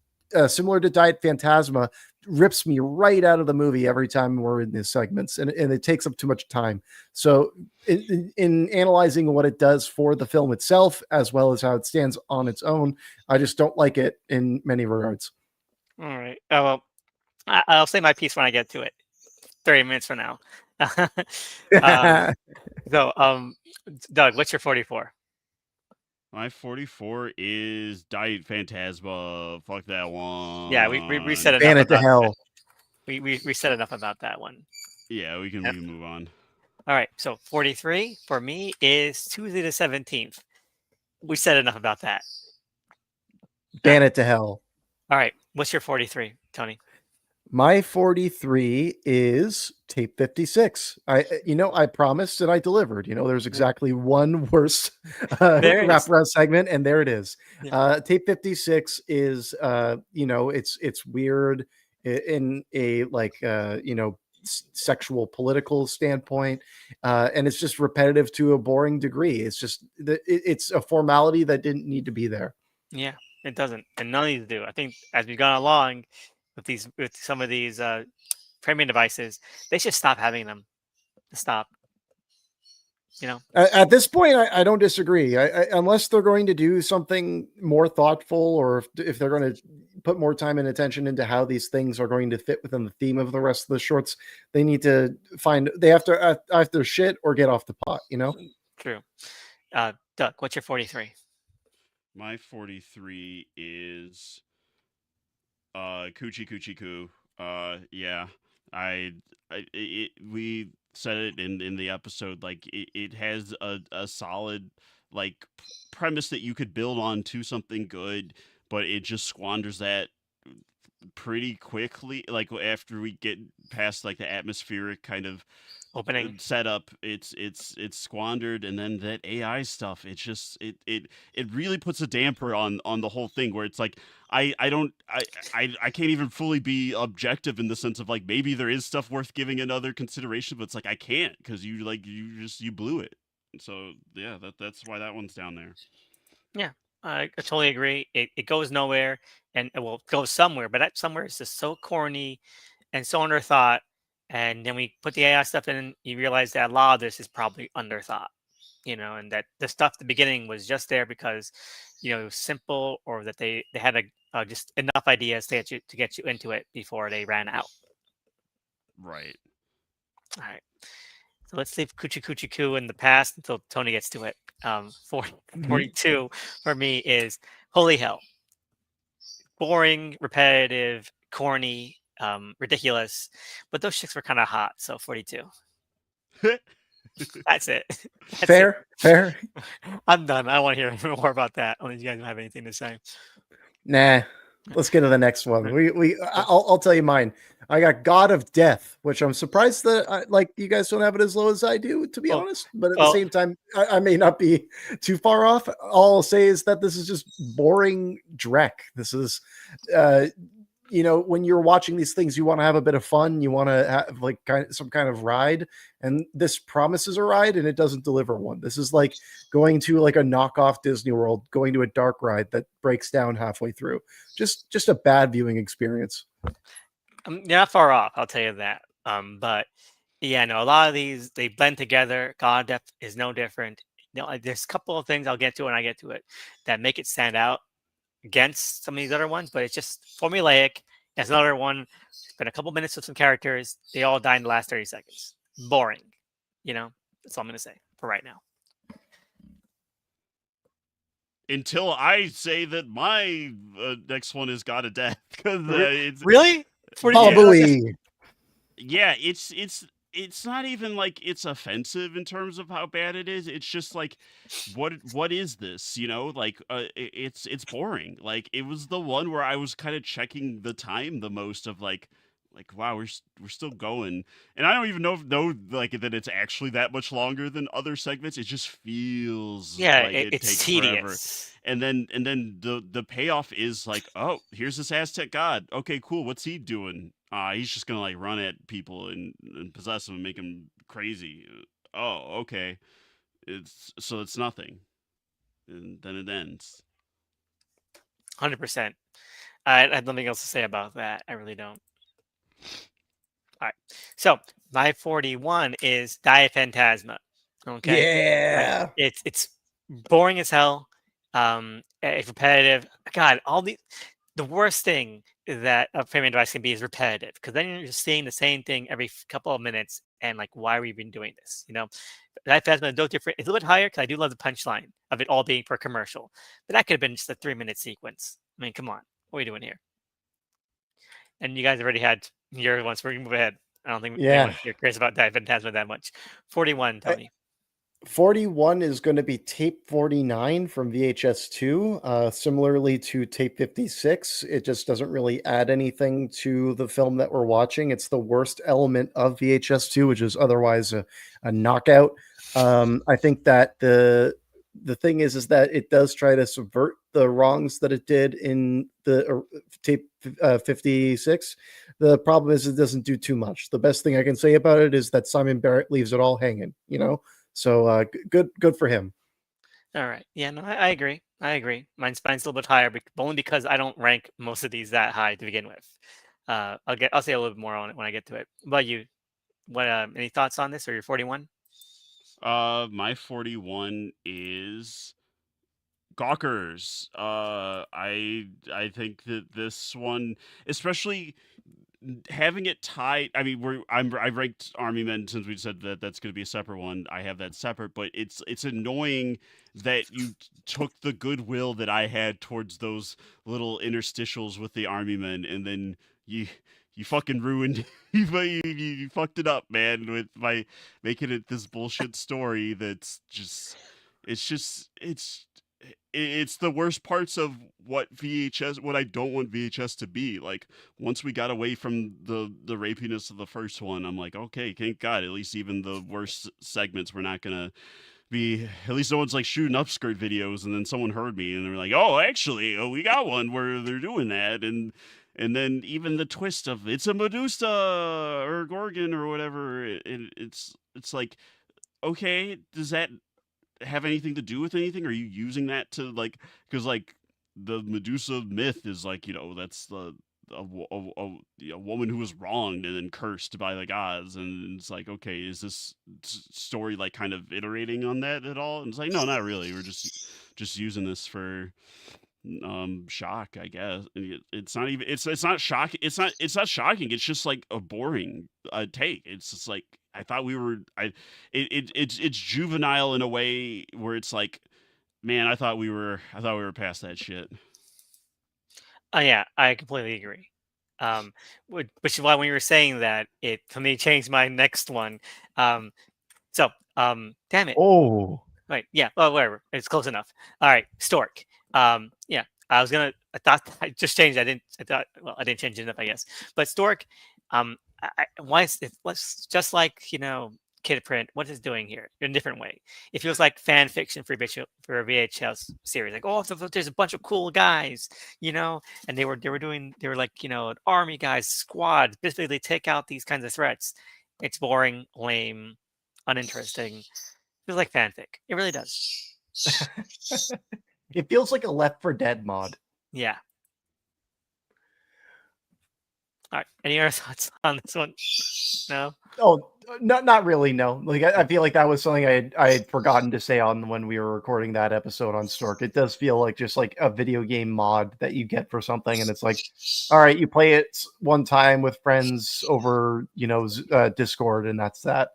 similar to Diet Phantasma, rips me right out of the movie every time we're in these segments, and it takes up too much time. So in analyzing what it does for the film itself, as well as how it stands on its own, I just don't like it in many regards. All right. Oh, well, I'll say my piece when I get to it. 30 minutes from now. So, Doug, what's your 44? My 44 is Diet Phantasma. Fuck that one. Yeah, we said enough Ban it to about hell. that. We said enough about that one. Yeah, we can move on. All right, so 43 for me is Tuesday the 17th. We said enough about that. Ban it to hell. All right, what's your 43, Tony? My 43 is tape 56. I promised and I delivered. There's exactly one worse wraparound segment, and there it is. Yeah. Tape 56 is it's weird in a sexual political standpoint, and it's just repetitive to a boring degree. It's just it's a formality that didn't need to be there. Yeah, it doesn't, and none of these do. I think as we've gone along with some of these framing devices, they should stop having them. Stop. At this point, I don't disagree. Unless they're going to do something more thoughtful, or if they're going to put more time and attention into how these things are going to fit within the theme of the rest of the shorts, they need to they have to either shit or get off the pot. True. Doug, what's your 43? My 43 is Coochie Coochie Coo. Yeah. We said it in the episode, like it has a solid like premise that you could build on to something good, but it just squanders that pretty quickly. Like after we get past like the atmospheric kind of Opening. setup, it's squandered, and then that AI stuff, it's just it really puts a damper on the whole thing, where it's like I can't even fully be objective in the sense of like maybe there is stuff worth giving another consideration, but it's like I can't because you blew it. So yeah, that's why that one's down there. Yeah, I totally agree. It goes nowhere, and well, it goes somewhere, but that somewhere is just so corny and so underthought. And then we put the AI stuff in, and you realize that a lot of this is probably underthought, and that the stuff at the beginning was just there because, it was simple, or that they had just enough ideas to get you into it before they ran out. Right. All right. So let's leave Coochie Coochie Coo in the past until Tony gets to it. 42 for me is holy hell. Boring, repetitive, corny, ridiculous. But those chicks were kind of hot, so 42. That's it. That's Fair, fair. it. I'm done. I don't want to hear more about that. Unless you guys have anything to say. Nah. Let's get to the next one. I'll tell you mine. I got God of Death, which I'm surprised that like you guys don't have it as low as I do, to be honest. But at the same time, I may not be too far off. All I'll say is that this is just boring dreck. This is, when you're watching these things, you want to have a bit of fun. You want to have like some kind of ride, and this promises a ride, and it doesn't deliver one. This is like going to like a knockoff Disney World, going to a dark ride that breaks down halfway through. Just a bad viewing experience. You're not far off, I'll tell you that. But yeah, no, a lot of these they blend together. God of Death is no different. There's a couple of things I'll get to when I get to it that make it stand out against some of these other ones, but it's just formulaic. There's another one. Spend a couple minutes with some characters. They all die in the last 30 seconds. Boring. That's all I'm gonna say for right now. Until I say that my next one is God of Death, because it's really yeah, it's not even like it's offensive in terms of how bad it is. It's just like, what is this? Like it's boring. Like it was the one where I was kind of checking the time the most of like wow, we're still going, and I don't even know like that it's actually that much longer than other segments. It just feels like it it's takes tedious. forever. And then the payoff is like, oh, here's this Aztec god. Okay, cool. What's he doing? He's just gonna like run at people and possess them and make them crazy. Oh, okay. It's nothing, and then it ends. 100%. I have nothing else to say about that. I really don't. All right. So my 41 is Diet Phantasma. Okay. Yeah. It's boring as hell. It's repetitive. God, the worst thing that a framing device can be is repetitive, because then you're just seeing the same thing every couple of minutes, and like, why are we even doing this? Diet Phantasma is no different. It's a little bit higher because I do love the punchline of it all being for commercial, but that could have been just a 3-minute sequence. I mean, come on, what are we doing here? And you guys already had your ones. We're gonna move ahead. I don't think anyone here cares about Diet Phantasma that much. 41, Tony. 41 is going to be tape 49 from VHS 2. Similarly to tape 56, it just doesn't really add anything to the film that we're watching. It's the worst element of VHS 2, which is otherwise a knockout. I think that the thing is that it does try to subvert the wrongs that it did in the tape 56. The problem is it doesn't do too much. The best thing I can say about it is that Simon Barrett leaves it all hanging, So good for him. All right. Yeah, no, I agree. Mine's a little bit higher, only because I don't rank most of these that high to begin with. I'll say a little bit more on it when I get to it. What about you? What any thoughts on this, or your 41? My 41 is Gawkers. I think that this one, especially having it tied. I mean, I ranked Army Men, since we said that that's going to be a separate one. I have that separate, but it's annoying that you took the goodwill that I had towards those little interstitials with the Army Men, and then you fucking ruined you fucked it up, man, with by making it this bullshit story that's just it's the worst parts of what I don't want VHS to be. Like, once we got away from the rapiness of the first one, I'm like, okay, thank God, at least even the worst segments we're not gonna be, at least no one's like shooting upskirt videos and then someone heard me and they're like, oh, actually, we got one where they're doing that. And then even the twist of it's a Medusa or Gorgon or whatever, it's like, okay, does that have anything to do with anything? Are you using that to like, because like the Medusa myth is like, that's a woman who was wronged and then cursed by the gods, and it's like, okay, is this story like kind of iterating on that at all? And it's like, no, not really. We're just using this for shock, I guess. And it's not even it's not shocking. It's not shocking. It's just like a boring take. It's just like, I thought we were it's juvenile in a way where it's like, man, I thought we were past that shit. Oh yeah, I completely agree. Which is why when you were saying that, it for me changed my next one. Um, damn it. Oh, Right. Yeah. Well, whatever. It's close enough. All right. Stork. Yeah. I thought I just changed. I thought. Well, I didn't change it enough, I guess. But Stork. Why is it? Let's just like Kid Print. What is it doing here in a different way? It feels like fan fiction for a VHS series. Like, oh, there's a bunch of cool guys, and they were like an army guys squad. Basically, they take out these kinds of threats. It's boring, lame, uninteresting. Feels like fanfic. It really does. it feels like a Left 4 Dead mod. Yeah. All right. Any other thoughts on this one? No. Oh, not really. No, like I feel like that was something I had forgotten to say on when we were recording that episode on Stork. It does feel like just like a video game mod that you get for something, and it's like, all right, you play it one time with friends over Discord, and that's that.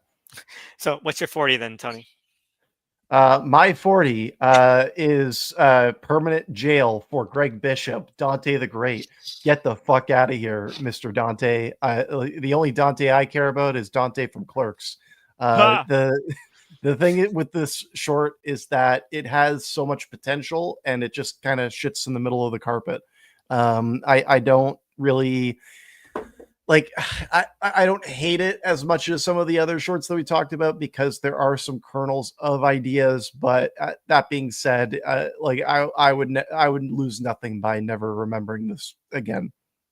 So, what's your 40 then, Tony? My 40 is permanent jail for Greg Bishop, Dante the Great. Get the fuck out of here, Mr. Dante. The only Dante I care about is Dante from Clerks. The thing with this short is that it has so much potential and it just kind of shits in the middle of the carpet. I don't really like I don't hate it as much as some of the other shorts that we talked about because there are some kernels of ideas. But that being said, I would lose nothing by never remembering this again.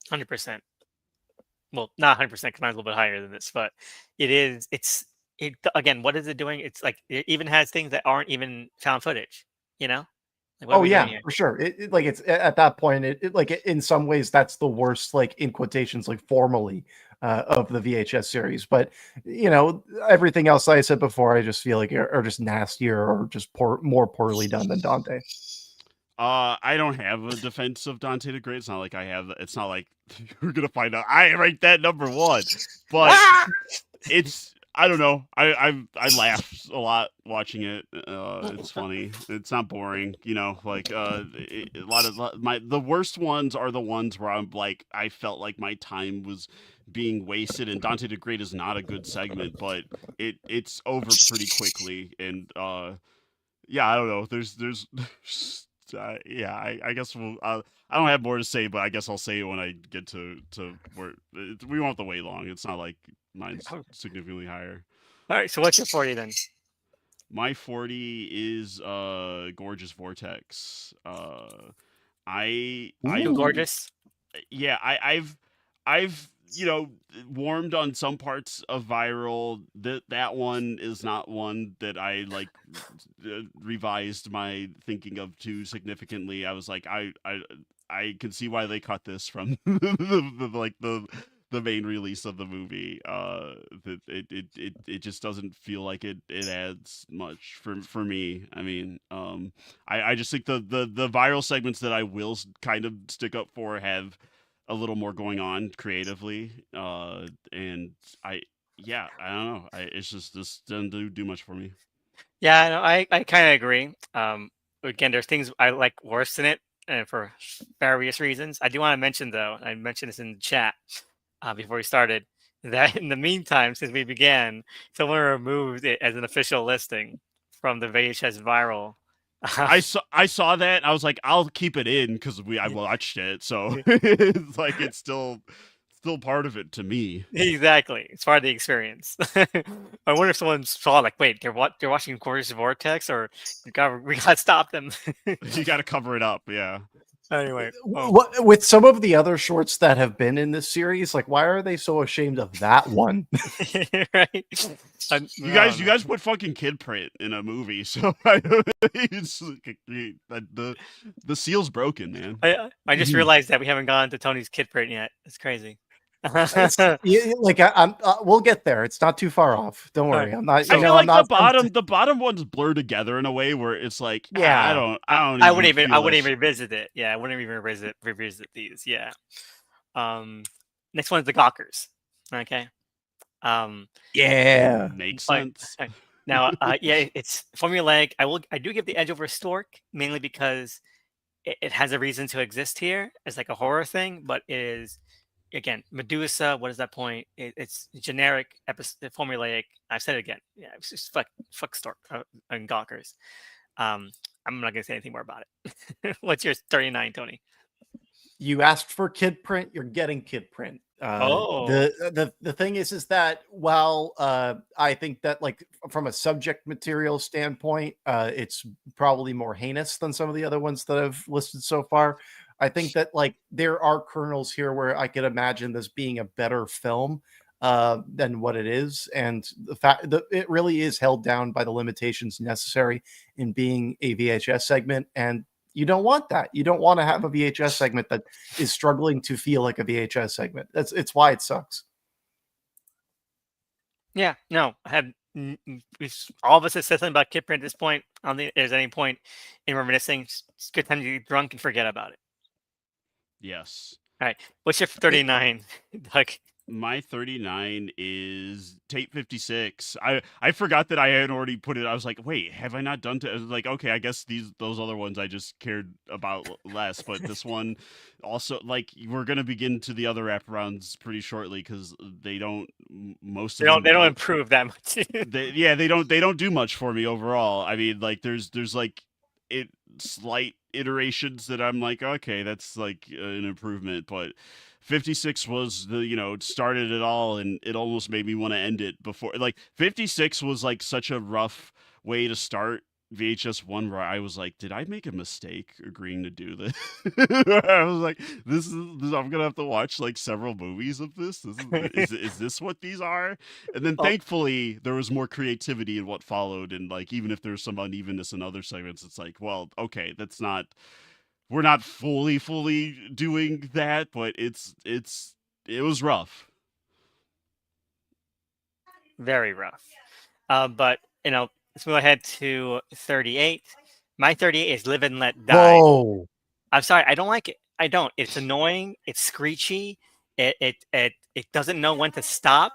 100%. Well, not 100% because mine's a little bit higher than this, but it's again. What is it doing? It's like it even has things that aren't even found footage. Like, what are Oh we yeah, doing here? for sure. It's at that point. In some ways that's the worst, like in quotations, like formally of the VHS series. But everything else I said before, I just feel like are just nastier or just more poorly done than Dante. I don't have a defense of Dante the Great. It's not like I have. It's not like you're gonna find out I rank that number one. But it's. I don't know. I laughed a lot watching it. It's funny. It's not boring. A lot of the worst ones are the ones where I'm like I felt like my time was being wasted. And Dante the Great is not a good segment, but it's over pretty quickly. And yeah, I don't know. There's yeah. I guess we'll. I don't have more to say, but I guess I'll say it when I get to where we won't have to wait long. It's not like mine's significantly higher. All right. So, what's your 40 then? My 40 is Gorgeous Vortex. I Gorgeous. Yeah, I've warmed on some parts of Viral. That one is not one that I like revised my thinking of too significantly. I was like, I can see why they cut this from the main release of the movie. It just doesn't feel like it adds much for me. I mean, I just think the Viral segments that I will kind of stick up for have a little more going on creatively, and I don't know. It's just this doesn't do much for me. Yeah, no, I kind of agree. Again, there's things I like worse than it, and for various reasons. I do want to mention though, I mentioned this in the chat before we started, that in the meantime, since we began, someone removed it as an official listing from the VHS Viral. I saw that. I was like, I'll keep it in because I watched it, so it's like it's still part of it to me. Exactly, it's part of the experience. I wonder if someone saw like, wait, they're watching Gorgeous Vortex, or we got to stop them. You got to cover it up, yeah. Anyway, what with some of the other shorts that have been in this series, like why are they so ashamed of that one? Right? You guys put fucking Kid Print in a movie, so the seal's broken, man. I just realized that we haven't gone to Tony's Kid Print yet. It's crazy. We'll get there. It's not too far off. Don't worry. I'm not. I feel like the bottom ones blur together in a way where it's like, yeah, I wouldn't even revisit it. Yeah, I wouldn't even revisit these. Yeah. Next one is the Gawkers. Okay. Yeah. Makes But sense. now, yeah, it's formulaic. I do give the edge over Stork mainly because it has a reason to exist here as like a horror thing, but it is again Medusa. What is that point? It's generic, formulaic. I've said it again. Yeah, it's just fuck Stork and Gawkers. I'm not gonna say anything more about it. What's your 39, Tony? You asked for kid print, you're getting kid print. Oh, The thing is that while I think that like from a subject material standpoint, it's probably more heinous than some of the other ones that I've listed so far. I think that like there are kernels here where I could imagine this being a better film than what it is, and the fact that it really is held down by the limitations necessary in being a VHS segment, and you don't want that. You don't want to have a VHS segment that is struggling to feel like a VHS segment. It's why it sucks. yeah, no, I have all of us have said something about Kid Print at this point. I don't think there's any point in reminiscing. It's a good time to get drunk and forget about it. Yes. All right, what's your 39, Doug? My 39 is tape 56. I forgot that I had already put it. I was like, wait, have I not done I was like, okay, I guess those other ones I just cared about less, but this one also, like, we're gonna begin to the other wraparounds pretty shortly because they don't most They of them don't improve that much. they don't do much for me overall. I mean, like there's like it slight iterations that I'm like, okay, that's like an improvement, but 56 was the, it started it all, and it almost made me want to end it before. Like 56 was like such a rough way to start VHS 1 where I was like, did I make a mistake agreeing to do this? I was like, I'm gonna have to watch like several movies of this. Is this what these are? And then Well, thankfully there was more creativity in what followed, and like even if there's some unevenness in other segments, it's like, well, okay, we're not fully doing that, but it was rough. very rough. But let's move ahead to 38. My 38 is Live and Let Die. Whoa. I'm sorry, I don't like it. I don't. It's annoying. It's screechy. It doesn't know when to stop.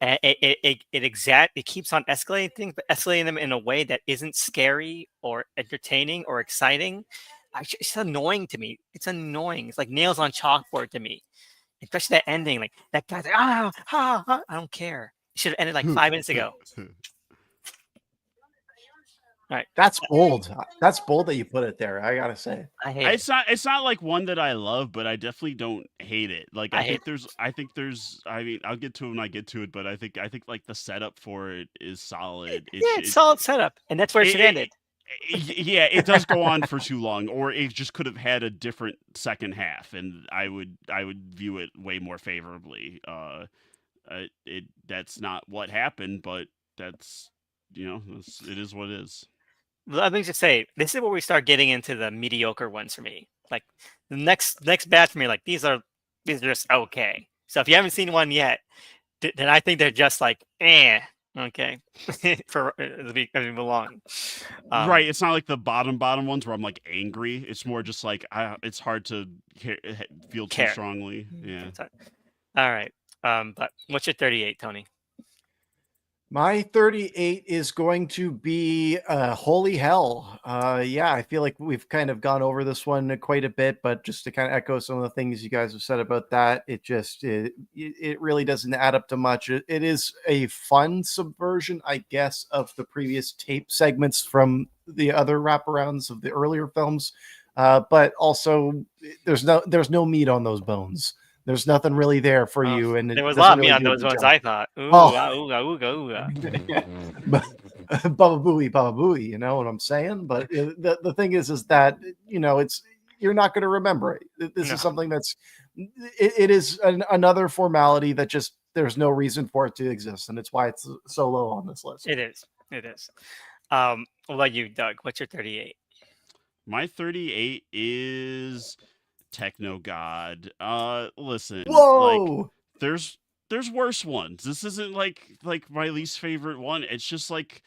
It keeps on escalating things, but escalating them in a way that isn't scary or entertaining or exciting. It's annoying to me. It's annoying. It's like nails on chalkboard to me. Especially that ending, like that guy's like, I don't care. It should have ended like 5 minutes ago. All right, That's bold. That's bold that you put it there. I gotta say. I hate it. It's not like one that I love, but I definitely don't hate it. Like I I hate think there's I mean, I'll get to it when I get to it, but I think like the setup for it is solid. It's solid setup, and that's where it should end it. Yeah, it does go on for too long, or it just could have had a different second half, and I would view it way more favorably. That's not what happened, but that's it is what it is. Let me just say, this is where we start getting into the mediocre ones for me. Like the next batch for me, like these are just okay. So if you haven't seen one yet, then I think they're just like okay for as we move along. Right, it's not like the bottom ones where I'm like angry. It's more just like it's hard to feel too Care. strongly. Yeah. All right. But what's your 38, Tony? My 38 is going to be Holy Hell. Yeah, I feel like we've kind of gone over this one quite a bit, but just to kind of echo some of the things you guys have said about that, it really doesn't add up to much. It is a fun subversion, I guess, of the previous tape segments from the other wraparounds of the earlier films, but also there's no meat on those bones. There's nothing really there for you, and there was a lot of meat on those ones. I thought, Baba Booey, you know what I'm saying? But the thing is that it's you're not going to remember it. This is something that's it is another formality that just there's no reason for it to exist, and it's why it's so low on this list. It is. What about you, Doug? What's your 38? My 38 is Techno God. Listen, Whoa! like there's worse ones. This isn't like my least favorite one. It's just like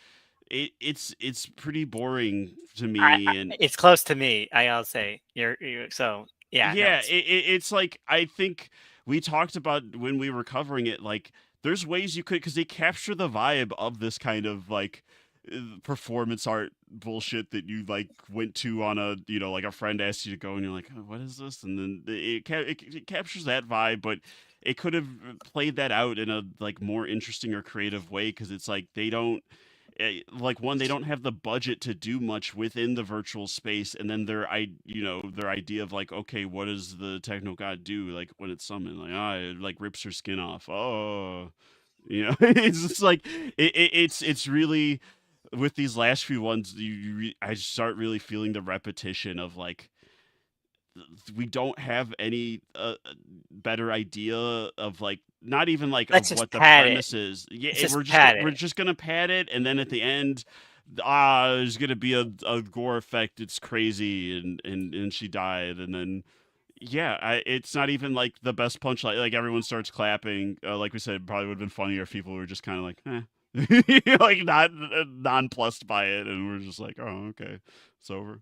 it's pretty boring to me, and it's close to me. I'll say you're so yeah. Yeah, it's like I think we talked about when we were covering it. Like there's ways you could, because they capture the vibe of this kind of like performance art bullshit that you like went to on a, you know, like a friend asked you to go and you're like, oh, what is this? And then it captures that vibe, but it could have played that out in a like more interesting or creative way, because it's like they don't like, one, they don't have the budget to do much within the virtual space, and then their idea of like, okay, what does the techno god do like when it's summoned, like, it like rips her skin off, oh, you know. It's just like it's really, with these last few ones, I start really feeling the repetition of like, we don't have any better idea of like, not even like Let's of just what the pad it. premise is. Yeah, Let's just we're just pad we're it. just gonna pad it, and then at the end, there's gonna be a gore effect. It's crazy, and she died, and then yeah, it's not even like the best punchline. Like, everyone starts clapping. Like we said, it probably would have been funnier if people were just kind of like, like, not nonplussed by it, and we're just like, oh, okay, it's over.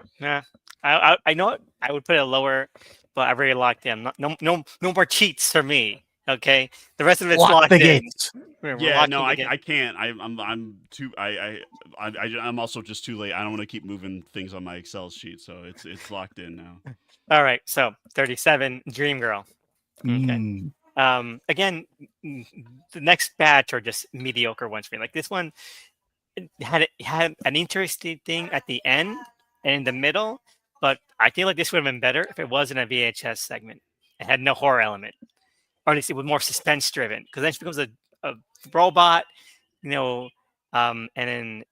Yeah, I know it. I would put it lower, but I really locked in. No more cheats for me. Okay, the rest of it's Lock locked the in. gates. We're Yeah, locking no, the I gate. can't. I'm too. I'm also just too late. I don't want to keep moving things on my Excel sheet, so it's locked in now. All right, so 37, Dream Girl. Okay. Again, the next batch are just mediocre ones for me. Like, this one had an interesting thing at the end and in the middle, but I feel like this would have been better if it wasn't a VHS segment. It had no horror element, or at least it was more suspense driven. Because then she becomes a robot, you know, and then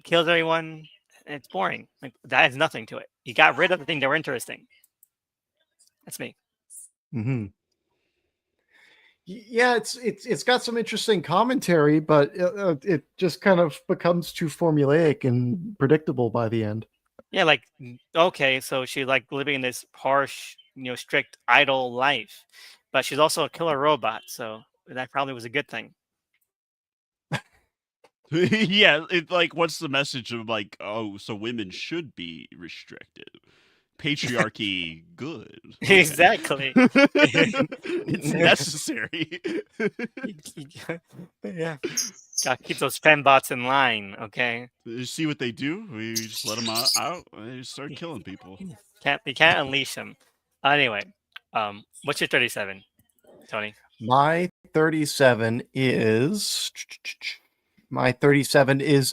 kills everyone. And it's boring. Like, that has nothing to it. You got rid of the thing that were interesting. That's me. Mm-hmm. Yeah, it's got some interesting commentary, but it just kind of becomes too formulaic and predictable by the end. Yeah, like, okay, so she's like living this harsh, strict idle life, but she's also a killer robot, so that probably was a good thing. Yeah, it like, what's the message of like, oh, so women should be restricted? Patriarchy, good. Okay. Exactly. It's necessary. Yeah, gotta keep those fembots in line, okay? You see what they do? We just let them out. They just start killing people. You can't unleash them. Anyway, what's your 37, Tony? My 37 is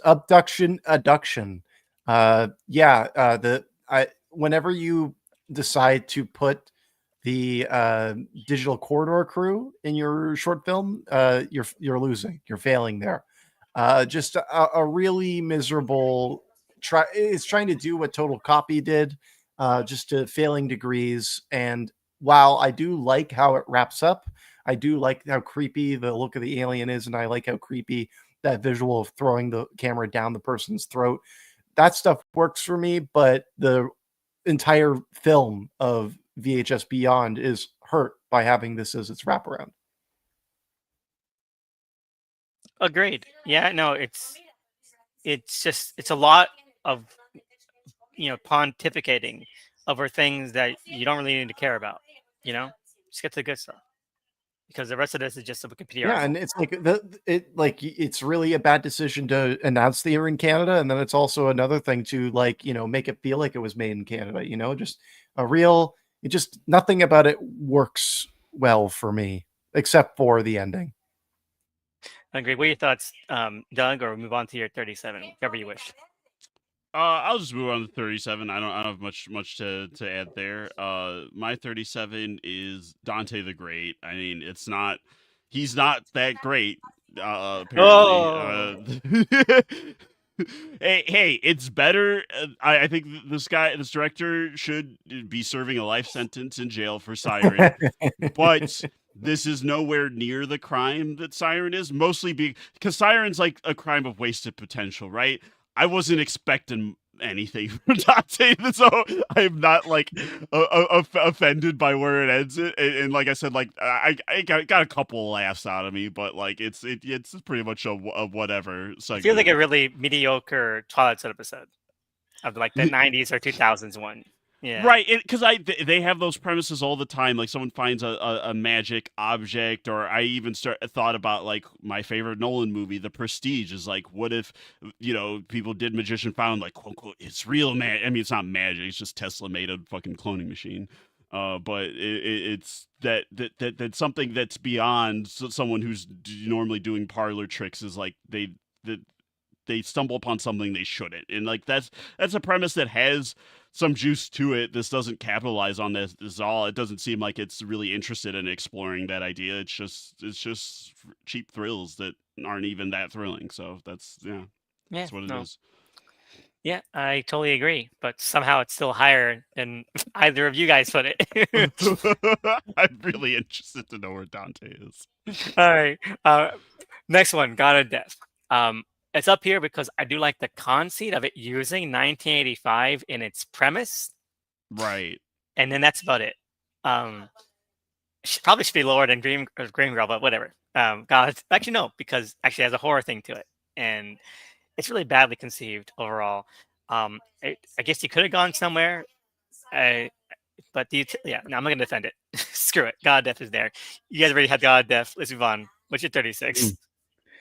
abduction adduction. Whenever you decide to put the digital corridor crew in your short film, you're losing. You're failing there. Just a really miserable try. It's trying to do what Total Copy did, just to failing degrees. And while I do like how it wraps up, I do like how creepy the look of the alien is, and I like how creepy that visual of throwing the camera down the person's throat. That stuff works for me, but the entire film of VHS Beyond is hurt by having this as its wraparound. Agreed. Yeah, no, it's a lot of pontificating over things that you don't really need to care about. Just get to the good stuff, because the rest of this is just a computer. Yeah, and it's like it's really a bad decision to announce that you're in Canada, and then it's also another thing to make it feel like it was made in Canada. Just nothing about it works well for me, except for the ending. Agree. What are your thoughts, Doug, or move on to your 37, whichever you wish? I'll just move on to 37. I don't have much to add there. My 37 is Dante the Great. I mean, he's not that great, apparently. Oh. Hey, it's better. I think this director should be serving a life sentence in jail for Siren, but this is nowhere near the crime that Siren is. Mostly because Siren's like a crime of wasted potential, right? I wasn't expecting anything from Dante, so I'm not like offended by where it ends. And like I said, like I got a couple laughs out of me, but like it's pretty much a whatever. I feel like a really mediocre Twilight Zone episode of like the 90s or 2000s one. Yeah. Right, because they have those premises all the time. Like someone finds a magic object, or I even thought about like my favorite Nolan movie, The Prestige. Is like, what if people did Magician Found, like quote unquote, it's real I mean, it's not magic. It's just Tesla made a fucking cloning machine. But it's that something that's beyond someone who's normally doing parlor tricks is like they stumble upon something they shouldn't, and like that's a premise that has some juice to it. This doesn't capitalize on this at all. It doesn't seem like it's really interested in exploring that idea. It's just cheap thrills that aren't even that thrilling. So that's Yeah. that's what it No. is. Yeah, I totally agree. But somehow it's still higher than either of you guys put it. I'm really interested to know where Dante is. All right. Next one, God of Death. It's up here because I do like the conceit of it using 1985 in its premise, Right. and then that's about it. Probably should be lower than Dream Girl, but whatever. God, actually no, because actually it has a horror thing to it, and it's really badly conceived overall. I guess you could have gone somewhere, but no, I'm not gonna defend it. Screw it. God of Death is there. You guys already had God of Death. Let's move on. What's your 36,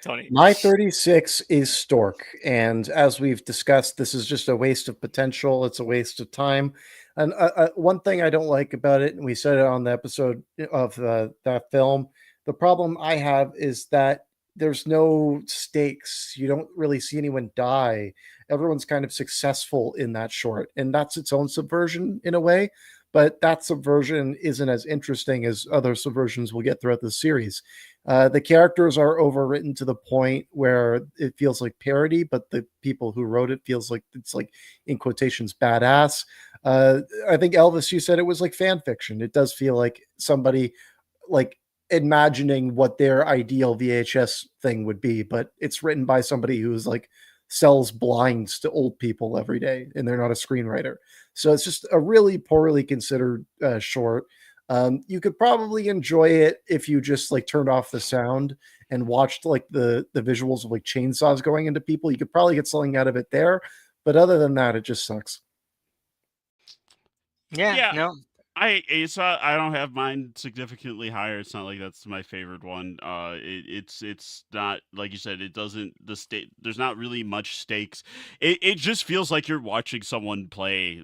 Tony? My 36 is Stork. And as we've discussed, this is just a waste of potential. It's a waste of time. And one thing I don't like about it, and we said it on the episode of that film, the problem I have is that there's no stakes. You don't really see anyone die. Everyone's kind of successful in that short. And that's its own subversion in a way. But that subversion isn't as interesting as other subversions we'll get throughout the series. The characters are overwritten to the point where it feels like parody, but the people who wrote it feels like it's like, in quotations, badass. I think Elvis, you said it was like fan fiction. It does feel like somebody like imagining what their ideal VHS thing would be, but it's written by somebody who's like sells blinds to old people every day, and they're not a screenwriter. So it's just a really poorly considered short. You could probably enjoy it if you just like turned off the sound and watched like the visuals of like chainsaws going into people. You could probably get something out of it there, but other than that, it just sucks. Yeah. No. I don't have mine significantly higher. It's not like that's my favorite one. It's not, like you said. It doesn't There's not really much stakes. It just feels like you're watching someone play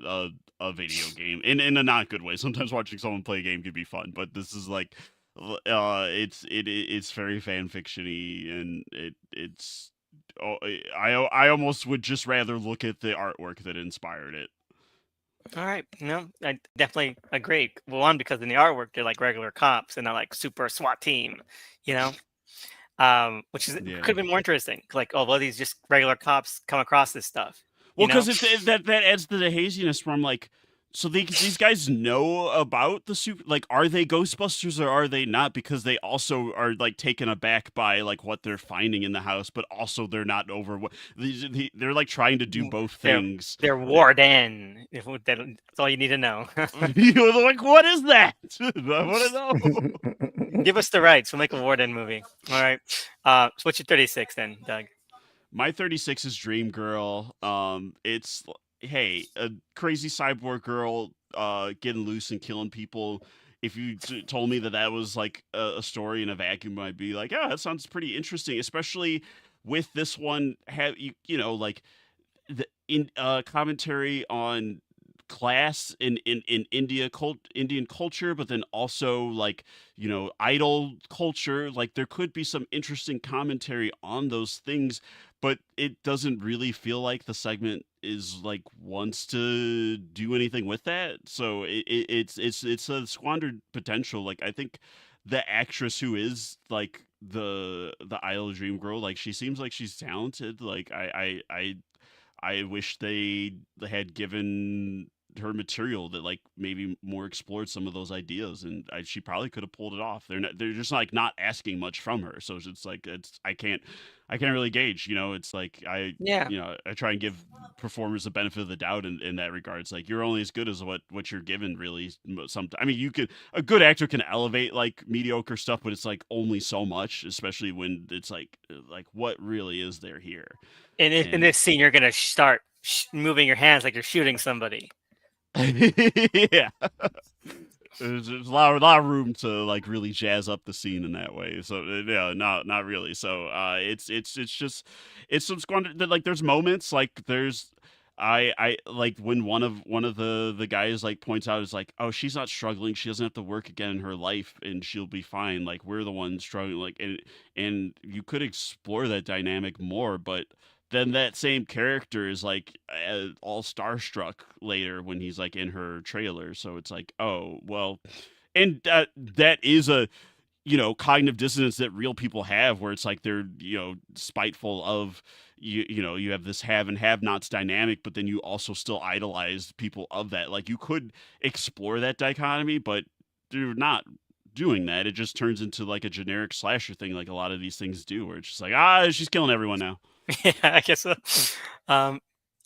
a video game in a not good way. Sometimes watching someone play a game can be fun, but this is like it's very fan fictiony, and it's I almost would just rather look at the artwork that inspired it. All right. No, I definitely agree. Well, one, because in the artwork they're like regular cops and not like super SWAT team, you know, which is Yeah. could be more interesting. Like, oh, well, these just regular cops come across this stuff. Well, You know? because that adds to the haziness where I'm like, so these guys know about the super, like, are they Ghostbusters or are they not? Because they also are like taken aback by like what they're finding in the house, but also they're not over what they're like trying to do both things. They're warden. That's all you need to know. You're like, what is that? I want to know. Give us the rights. We'll make a warden movie. All right. So what's your 36 then, Doug? My 36 is Dream Girl. It's hey, a crazy cyborg girl getting loose and killing people. If you told me that was like a story in a vacuum, I'd be like, yeah, that sounds pretty interesting. Especially with this one, like the commentary on class in Indian culture, but then also like idol culture. Like there could be some interesting commentary on those things, but it doesn't really feel like the segment is like wants to do anything with that. So it's a squandered potential. Like I think the actress who is like the Isle of Dream Girl, like she seems like she's talented. Like I wish they had given her material that like maybe more explored some of those ideas, and she probably could have pulled it off. They're just like not asking much from her, so it's like I can't really gauge. It's like Yeah. I try and give performers the benefit of the doubt in that regard. It's like you're only as good as what you're given. Really, I mean, a good actor can elevate like mediocre stuff, but it's like only so much, especially when it's like what really is there here. In this scene, you're gonna start moving your hands like you're shooting somebody. Yeah. There's a lot of room to like really jazz up the scene in that way. So yeah, not really. So it's just it's some squander. Like there's moments like there's I like when one of the guys like points out is like, oh, she's not struggling, she doesn't have to work again in her life and she'll be fine, like we're the ones struggling, like and you could explore that dynamic more, but then that same character is like all starstruck later when he's like in her trailer. So it's like, oh well, and that is a cognitive dissonance that real people have, where it's like they're spiteful of you have this have and have nots dynamic, but then you also still idolize people of that. Like you could explore that dichotomy, but they're not doing that. It just turns into like a generic slasher thing, like a lot of these things do, where it's just like, she's killing everyone now. Yeah, I guess so. Um,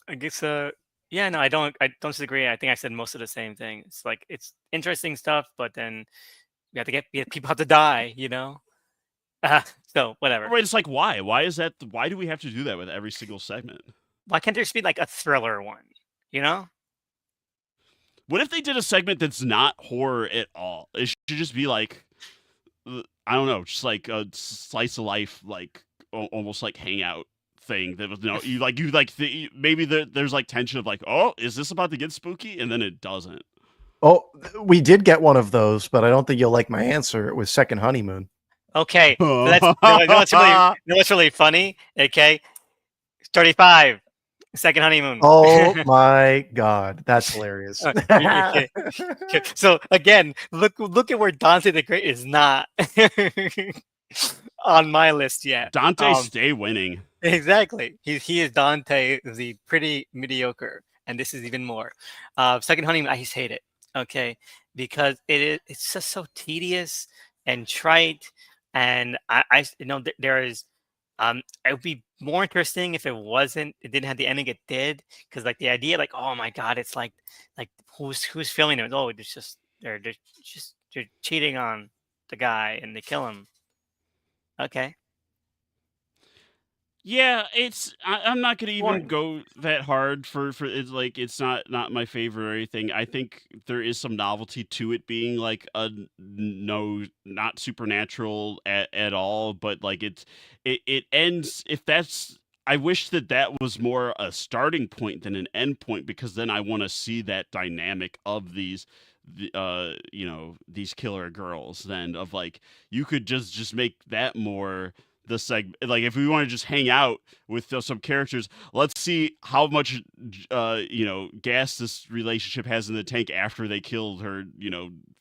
I guess yeah, no, I don't disagree. I think I said most of the same thing. It's like it's interesting stuff, but then people have to die, you know. So whatever. Right, it's like, why is that, why do we have to do that with every single segment? Why can't there just be like a thriller one? You know? What if they did a segment that's not horror at all? It should just be like, I don't know, just like a slice of life, like almost like hangout thing. That was maybe there's like tension of like, oh, is this about to get spooky? And then it doesn't. Oh, we did get one of those, but I don't think you'll like my answer. It was Second Honeymoon. Okay, so that's what's really funny. Okay, 35, Second Honeymoon. Oh my god, that's hilarious. Okay. So again, look at where Dante the Great is not on my list yet. Dante, stay winning. Exactly. He is Dante the pretty mediocre, and this is even more. Second Honeymoon, I just hate it. Okay, because it's just so tedious and trite, and I there is it would be more interesting if it didn't have the ending it did, because like the idea, like, oh my god, it's like who's filming it? Oh, it's just they're cheating on the guy and they kill him. Okay. Yeah, I'm not gonna Boring. even go that hard for it's like it's not my favorite or anything. I think there is some novelty to it being like a no, not supernatural at all, but like it ends, if that's, I wish that was more a starting point than an end point, because then I want to see that dynamic of these these killer girls, then of like you could just make that more the segment. Like if we want to just hang out with some characters, let's see how much gas this relationship has in the tank after they killed her,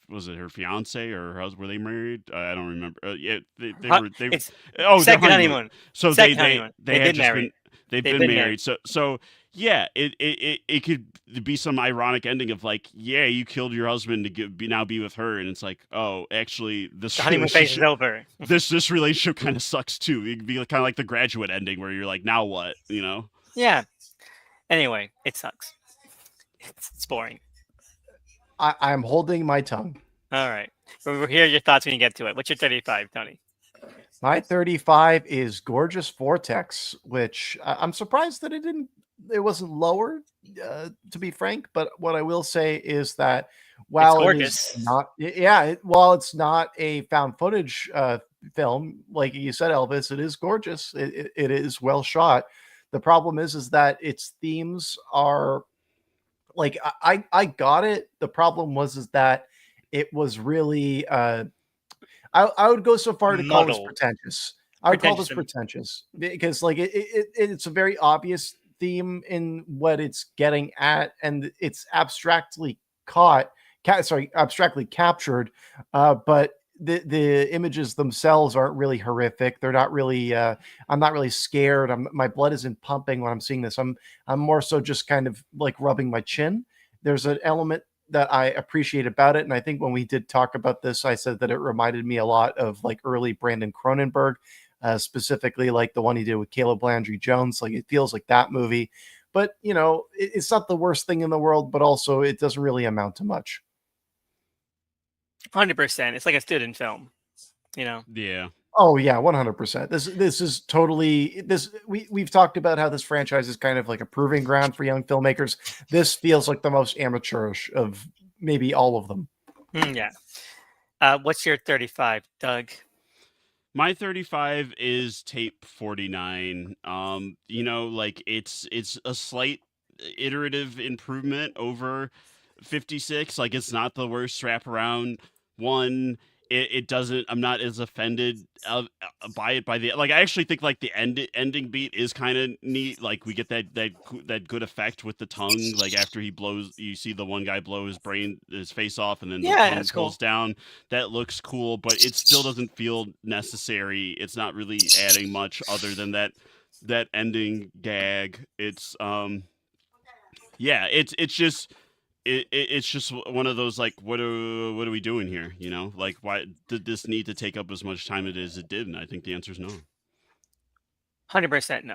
was it her fiance or her husband? Were they married? I don't remember. Yeah, they were. It's their Second Honeymoon. So Second Honeymoon. they had been just married. they've been married. So yeah, it could be some ironic ending of like, yeah, you killed your husband to now be with her, and it's like, oh, actually, this The honeymoon phase is over. this relationship kind of sucks too. It could be kind of like the Graduate ending, where you're like, now what, Yeah. Anyway, it sucks. It's boring. I'm holding my tongue. All right. We'll hear your thoughts when you get to it. What's your 35, Tony? My 35 is Gorgeous Vortex, which I'm surprised that it wasn't lower, to be frank. But what I will say is that while it is not, while it's not a found footage film, like you said, Elvis, it is gorgeous. It is well shot. The problem is that its themes are like, I got it. The problem is that it was really I would go so far to call this pretentious. I would call this pretentious because like it's a very obvious theme in what it's getting at, and it's abstractly abstractly captured, but the images themselves aren't really horrific. They're not really I'm not really scared. My blood isn't pumping when I'm seeing this. I'm more so just kind of like rubbing my chin. There's an element that I appreciate about it, and I think when we did talk about this, I said that it reminded me a lot of like early Brandon Cronenberg, specifically like the one he did with Caleb Landry Jones. Like it feels like that movie, but it's not the worst thing in the world, but also it doesn't really amount to much. 100%. It's like a student film, Yeah. Oh yeah, 100%. This is totally this. We've talked about how this franchise is kind of like a proving ground for young filmmakers. This feels like the most amateurish of maybe all of them. Yeah. What's your 35, Doug? My 35 is tape 49. Like it's a slight iterative improvement over 56. Like it's not the worst wraparound one. It doesn't. I'm not as offended by it. By the like, I actually think like the ending beat is kind of neat. Like we get that good effect with the tongue. Like after he blows, you see the one guy blow his face off, and then the Yeah, tongue that's pulls cool. down. That looks cool, but it still doesn't feel necessary. It's not really adding much other than that ending gag. It's just it's just one of those like what are we doing here? Like why did this need to take up as much time as it did? And I think the answer is no. 100% no.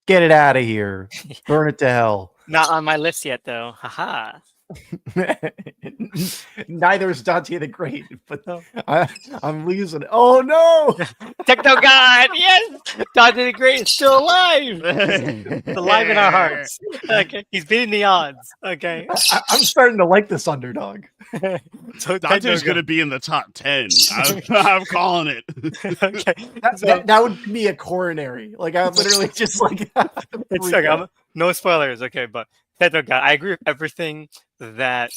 Get it out of here. Burn it to hell. Not on my list yet, though. Haha. Neither is Dante the Great, but Oh. I'm losing. Oh no! Techno God, yes! Dante the Great is still alive! Alive in our hearts. Okay, he's beating the odds. Okay. I'm starting to like this underdog. So Dante's Techno gonna be in the top 10. I'm calling it. God. Okay. That would be a coronary. Like I literally just like. It's okay. No spoilers, okay, but Techno God, I agree with everything that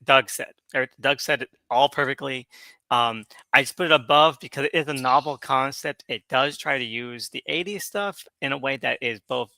Doug said. Doug said it all perfectly. I just put it above because it is a novel concept. It does try to use the 80s stuff in a way that is both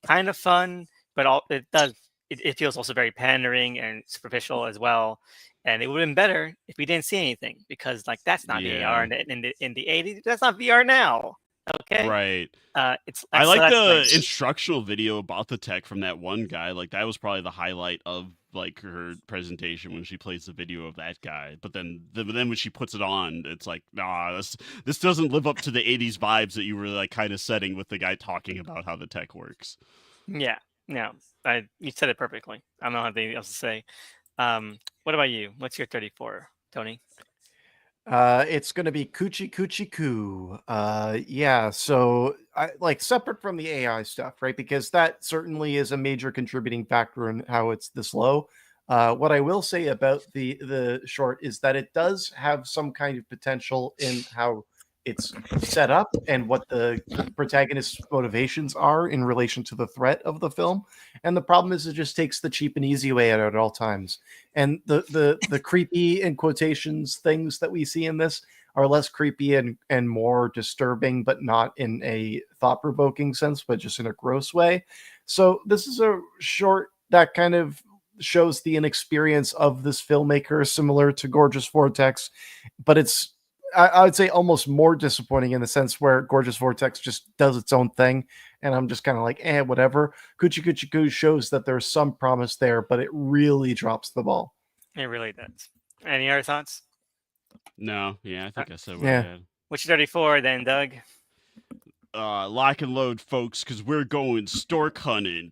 kind of fun, but it feels also very pandering and superficial as well. And it would have been better if we didn't see anything because like that's not AR in the 80s. That's not VR now. Okay. Right. I like that's the nice. instructional video about the tech from that one guy. Like that was probably the highlight of like her presentation when she plays the video of that guy. But then when she puts it on, it's like, nah, this doesn't live up to the 80s vibes that you were like kind of setting with the guy talking about how the tech works. Yeah, no, you said it perfectly. I don't have anything else to say. What about you? What's your 34, Tony? It's gonna be coochie coochie coo. Yeah. So I like separate from the AI stuff, right? Because that certainly is a major contributing factor in how it's this low. What I will say about the short is that it does have some kind of potential in how it's set up and what the protagonist's motivations are in relation to the threat of the film. And the problem is it just takes the cheap and easy way out at all times. And the creepy in quotations things that we see in this are less creepy and more disturbing, but not in a thought-provoking sense, but just in a gross way. So this is a short that kind of shows the inexperience of this filmmaker, similar to Gorgeous Vortex, but it's I would say almost more disappointing in the sense where Gorgeous Vortex just does its own thing, and I'm just kind of like, whatever. Coochie Coochie Coo shows that there's some promise there, but it really drops the ball. It really does. Any other thoughts? No, yeah, I think I said what yeah. I had. What's your 34 then, Doug? Lock and load, folks, because we're going stork hunting.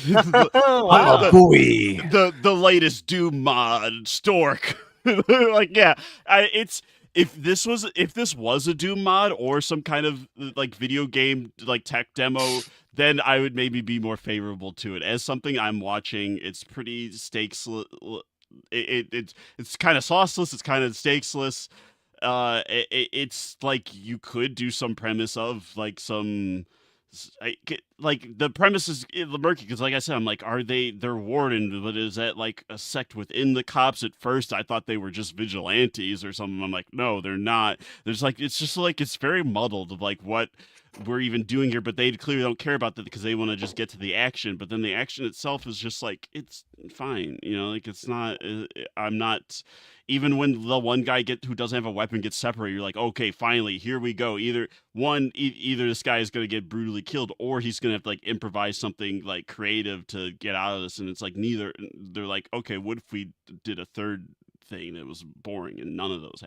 Wow. Booey. The latest Doom mod, stork. Like, yeah, if this was a Doom mod or some kind of like video game like tech demo, then I would maybe be more favorable to it. As something I'm watching, it's pretty stakes. It's kind of sauceless. It's kind of stakesless. It's like you could do some premise of like some. Like the premise is murky because like I said, I'm like, they're wardened, but is that like a sect within the cops? At first I thought they were just vigilantes or something. I'm like, no, they're not. There's like, it's just like, it's very muddled of like what we're even doing here, but they clearly don't care about that because they want to just get to the action. But then the action itself is just like, it's fine, like it's not. I'm not. Even when the one guy who doesn't have a weapon gets separated, you're like, okay, finally, here we go. Either this guy is gonna get brutally killed, or he's gonna have to like improvise something like creative to get out of this. And it's like neither. They're like, okay, what if we did a third thing that was boring, and none of those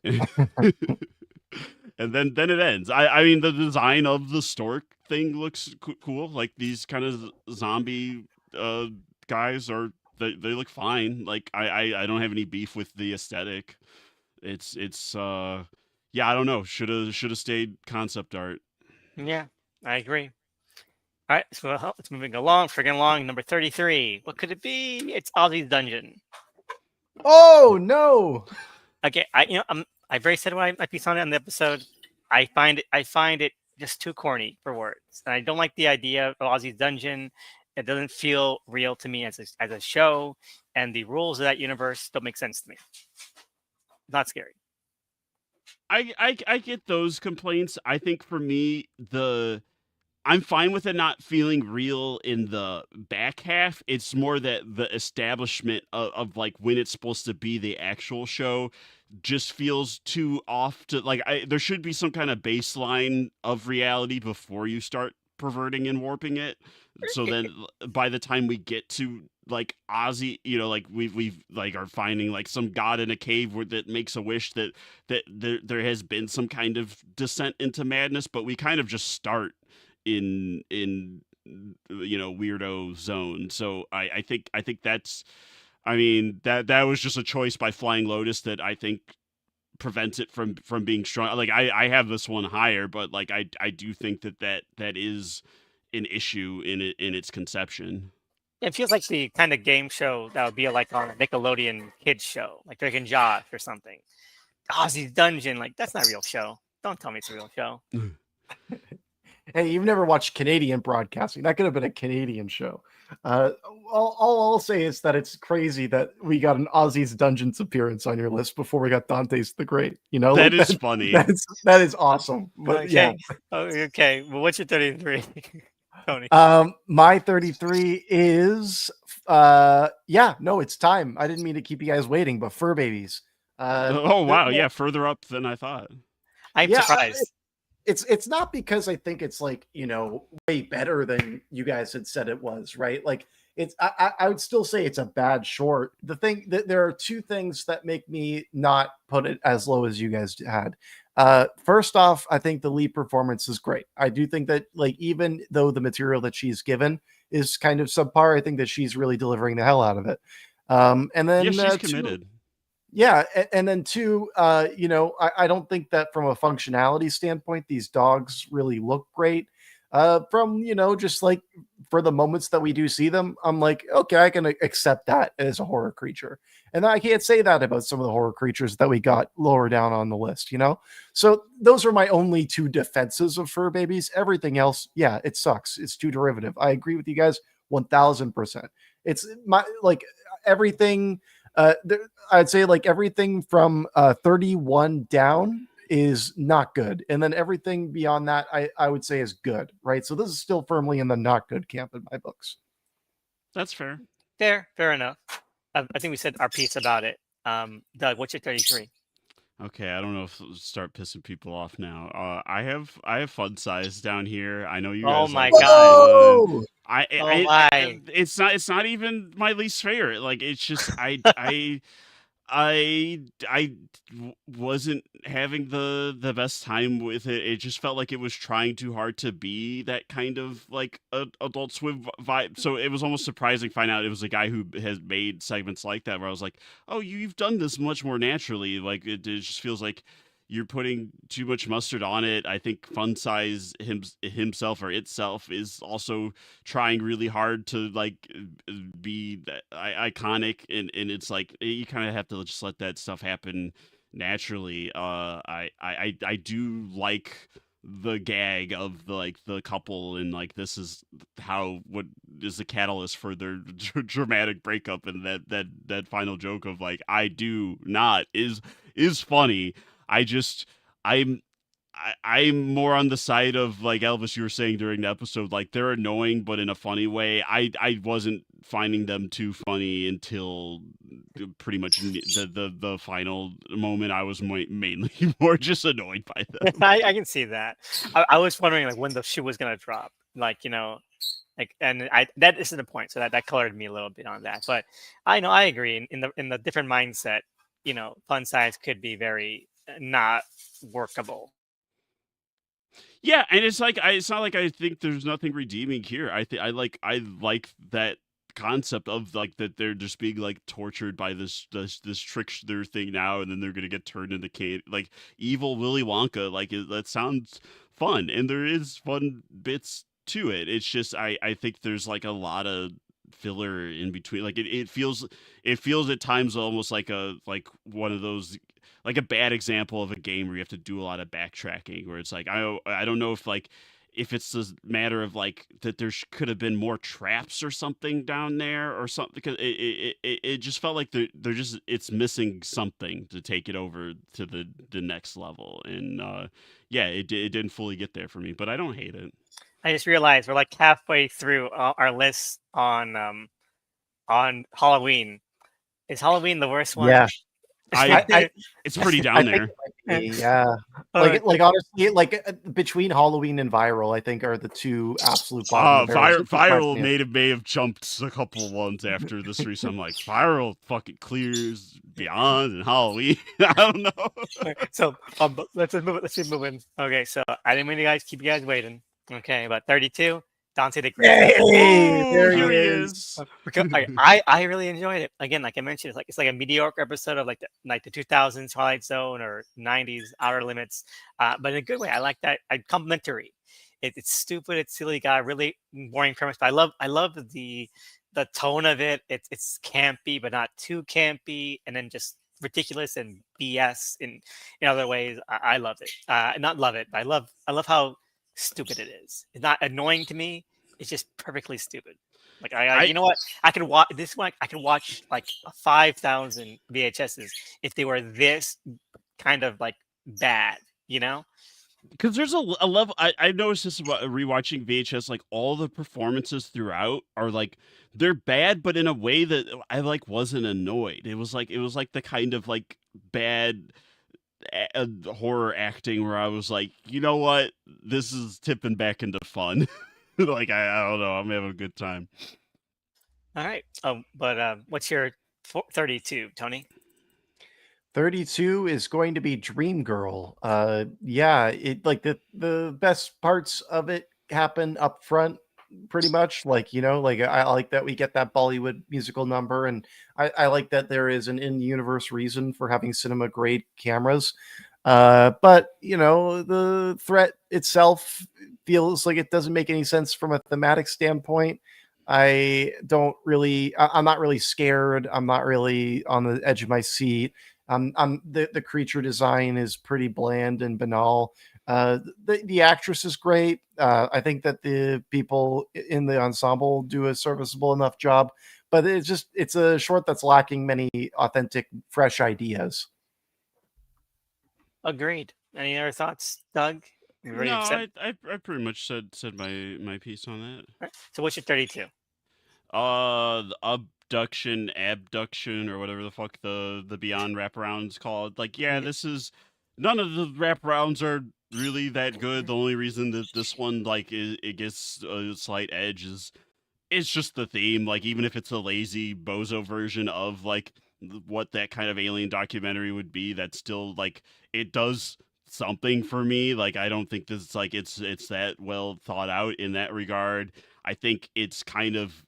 happened. And then it ends. I mean, the design of the stork thing looks cool. Like these kind of zombie guys are they look fine. Like I don't have any beef with the aesthetic. It's yeah, I don't know. Should have stayed concept art. Yeah, I agree. All right, so it's moving along, friggin' along. Number 33. What could it be? It's Ozzy's Dungeon. Oh no! Okay, I've already said what my piece on it in the episode. I find it just too corny for words, and I don't like the idea of Ozzy's Dungeon. It doesn't feel real to me as a show, and the rules of that universe don't make sense to me. Not scary. I get those complaints. I think for me, I'm fine with it not feeling real in the back half. It's more that the establishment of like when it's supposed to be the actual show just feels too off to like there should be some kind of baseline of reality before you start perverting and warping it. So then by the time we get to like Ozzy, like we've like are finding like some god in a cave that makes a wish that there has been some kind of descent into madness, but we kind of just start in weirdo zone. So I think that's, I mean, that was just a choice by Flying Lotus that I think prevents it from being strong. Like I have this one higher, but like I do think that is an issue in its conception. It feels like the kind of game show that would be like on a Nickelodeon kids show, like Drake and Josh or something. Ozzy's Dungeon, like that's not a real show. Don't tell me it's a real show. Hey, you've never watched Canadian broadcasting. That could have been a Canadian show. All I'll say is that it's crazy that we got an Ozzy's Dungeons appearance on your list before we got Dante's the Great. That is funny. That is awesome. But Okay. yeah. Okay. Well, what's your 33, Tony? My 33 is it's time. I didn't mean to keep you guys waiting, but Fur Babies. Oh wow, yeah, further up than I thought. I'm surprised. It's not because I think it's like, way better than you guys had said it was, right? Like I would still say it's a bad short. The thing that there are two things that make me not put it as low as you guys had. First off, I think the lead performance is great. I do think that, like, even though the material that she's given is kind of subpar, I think that she's really delivering the hell out of it. And then she's committed. Yeah, and then two, I don't think that from a functionality standpoint, these dogs really look great. From just like for the moments that we do see them, I'm like, okay, I can accept that as a horror creature, and I can't say that about some of the horror creatures that we got lower down on the list. So those are my only two defenses of Fur Babies. Everything else, yeah, it sucks. It's too derivative. I agree with you guys 1000%. It's my like everything. I'd say like everything from 31 down is not good, and then everything beyond that I would say is good, right? So this is still firmly in the not good camp in my books. That's fair. Fair enough. I think we said our piece about it. Doug, what's your 33? Okay, I don't know if start pissing people off now. I have Fun Size down here. I know you guys. Oh my like god! Fun. My! It's not even my least favorite. Like it's just I wasn't having the best time with it. It just felt like it was trying too hard to be that kind of like Adult Swim vibe. So it was almost surprising to find out it was a guy who has made segments like that. Where I was like, oh, you've done this much more naturally. Like it just feels like you're putting too much mustard on it. I think Fun Size himself or itself is also trying really hard to like be iconic, and it's like you kind of have to just let that stuff happen naturally. I do like the gag of the couple, and like this is what is the catalyst for their dramatic breakup, and that final joke of like I do not is funny. I just I'm more on the side of like Elvis, you were saying during the episode, like they're annoying but in a funny way. I wasn't finding them too funny until pretty much the final moment. I was mainly more just annoyed by them. I can see that. I was wondering like when the shoe was gonna drop, like and that isn't the point. So that colored me a little bit on that. But I agree in the different mindset. Fun Size could be very not workable. Yeah, and it's like it's not like I think there's nothing redeeming here. I like that concept of like that they're just being like tortured by this trickster thing now, and then they're gonna get turned into like evil Willy Wonka. Like that sounds fun, and there is fun bits to it. It's just I think there's like a lot of filler in between. Like it feels at times almost like one of those, like a bad example of a game where you have to do a lot of backtracking, where it's like I don't know if it's a matter of like that there could have been more traps or something down there or something, because it just felt like they're just, it's missing something to take it over to the next level. And yeah, it didn't fully get there for me, but I don't hate it. I just realized we're like halfway through our list on Halloween. Is Halloween the worst one? Yeah. It's pretty down there. Yeah. Like honestly, like between Halloween and Viral, I think are the two absolute bottom. Viral may have jumped a couple ones after this recent. I'm like, Viral fucking clears Beyond and Halloween. I don't know. So let's keep moving. Okay, so I didn't mean to keep you guys waiting. Okay, but 32, Dante the Great. Hey, there here he he is. is. I really enjoyed it. Again, like I mentioned, it's like a mediocre episode of like the 2000s Twilight Zone or 90s Outer Limits, but in a good way. I like that. Complimentary. It's stupid. It's silly. Got a really boring premise, but I love the tone of it. It's campy, but not too campy, and then just ridiculous and BS in other ways. I love it. Not love it, but I love how stupid it is. It's not annoying to me. It's just perfectly stupid. Like you know what? I could watch this one. I could watch like 5,000 VHSs if they were this kind of like bad. You know? Because there's a level. I noticed this about rewatching VHS. Like all the performances throughout are like they're bad, but in a way that I like wasn't annoyed. It was like the kind of like bad horror acting where I was like, you know what, this is tipping back into fun. Like I don't know, I'm having a good time. All right. But what's your 32, Tony? 32 is going to be Dream Girl. Yeah, it like the best parts of it happen up front, pretty much. Like, you know, like I like that we get that Bollywood musical number, and I like that there is an in-universe reason for having cinema grade cameras. But you know, the threat itself feels like it doesn't make any sense from a thematic standpoint. I'm not really scared. I'm not really on the edge of my seat. The creature design is pretty bland and banal. The actress is great. I think that the people in the ensemble do a serviceable enough job, but it's a short that's lacking many authentic, fresh ideas. Agreed. Any other thoughts, Doug? No, I pretty much said my piece on that. Right. So what's your 32? The abduction, or whatever the fuck the Beyond wraparound's called. Like, yeah, this is, none of the wraparounds are really that good. The only reason that this one like it gets a slight edge is it's just the theme. Like, even if it's a lazy bozo version of like what that kind of alien documentary would be, that's still like it does something for me. Like, I don't think this like it's that well thought out in that regard. I think it's kind of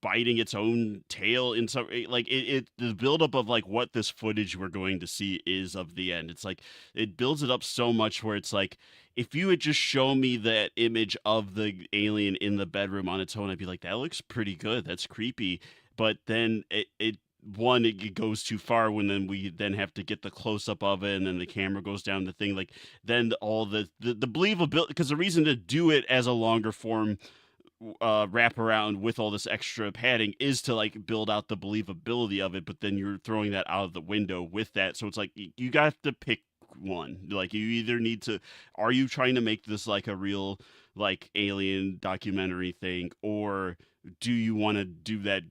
biting its own tail in some, like the buildup of like what this footage we're going to see is of the end. It's like it builds it up so much where it's like, if you had just shown me that image of the alien in the bedroom on its own, I'd be like, that looks pretty good, that's creepy. But then it goes too far when then we then have to get the close up of it, and then the camera goes down the thing. Like, then all the believability, because the reason to do it as a longer form wrap around with all this extra padding is to like build out the believability of it, but then you're throwing that out of the window with that. So it's like you got to pick one. Like, you either need to, are you trying to make this like a real like alien documentary thing, or do you want to do that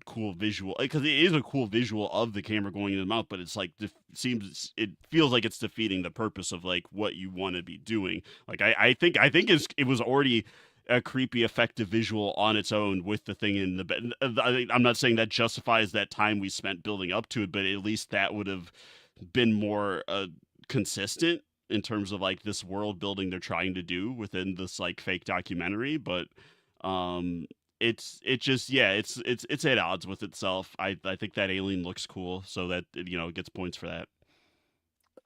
cool visual, because it is a cool visual of the camera going in the mouth, but it's like it feels like it's defeating the purpose of like what you want to be doing. Like, I think it was already a creepy, effective visual on its own with the thing in the bed. I'm not saying that justifies that time we spent building up to it, but at least that would have been more consistent in terms of like this world building they're trying to do within this like fake documentary. But it's at odds with itself. I think that alien looks cool, so that it gets points for that.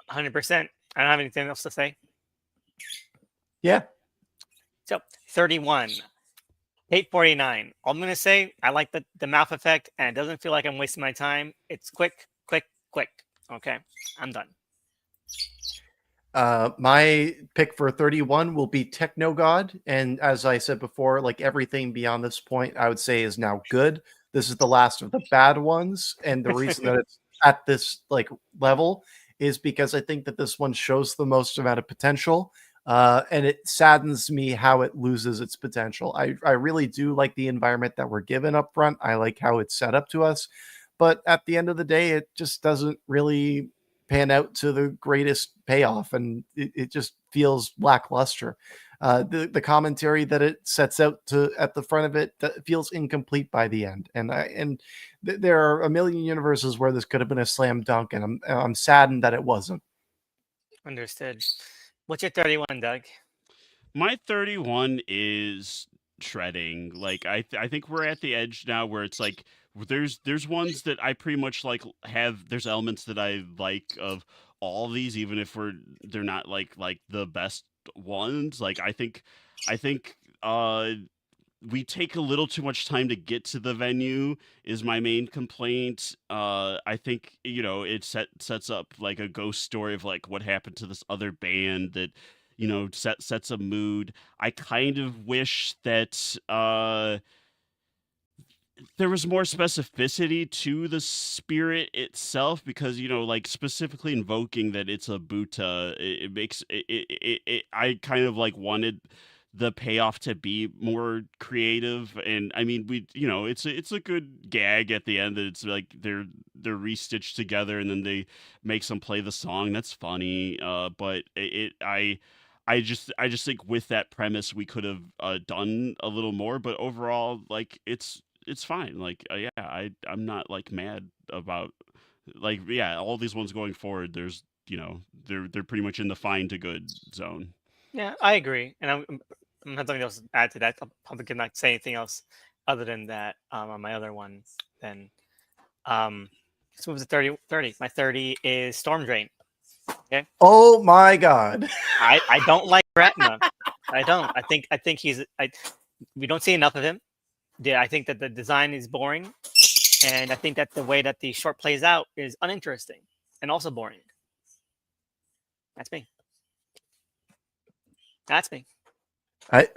100%. I don't have anything else to say. Yeah. So 31. Hate 49. All I'm gonna say, I like the mouth effect, and it doesn't feel like I'm wasting my time. It's quick, quick, quick. Okay, I'm done. My pick for 31 will be Techno God, and as I said before, like everything beyond this point, I would say is now good. This is the last of the bad ones, and the reason that it's at this like level is because I think that this one shows the most amount of potential. And it saddens me how it loses its potential. I really do like the environment that we're given up front. I like how it's set up to us, but at the end of the day, it just doesn't really pan out to the greatest payoff, and it just feels lackluster. The commentary that it sets out to at the front of it that feels incomplete by the end, and there are a million universes where this could have been a slam dunk, and I'm saddened that it wasn't. Understood. What's your 31, Doug? My 31 is treading. Like I think we're at the edge now where it's like there's ones that I pretty much like have there's elements that I like of all these, even if they're not like the best ones. Like I think we take a little too much time to get to the venue is my main complaint. I think it sets up like a ghost story of like what happened to this other band that sets a mood. I kind of wish that there was more specificity to the spirit itself, because like specifically invoking that it's a Buddha, it makes it I kind of like wanted the payoff to be more creative. And I mean, it's a good gag at the end that it's like they're restitched together and then they make them play the song. That's funny. But I just think with that premise we could have done a little more. But overall, like it's fine. Like yeah, I'm not like mad about like yeah, all these ones going forward. There's they're pretty much in the fine to good zone. Yeah, I agree, and I'm not something else to add to that. I probably cannot say anything else other than that on my other one. Then, let's move to 30. My 30 is Storm Drain. Okay. Oh my god. I don't like Ratna. I don't. I think we don't see enough of him. Yeah, I think that the design is boring, and I think that the way that the short plays out is uninteresting and also boring. That's me. That's me. I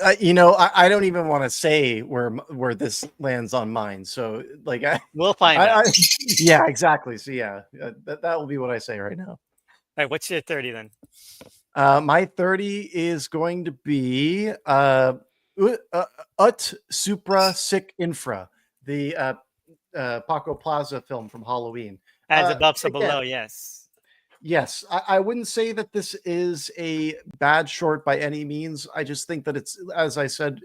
don't even want to say where this lands on mine. So like We'll find out. Yeah, exactly. So yeah, that will be what I say right now. All right, what's your 30 then? My 30 is going to be Ut Supra Sic Infra, the Paco Plaza film from Halloween. As above, so again, below. Yes. Yes, I wouldn't say that this is a bad short by any means. I just think that it's, as I said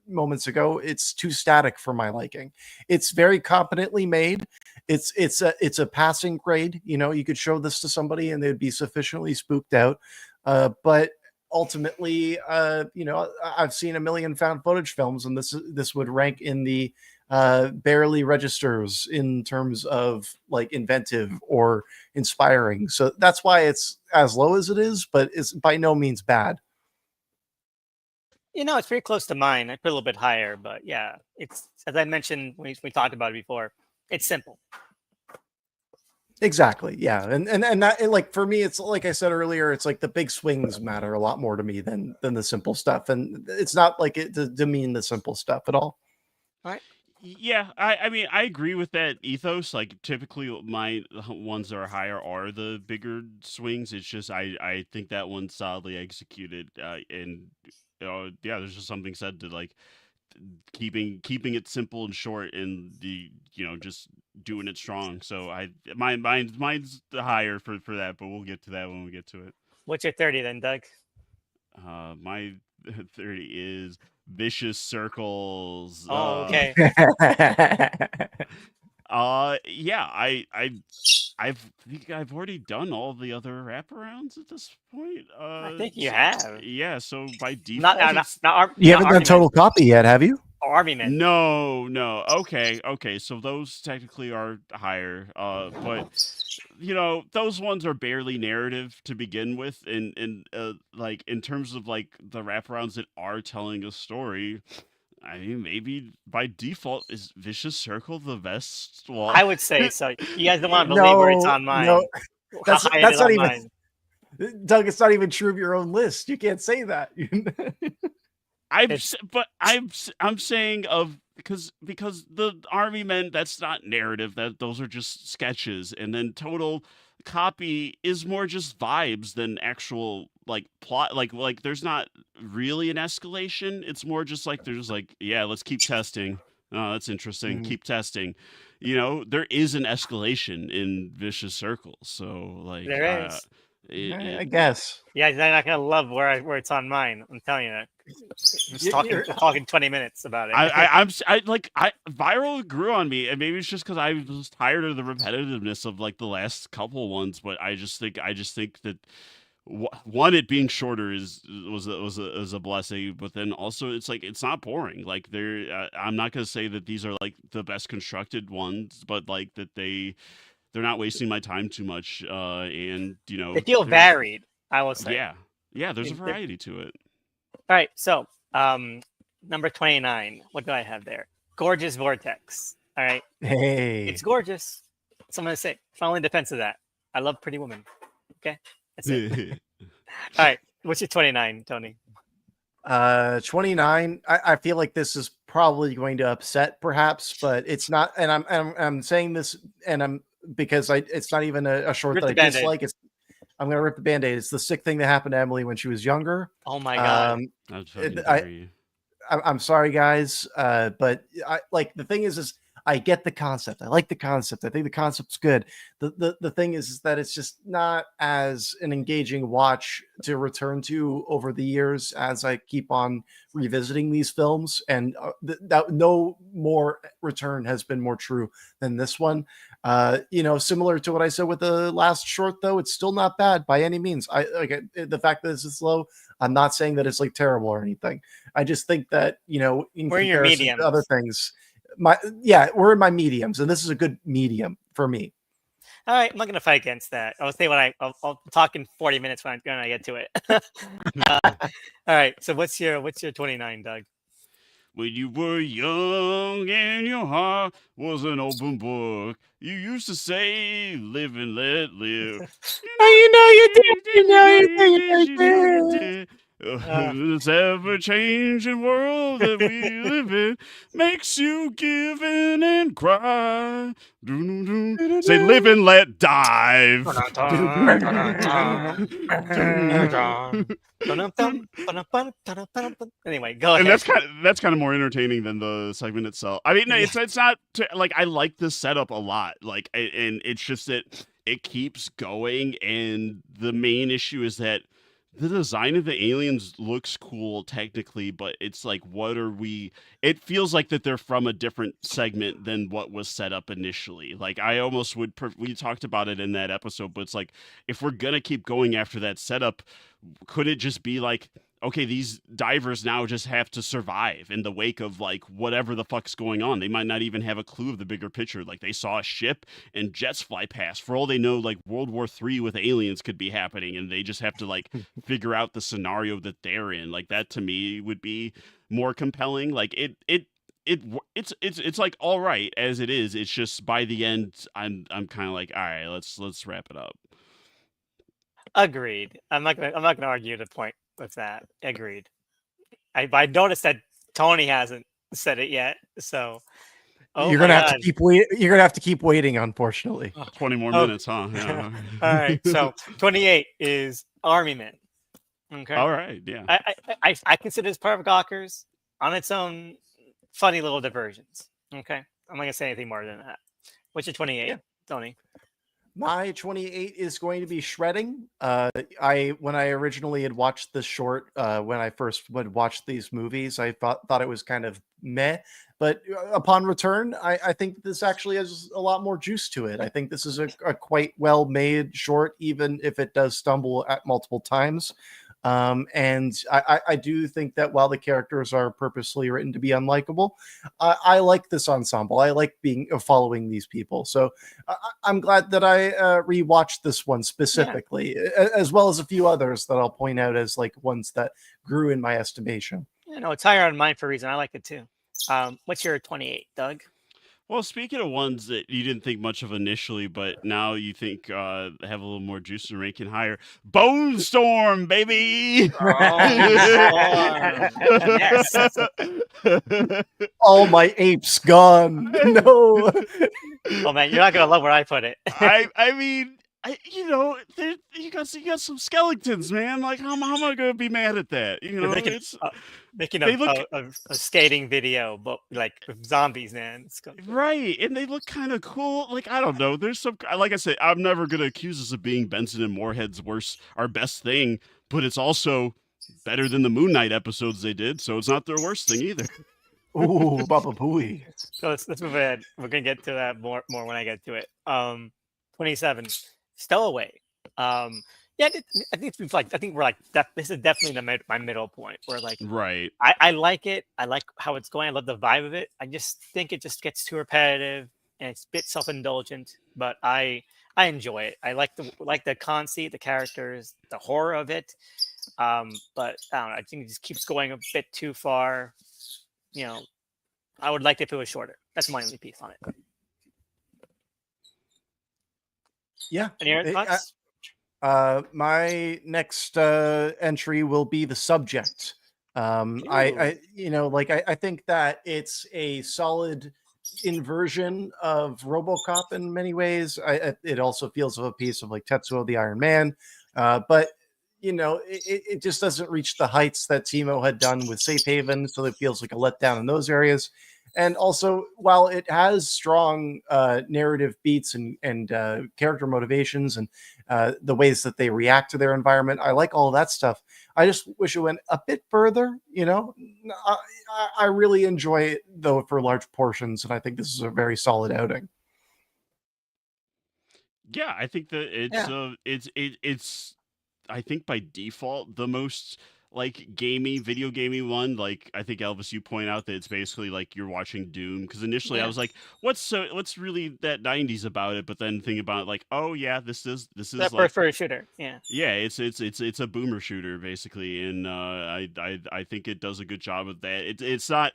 moments ago, it's too static for my liking. It's very competently made. It's a passing grade. You could show this to somebody and they'd be sufficiently spooked out. But ultimately, I've seen a million found footage films, and this would rank in the barely registers in terms of like inventive or inspiring. So that's why it's as low as it is, but it's by no means bad. It's pretty close to mine. I put a little bit higher, but yeah, it's, as I mentioned when we talked about it before, it's simple. Exactly. Yeah. And that, like, for me, it's like I said earlier, it's like the big swings matter a lot more to me than the simple stuff. And it's not like it to demean the simple stuff at all. All right. Yeah, I mean, I agree with that ethos. Like, typically, my ones that are higher are the bigger swings. It's just I think that one's solidly executed, and yeah, there's just something said to like keeping it simple and short, and the just doing it strong. So mine's the higher for that, but we'll get to that when we get to it. What's your 30 then, Doug? My 30 is Vicious Circles. Oh, okay. Yeah, I think I've already done all the other wraparounds at this point. I think you have. Yeah, so by default, Not You haven't done argument. Total Copy yet, have you? Army men. No. Okay. So those technically are higher. But those ones are barely narrative to begin with, and like in terms of like the wraparounds that are telling a story. I mean, maybe by default is Vicious Circle the best one. I would say so. You guys don't want to believe where it's on mine. How high it that's is not on even mine. Doug. It's not even true of your own list. You can't say that. I'm saying of because the army men, that's not narrative, that those are just sketches, and then Total Copy is more just vibes than actual like plot, like there's not really an escalation. It's more just like there's like, yeah, let's keep testing. Oh, that's interesting. Mm. Keep testing. There is an escalation in Vicious Circle, so like There is. I guess. Yeah, you're not gonna love where it's on mine. I'm telling you that. I'm just You're- talking 20 minutes about it. Viral grew on me, and maybe it's just because I was tired of the repetitiveness of like the last couple ones. But I just think that one, it being shorter was a blessing, but then also it's like it's not boring. Like I'm not gonna say that these are like the best constructed ones, but like that they're not wasting my time too much. And They feel varied, I will say. Yeah, there's a variety to it. All right, so number 29. What do I have there? Gorgeous Vortex. All right, Hey, it's gorgeous. That's what I'm gonna say. Final defense of that. I love Pretty Woman. Okay, that's it. All right, what's your 29, Tony? 29. I feel like this is probably going to upset, perhaps, but it's not. And I'm saying this, and because it's not even a short Rip that the I Band-Aid. dislike. I'm gonna rip the Band-Aid. It's the sick thing that happened to Emily when she was younger. Oh my god. That's fucking dare you. I'm sorry, guys, but the thing is I get the concept. I like the concept. I think the concept's good. The thing is that it's just not as an engaging watch to return to over the years as I keep on revisiting these films, and that no more return has been more true than this one. Similar to what I said with the last short, though, it's still not bad by any means. The fact that this is slow. I'm not saying that it's like terrible or anything. I just think that, in We're in your comparison mediums. to other things, we're in my mediums, and this is a good medium for me. All right, I'm not gonna fight against that. I'll say I'll talk in 40 minutes when I get to it. All right, so what's your 29, Doug? When you were young and your heart was an open book, you used to say, "Live and let live." You did. This ever-changing world that we live in makes you give in and cry. Say, "Live and let dive." Anyway, go And ahead. that's kind of more entertaining than the segment itself. I mean, it's not like I like this setup a lot. Like, and it's just that it keeps going, and the main issue is that the design of the aliens looks cool technically, but it's like, what are we? It feels like that they're from a different segment than what was set up initially. Like, I almost would. We talked about it in that episode, but it's like, if we're gonna keep going after that setup, could it just be like, okay, these divers now just have to survive in the wake of like whatever the fuck's going on. They might not even have a clue of the bigger picture. Like, they saw a ship and jets fly past. For all they know, like World War III with aliens could be happening, and they just have to like figure out the scenario that they're in. Like, that to me would be more compelling. Like, it's like all right as it is. It's just by the end, I'm kind of like, all right, let's wrap it up. Agreed. I'm not gonna argue the point with that. Agreed. I noticed that Tony hasn't said it yet, so You're gonna have to keep waiting. You're gonna have to keep waiting, unfortunately. 20 more minutes, huh? Yeah. All right, so 28 is Army Men. Okay. All right, yeah. I consider this part of Gawkers on its own funny little diversions. Okay. I'm not gonna say anything more than that. What's your 28, Tony? My 28 is going to be Shredding. When I originally had watched this short, when I first would watch these movies, I thought it was kind of meh. But upon return, I think this actually has a lot more juice to it. I think this is a quite well made short, even if it does stumble at multiple times. And I do think that while the characters are purposely written to be unlikable, I like this ensemble. I like following these people. So I'm glad that I rewatched this one specifically, as well as a few others that I'll point out as like ones that grew in my estimation. You know, it's higher on mine for a reason. I like it too. What's your 28, Doug? Well, speaking of ones that you didn't think much of initially, but now you think have a little more juice and ranking higher, Bone Storm, baby. Bone Storm. Yes. All my apes gone. No. Oh man, you're not gonna love where I put it. I mean, you got some skeletons, man. Like how am I gonna be mad at that? You You're know, making, it's making they look a skating video, but like with zombies, man. right, and they look kind of cool. Like I don't know, there's some like I said, I'm never gonna accuse us of being Benson and Moorhead's our best thing, but it's also better than the Moon Knight episodes they did, so it's not their worst thing either. Ooh, Baba Booey. So let's move ahead. We're gonna get to that more when I get to it. 27, Stowaway. Yeah, I think it's like I think we're like this is definitely my middle point where like Right. I like it. I like how it's going. I love the vibe of it. I just think it just gets too repetitive and it's a bit self-indulgent. But I enjoy it. I like the conceit, the characters, the horror of it. But I don't know. I think it just keeps going a bit too far. You know, I would like it if it was shorter. That's my only piece on it. Yeah. Any other thoughts? My next entry will be the subject. I think that it's a solid inversion of RoboCop in many ways. It also feels of a piece of like Tetsuo the Iron Man, but it just doesn't reach the heights that Timo had done with Safe Haven, so it feels like a letdown in those areas. And also, while it has strong narrative beats and character motivations and the ways that they react to their environment, I like all of that stuff. I just wish it went a bit further. I really enjoy it though for large portions, and I think this is a very solid outing. Yeah, I think that it's I think by default the most like video gamey one. Like I think Elvis, you point out that it's basically like you're watching Doom because initially I was like, what's really that 90s about it? But then think about it, like, oh yeah, this is that like first shooter. yeah, it's a boomer shooter basically, and I think it does a good job of that. It's not.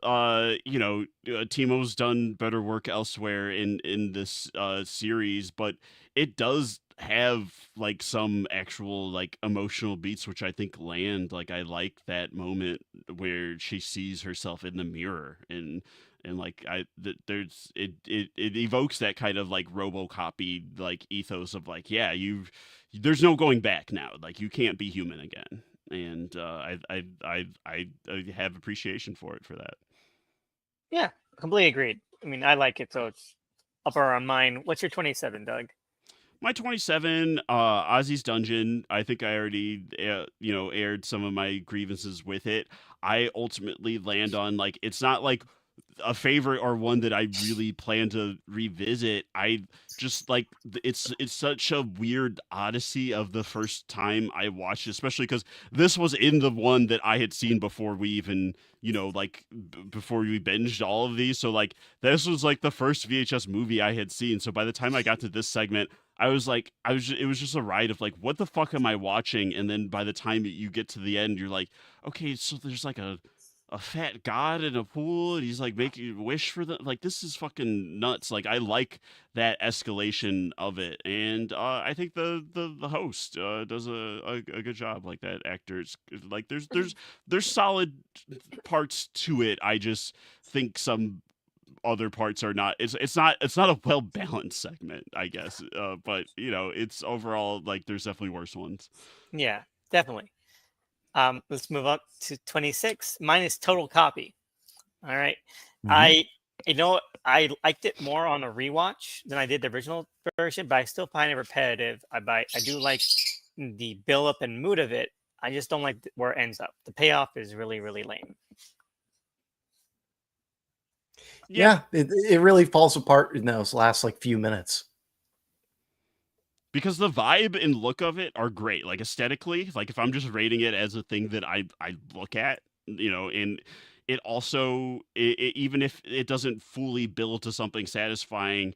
Timo's done better work elsewhere in this series, but it does have like some actual like emotional beats which I think land. Like I like that moment where she sees herself in the mirror and like there's it evokes that kind of like RoboCop-y like ethos of like, yeah, there's no going back now, like you can't be human again. And I have appreciation for it for that. Yeah, completely agreed. I mean, I like it, so it's up around mine. What's your 27, Doug? My 27, Ozzy's Dungeon. I think I already, aired some of my grievances with it. I ultimately land on like it's not like a favorite or one that I really plan to revisit. I just like it's such a weird odyssey of the first time I watched it, especially because this was in the one that I had seen before we even before we binged all of these. So like this was like the first VHS movie I had seen. So by the time I got to this segment, it was just a ride of like, what the fuck am I watching? And then by the time you get to the end, you're like, okay, so there's like a fat god in a pool and he's like making a wish for them. Like this is fucking nuts. Like I like that escalation of it, and I think the host does a good job. Like that actor's like there's solid parts to it. I just think some other parts are not. It's not a well balanced segment, I guess. But it's overall like there's definitely worse ones. Yeah, definitely. Let's move up to 26. Mine is Total Copy. All right. Mhm. I liked it more on a rewatch than I did the original version, but I still find it repetitive. I do like the build up and mood of it. I just don't like where it ends up. The payoff is really, really lame. Yeah, it really falls apart in those last like few minutes. because the vibe and look of it are great. Like aesthetically, like if I'm just rating it as a thing that I look at, and it also even if it doesn't fully build to something satisfying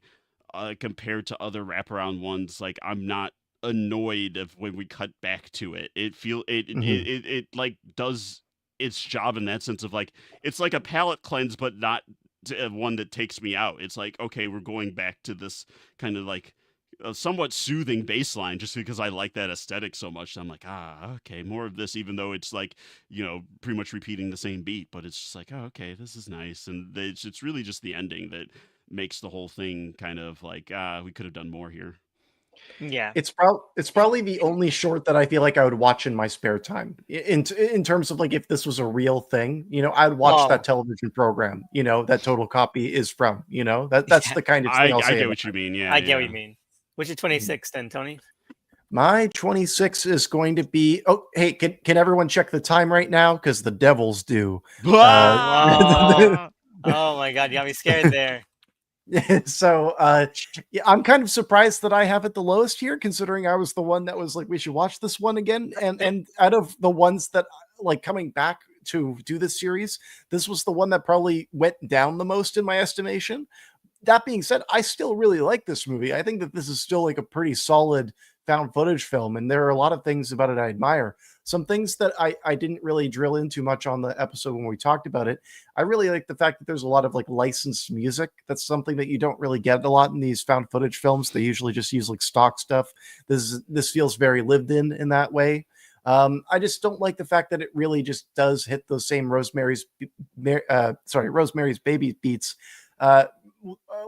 compared to other wraparound ones, like I'm not annoyed of when we cut back to it. It like does its job in that sense of like it's like a palate cleanse, but not one that takes me out. It's like, okay, we're going back to this kind of like a somewhat soothing baseline just because I like that aesthetic so much. I'm like, okay, more of this, even though it's like, pretty much repeating the same beat, but it's just like, oh, okay, this is nice. And it's really just the ending that makes the whole thing kind of like, we could have done more here. Yeah. It's probably the only short that I feel like I would watch in my spare time. In terms of like if this was a real thing, I'd watch that television program, that Total Copy is from, that's the kind of thing I'll say. I get what you mean. Yeah, I get what you mean. What's your 26 then, Tony? My 26 is going to be. Oh, hey, can everyone check the time right now? Because the Devils do. Oh my God, you got me scared there. So yeah, I'm kind of surprised that I have it the lowest here, considering I was the one that was like, we should watch this one again. And out of the ones that like coming back to do this series, this was the one that probably went down the most in my estimation. That being said, I still really like this movie. I think that this is still like a pretty solid found footage film, and there are a lot of things about it I admire. Some things that I didn't really drill into much on the episode when we talked about it. I really like the fact that there's a lot of like licensed music. That's something that you don't really get a lot in these found footage films. They usually just use like stock stuff. This feels very lived in that way. I just don't like the fact that it really just does hit those same Rosemary's Baby beats.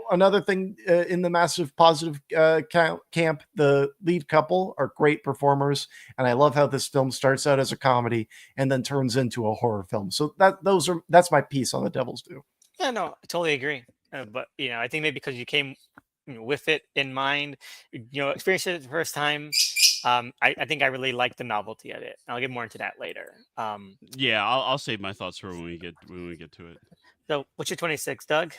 Another thing in the massive positive camp, the lead couple are great performers, and I love how this film starts out as a comedy and then turns into a horror film. So that's my piece on The Devil's Due. Yeah, no, I totally agree. But I think maybe because you came with it in mind, experienced it the first time. I think I really like the novelty of it. I'll get more into that later. Yeah, I'll save my thoughts for when we get to it. So, what's your 26, Doug?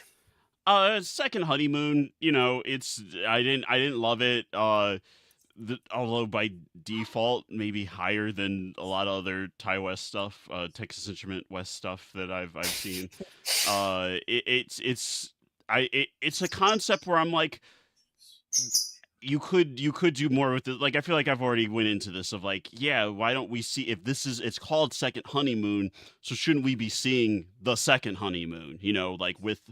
Second honeymoon. I didn't love it. Although by default maybe higher than a lot of other Ty West stuff, Texas Instrument West stuff that I've seen. It's a concept where I'm like, you could do more with it. Like I feel like I've already went into this of like, yeah, why don't we see if it's called Second Honeymoon, so shouldn't we be seeing the second honeymoon, like with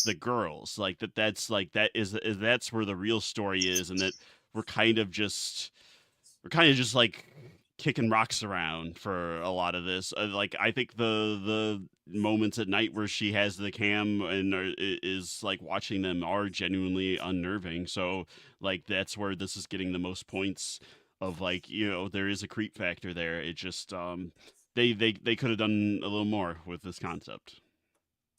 the girls, like that's where the real story is, and that we're kind of just like kicking rocks around for a lot of this. Like I think the moments at night where she has the cam and is like watching them are genuinely unnerving. So like that's where this is getting the most points of like, there is a creep factor there. It just they could have done a little more with this concept.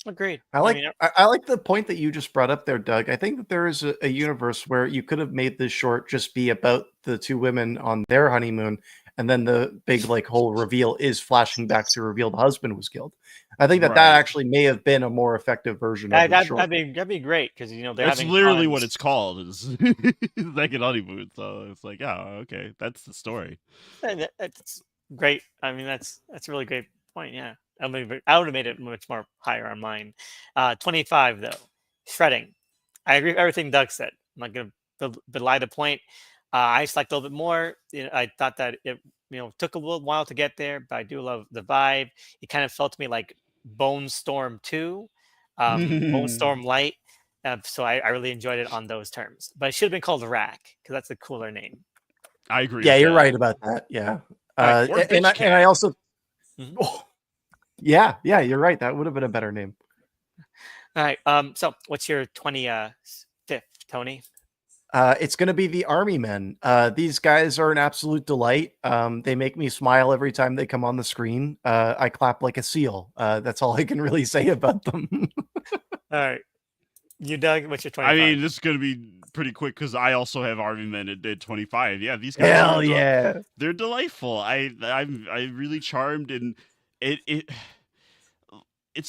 Agreed. I like the point that you just brought up there, Doug. I think that there is a universe where you could have made this short just be about the two women on their honeymoon, and then the big like whole reveal is flashing back to reveal the husband was killed. I think that actually may have been a more effective version of the short. That'd be great because that's literally what it's called is Second Honeymoon. So it's like, oh, okay, that's the story. That's great. I mean, that's a really great point. Yeah. I would have made it much more higher on mine. 25 though, shredding. I agree with everything Doug said. I'm not going to belie the point. I just liked a little bit more. I thought that it took a little while to get there, but I do love the vibe. It kind of felt to me like Bone Storm 2, Bone Storm Light. So I really enjoyed it on those terms. But it should have been called Rack because that's a cooler name. I agree. Yeah, you're right about that. Yeah, and I also. Mm-hmm. Oh, yeah, you're right. That would have been a better name. All right. So what's your 25th, Tony? It's going to be the Army Men. These guys are an absolute delight. They make me smile every time they come on the screen. I clap like a seal. That's all I can really say about them. All right. You, Doug, what's your 25? I mean, this is going to be pretty quick because I also have Army Men at 25. Yeah, these guys. Hell yeah. They're delightful. I'm really charmed, and it's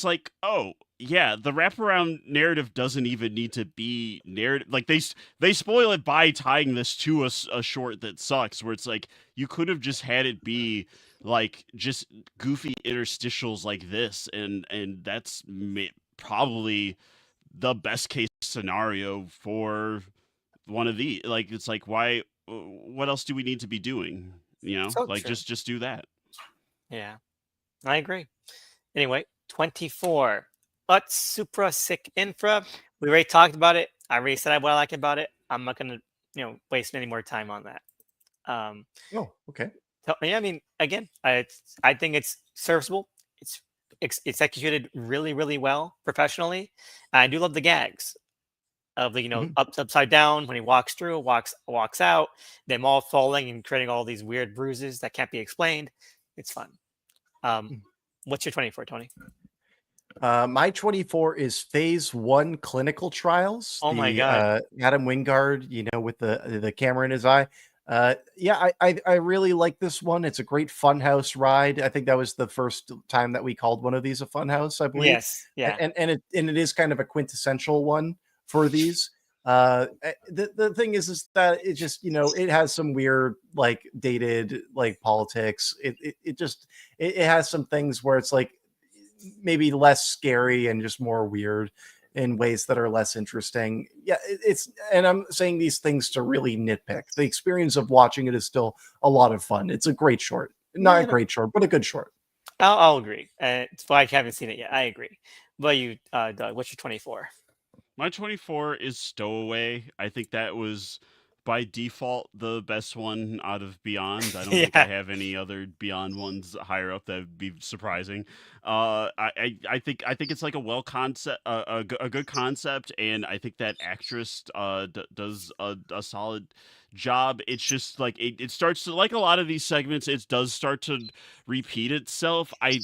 like, oh, yeah, the wraparound narrative doesn't even need to be narrative. Like they spoil it by tying this to a short that sucks. Where it's like you could have just had it be like just goofy interstitials like this, and that's probably the best case scenario for one of these. Like it's like why? What else do we need to be doing? You know, So like true. just do that. Yeah, I agree. Anyway, 24. But Supra Sick Infra. We already talked about it. I already said what I like about it. I'm not gonna, waste any more time on that. Um, Oh, okay. yeah, I mean, again, I think it's serviceable. It's executed really, really well professionally. I do love the gags of the Mhm. upside down when he walks through, walks out, them all falling and creating all these weird bruises that can't be explained. It's fun. Um, Mm. what's your 24, Tony? My 24 is phase 1 clinical trials. Oh my The god. Adam Wingard, with the camera in his eye. Yeah, I really like this one. It's a great funhouse ride. I think that was the first time that we called one of these a funhouse, I believe. Yes. Yeah. And it is kind of a quintessential one for these. The thing is that it just it has some weird like dated like politics. It has some things where it's like maybe less scary and just more weird in ways that are less interesting. Yeah, and I'm saying these things to really nitpick. The experience of watching it is still a lot of fun. It's a great short. Not a Yeah, no, great short, but a good short. I'll agree. It's why I haven't seen it yet. I agree. But you, Doug, what's your 24? My 24 is Stowaway. I think that was by default the best one out of Beyond. I don't think I Yeah. have any other Beyond ones higher up that would be surprising. I think it's like a well concept, a good concept, and I think that actress does a solid job. It's just like it starts to, like a lot of these segments, it does start to repeat itself. I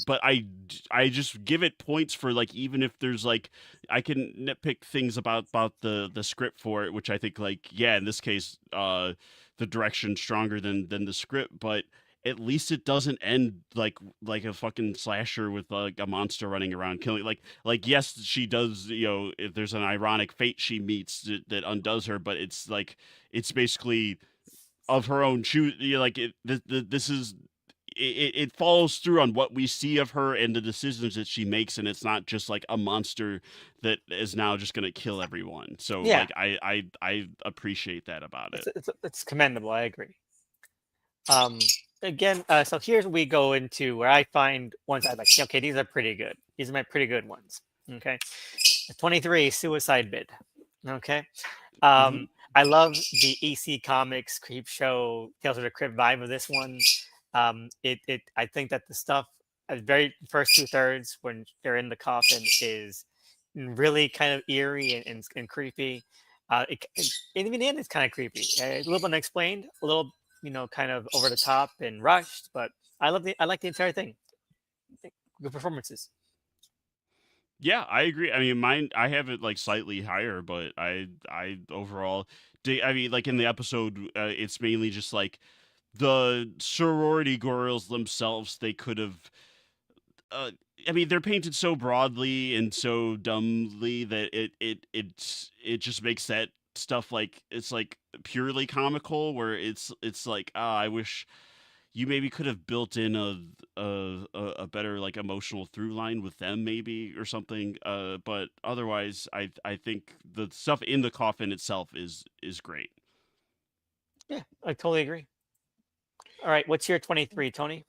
just give it points for like, even if there's like, I can nitpick things about the script for it, which I think, like, yeah, in this case, the direction stronger than the script, but at least it doesn't end like a fucking slasher with like a monster running around killing. Like yes, she does. If there's an ironic fate she meets that undoes her, but it's like it's basically of her own choose. Like this is it follows through on what we see of her and the decisions that she makes, and it's not just like a monster that is now just gonna kill everyone. So Yeah. like I appreciate that about it. It's commendable. I agree. Um, again, so here's where we go into where I find ones I like. Okay, these are pretty good. These are my pretty good ones. Okay, 23 Suicide Bid. Okay, Mhm. I love the EC Comics Creep Show Tales of the Crypt vibe of this one. I think that the stuff at the very first 2/3 when they're in the coffin is really kind of eerie and creepy. And even the end is kind of creepy, a little bit unexplained, a little kind of over the top and rushed. But I like the entire thing. Good performances. Yeah, I agree. I mean, mine, I have it like slightly higher, but I overall, I mean, like in the episode, it's mainly just like the sorority girls themselves. They could have, uh, I mean, they're painted so broadly and so dumbly that it just makes that stuff like it's like purely comical. Where it's like, ah, I wish you maybe could have built in a better like emotional through line with them, maybe, or something. But otherwise, I think the stuff in the coffin itself is great. Yeah, I totally agree. All right, what's your 23, Tony?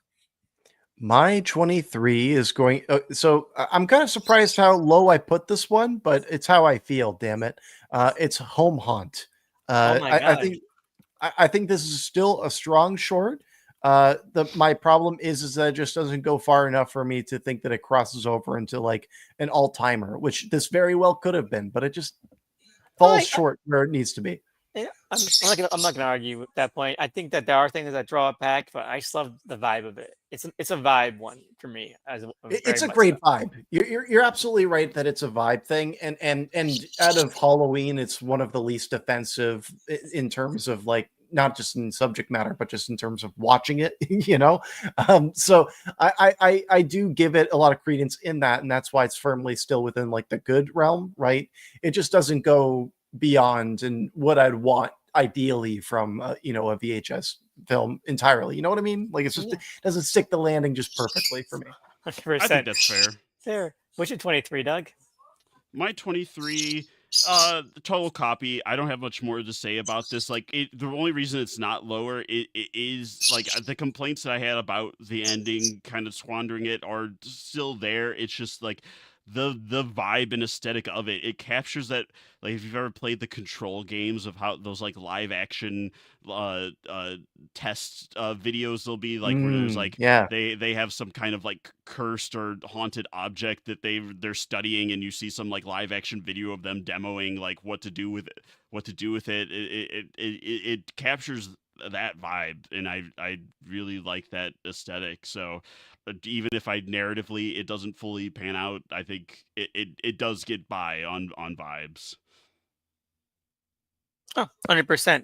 My 23 is going. So I'm kind of surprised how low I put this one, but it's how I feel. Damn it! It's Home Haunt. Oh my I god. think I think this is still a strong short. My problem is that it just doesn't go far enough for me to think that it crosses over into like an all timer, which this very well could have been, but it just falls I, short where it needs to be. Yeah, I'm not gonna argue with that point. I think that there are things that draw it back, but I just love the vibe of it. It's a vibe one for me, very It's a much so. great vibe. You're absolutely right that it's a vibe thing, and out of Halloween, it's one of the least offensive in terms of like not just in subject matter, but just in terms of watching it, So I do give it a lot of credence in that, and that's why it's firmly still within like the good realm, right? It just doesn't go beyond and what I'd want ideally from a VHS film entirely. You know what I mean? Like it's just it doesn't stick the landing just perfectly for me. 100%. I think that's fair. Fair. What's your 23, Doug? My 23 total copy. I don't have much more to say about this. Like the only reason it's not lower, it is like the complaints that I had about the ending kind of squandering it are still there. It's just like the vibe and aesthetic of it. It captures that. Like if you've ever played the Control games of how those like live action test videos, they'll be like where there's like yeah. they have some kind of like cursed or haunted object that they're studying, and you see some like live action video of them demoing like what to do with it. It captures that vibe, and I really like that aesthetic. So even if I narratively it doesn't fully pan out, I think it does get by on vibes. Oh, 100%.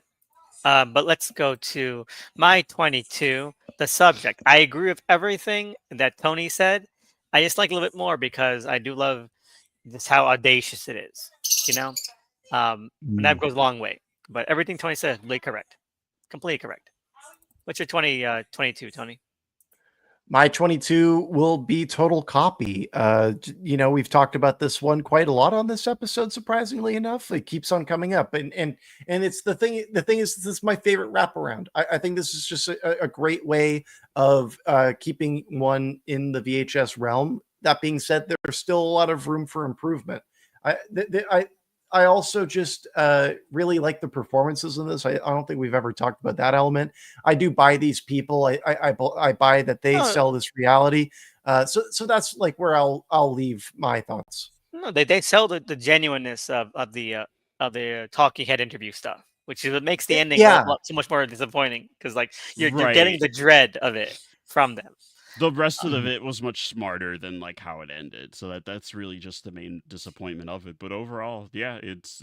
But let's go to my 22, the subject. I agree with everything that Tony said. I just like a little bit more because I do love just how audacious it is, and that goes a long way. But everything Tony said is completely correct. Completely correct. What's your 22, Tony? My 22 will be Total Copy. We've talked about this one quite a lot on this episode, surprisingly enough. It keeps on coming up. And it's the thing is this is my favorite wraparound. I think this is just a great way of keeping one in the VHS realm. That being said, there's still a lot of room for improvement. I also just really like the performances in this. I don't think we've ever talked about that element. I do buy these people. I buy that they sell this reality. So that's like where I'll leave my thoughts. No, they sell the genuineness of the talking head interview stuff, which is what makes the ending so much more disappointing because like you're getting the dread of it from them. The rest of it was much smarter than like how it ended, so that's really just the main disappointment of it. But overall, yeah, it's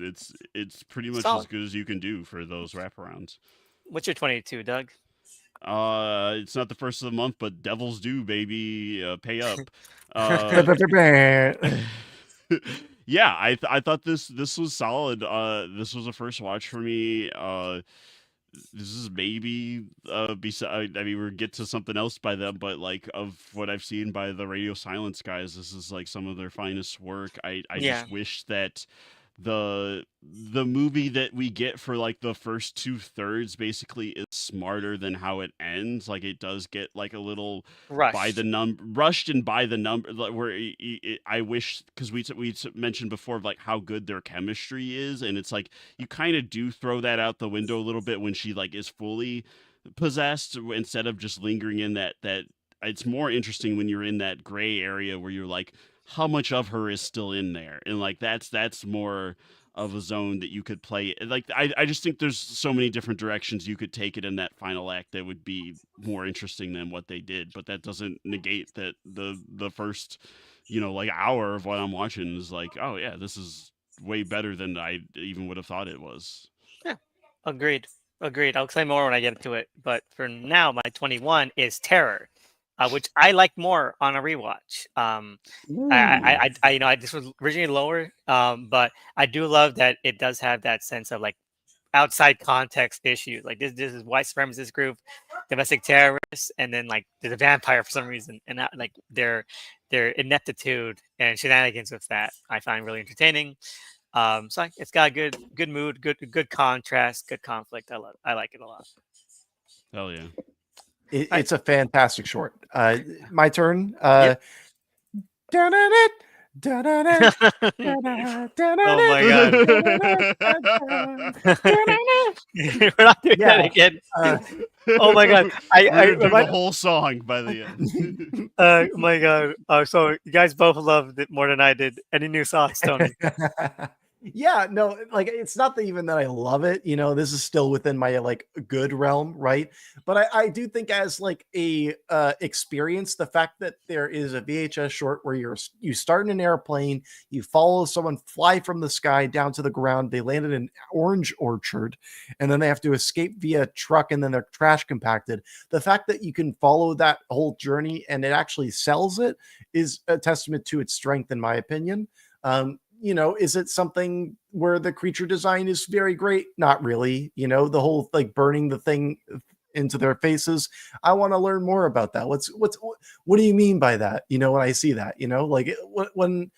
pretty much as good as you can do for those wraparounds. What's your 22, Doug? It's not the first of the month, but Devil's Due, baby, pay up. Yeah, I thought this was solid. This was a first watch for me. This is maybe beside. I mean, we'll get to something else by them, but like of what I've seen by the Radio Silence guys, this is like some of their finest work. I just wish that the movie that we get for like the first 2/3 basically is smarter than how it ends. Like it does get like a little rushed and by the number, where I wish, because we mentioned before like how good their chemistry is, and it's like you kind of do throw that out the window a little bit when she like is fully possessed, instead of just lingering in that it's more interesting when you're in that gray area where you're like, how much of her is still in there, and like that's more of a zone that you could play. Like I just think there's so many different directions you could take it in that final act that would be more interesting than what they did. But that doesn't negate that the first like hour of what I'm watching is like, oh yeah, this is way better than I even would have thought it was. Yeah, agreed. I'll explain more when I get to it. But for now, my 21 is Terror. Which I like more on a rewatch. I this was originally lower, but I do love that it does have that sense of like outside context issues. Like this is white supremacist group, domestic terrorists, and then like there's a vampire for some reason, and that, like their ineptitude and shenanigans with that I find really entertaining. So it's got a good mood, good contrast, good conflict. I like it a lot. Hell yeah. It's a fantastic short. My turn. Oh my god! We're not doing that again. Oh my god! I do the whole song by the end. Oh my god! So you guys both loved it more than I did. Any new thoughts, Tony? Yeah, no, like it's not that even that I love it, you know, this is still within my like good realm, right? But I do think as like a experience, the fact that there is a VHS short where you start in an airplane, you follow someone fly from the sky down to the ground, they land in an orange orchard, and then they have to escape via truck and then they're trash compacted. The fact that you can follow that whole journey and it actually sells it is a testament to its strength, in my opinion. You know, is it something where the creature design is very great? Not really. You know, the whole like burning the thing into their faces. I want to learn more about that. What do you mean by that? You know, when I see that, you know, like when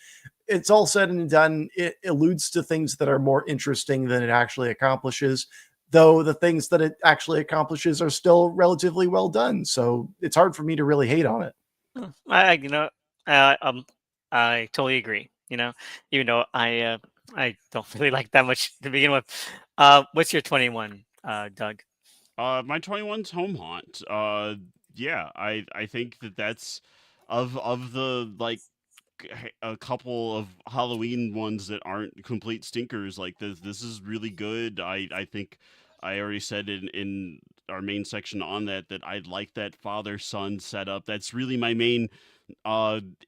it's all said and done, it alludes to things that are more interesting than it actually accomplishes. Though the things that it actually accomplishes are still relatively well done, so it's hard for me to really hate on it. You know, I totally agree. You know, even though I don't really like that much to begin with. What's your 21, Doug? My 21's Home Haunt. Yeah, I think that's of the like a couple of Halloween ones that aren't complete stinkers. Like this is really good. I think I already said in our main section on that I like that father son setup. That's really my main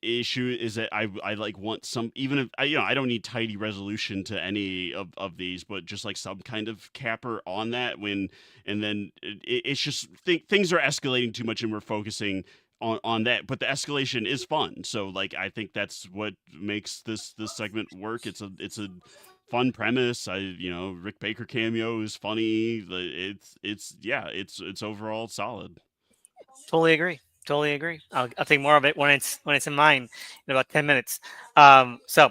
issue is that I like want some, even if I, you know, I don't need tidy resolution to any of these, but just like some kind of capper on that when, and then it's just things are escalating too much and we're focusing on that, but the escalation is fun. So like I think that's what makes this segment work. It's a fun premise. I, you know, Rick Baker cameo is funny. It's yeah, it's overall solid. Totally agree. Totally agree. I'll think more of it when it's in mine in about 10 minutes. So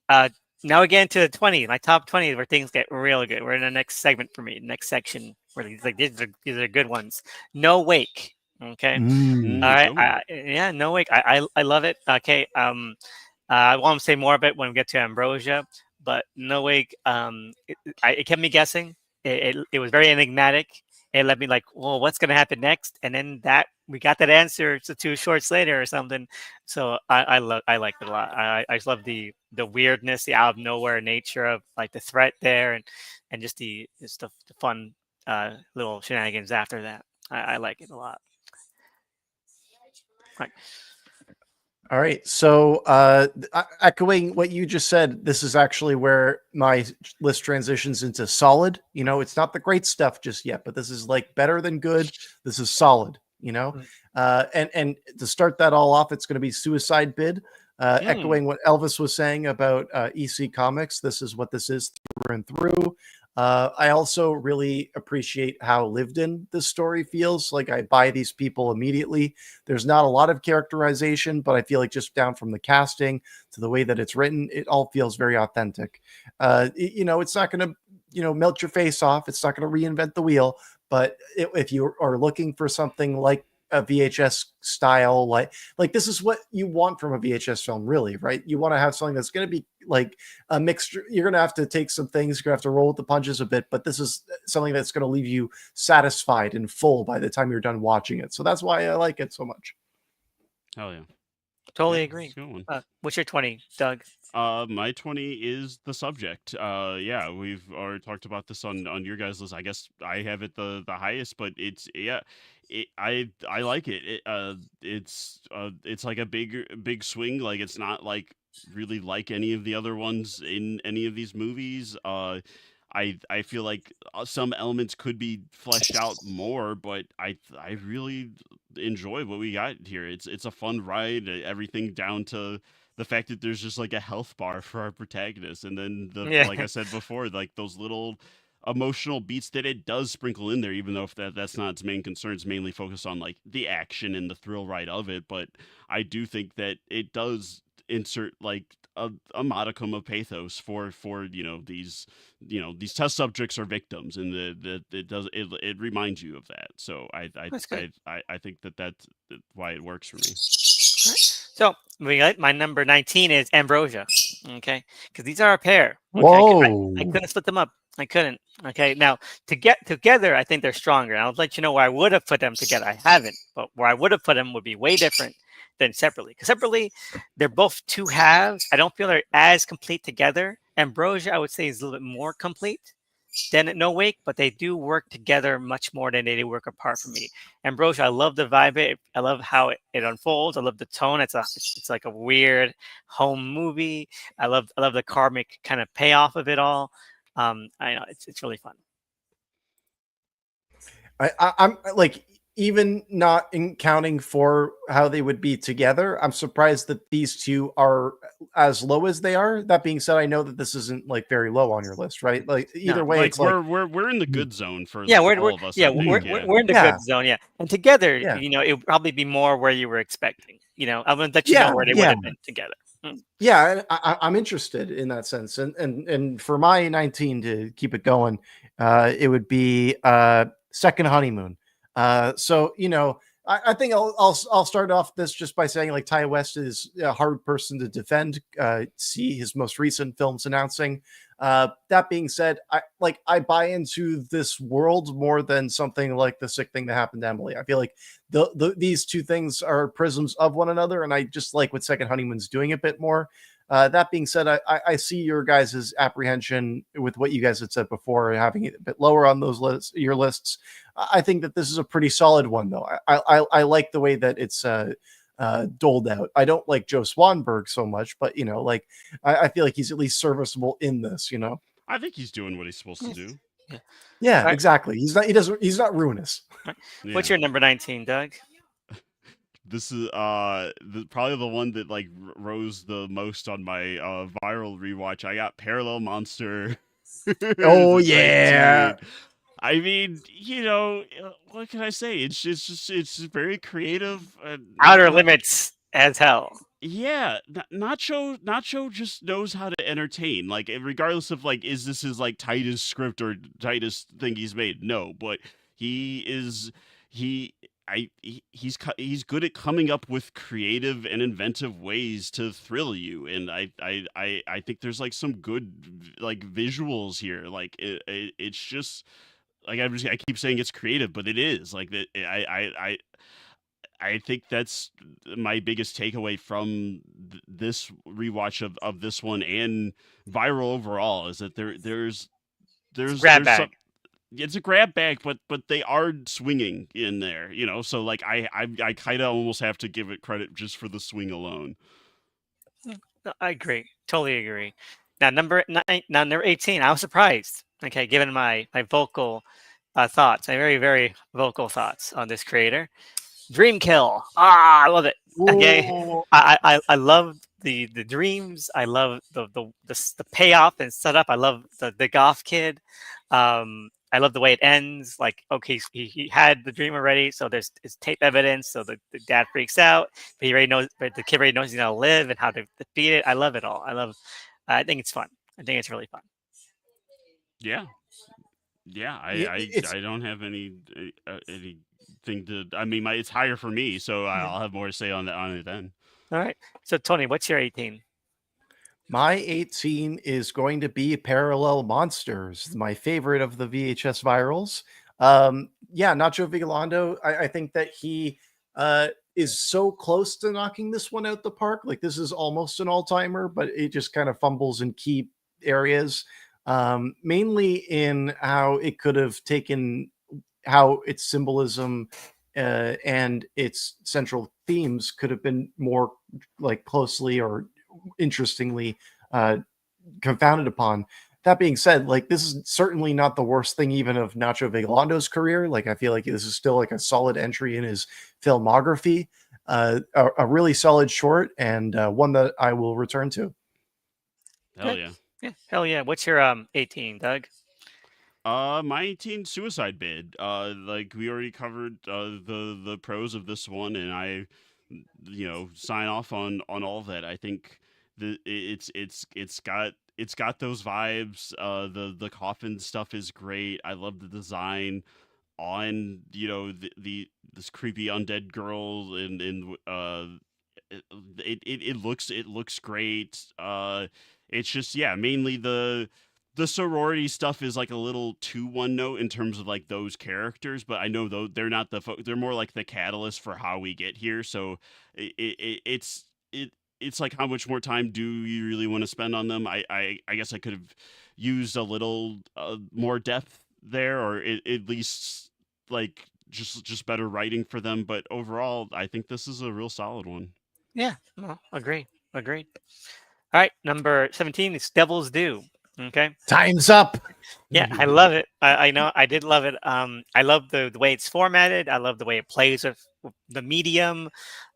uh, now again to the 20, my top 20 where things get really good. We're in the next segment for me, next section where these are good ones. No Wake. Okay. All right. Good one. Yeah. No Wake. I love it. Okay. I want to say more of it when we get to Ambrosia, but No Wake. It kept me guessing. It was very enigmatic. It let me like, well, what's gonna happen next? And then that we got that answer to 2 shorts later or something. So I like it a lot. I just love the weirdness, the out of nowhere nature of like the threat there, and just the fun little shenanigans after that. I like it a lot. Right. All right. So, echoing what you just said, this is actually where my list transitions into solid. You know, it's not the great stuff just yet, but this is like better than good. This is solid. You know, Mm. and to start that all off, it's going to be Suicide Bid. Echoing what Elvis was saying about EC Comics, this is what this is through and through. I also really appreciate how lived in this story feels. Like I buy these people immediately. There's not a lot of characterization, but I feel like just down from the casting to the way that it's written, it all feels very authentic. You know, it's not going to, you know, melt your face off. It's not going to reinvent the wheel. But if you are looking for something like a VHS style, like this is what you want from a VHS film, really, right? You want to have something that's going to be like a mixture. You're going to have to take some things, you're going to have to roll with the punches a bit, but this is something that's going to leave you satisfied and full by the time you're done watching it. So that's why I like it so much. Hell yeah. Totally Yeah, agree. it's a good one. What's your 20, Doug? My 20 is the subject. Yeah, we've already talked about this on your guys' list. I guess I have it the highest, but it's yeah, I like it. It's like a big swing. Like it's not like really like any of the other ones in any of these movies. I feel like some elements could be fleshed out more, but I really enjoy what we got here. It's a fun ride. Everything down to the fact that there's just like a health bar for our protagonist, and then the Yeah. like I said before, like those little emotional beats that it does sprinkle in there, even though if that's not its main concern, it's mainly focused on like the action and the thrill ride of it. But I do think that it does insert like a modicum of pathos for these test subjects or victims, and it reminds you of that. So That's good. I think that's why it works for me. So we got my number 19 is Ambrosia. Okay, because these are a pair. Okay, I Whoa. couldn't split them up. I couldn't. Okay, now to get together, I think they're stronger. And I'll let you know where I would have put them together. I haven't, but where I would have put them would be way different than separately. Because separately, they're both two halves. I don't feel they're as complete together Ambrosia, I would say, is a little bit more complete than No Wake, but they do work together much more than they do work apart from me. Ambrosia, I love the vibe. I love how it unfolds. I love the tone. It's like a weird home movie. I love the karmic kind of payoff of it all. I know it's really fun. I'm like, even not in counting for how they would be together, I'm surprised that these two are as low as they are. That being said, I know that this isn't like very low on your list, right? Like either No. way, Like it's like we're in the good zone for Yeah, all of us, yeah I think. Yeah. we're in the Yeah. good zone. Yeah, and together, Yeah. it would probably be more where you were expecting. I'm gonna let you know Yeah, where they would yeah. have been together. Yeah, and I'm interested in that sense, and for my 19 to keep it going, it would be Second Honeymoon. So I think I'll start off this just by saying like Ty West is a hard person to defend. See his most recent films announcing. That being said, I buy into this world more than something like The Sick Thing That Happened to Emily. I feel like these two things are prisms of one another, and I just like what Second Honeymoon's doing a bit more. That being said, I see your guys' apprehension with what you guys had said before, having it a bit lower on those lists, your lists. I think that this is a pretty solid one, though. I like the way that it's doled out. I don't like Joe Swanberg so much, but I feel like he's at least serviceable in this. I think he's doing what he's supposed to do. Yeah, Right. exactly. He's not ruinous. Yeah. What's your number 19, Doug? This is probably the one that like rose the most on my viral rewatch. I got Parallel Monster. Oh, The yeah. 19. I mean, what can I say? It's very creative. Outer Limits as hell. Yeah, Nacho just knows how to entertain. Like, regardless of like, is this his like tightest script or tightest thing he's made? No, but he is he. He's good at coming up with creative and inventive ways to thrill you, and I think there's like some good like visuals here. Like it's just like I keep saying it's creative, but it is like that. I think that's my biggest takeaway from this rewatch of this one and viral overall is that Grab there's some, bag. it's a grab bag, but they are swinging in there, So like I kind of almost have to give it credit just for the swing alone. No, I agree. Totally agree. Now number 18. I was surprised. Okay, given my vocal thoughts, my very very vocal thoughts on this creator. Dreamkill. I love it. Okay, Ooh. I love the dreams. I love the payoff and setup. I love the goth kid. I love the way it ends. Like, okay, he had the dream already, so there's tape evidence. So the dad freaks out, but the kid already knows he's gonna live and how to defeat it. I love it all. I think it's fun. I think it's really fun. Yeah, yeah. It's I don't have anything to. I mean, it's higher for me, so I'll have more to say on it then. All right. So Tony, what's your 18? My 18 is going to be Parallel Monsters, my favorite of the VHS virals. Yeah, Nacho Vigalondo, I think that he is so close to knocking this one out the park. Like, this is almost an all-timer, but it just kind of fumbles in key areas, mainly in how it could have taken how its symbolism and its central themes could have been more like closely or interestingly confounded upon. That being said, like, this is certainly not the worst thing even of Nacho Vigalondo's career. Like, I feel like this is still like a solid entry in his filmography. A really solid short, and one that I will return to. Hell yeah. Yeah, hell yeah. What's your 18, Doug? My 18 Suicide Bid. Like we already covered the pros of this one, and I, sign off on all of that. I think it's got those vibes. The coffin stuff is great. I love the design on the this creepy undead girl and it looks great. It's just, yeah, mainly the sorority stuff is like a little too one note in terms of like those characters, but I know though they're not they're more like the catalyst for how we get here. So it's it's like, how much more time do you really want to spend on them? I guess I could have used a little more depth there, or at least like just better writing for them. But overall, I think this is a real solid one. Yeah, well, agreed. Agreed. All right, number 17 is Devil's Due. Okay. Time's up. Yeah, I love it. I know I did love it. I love the way it's formatted. I love the way it plays with the medium.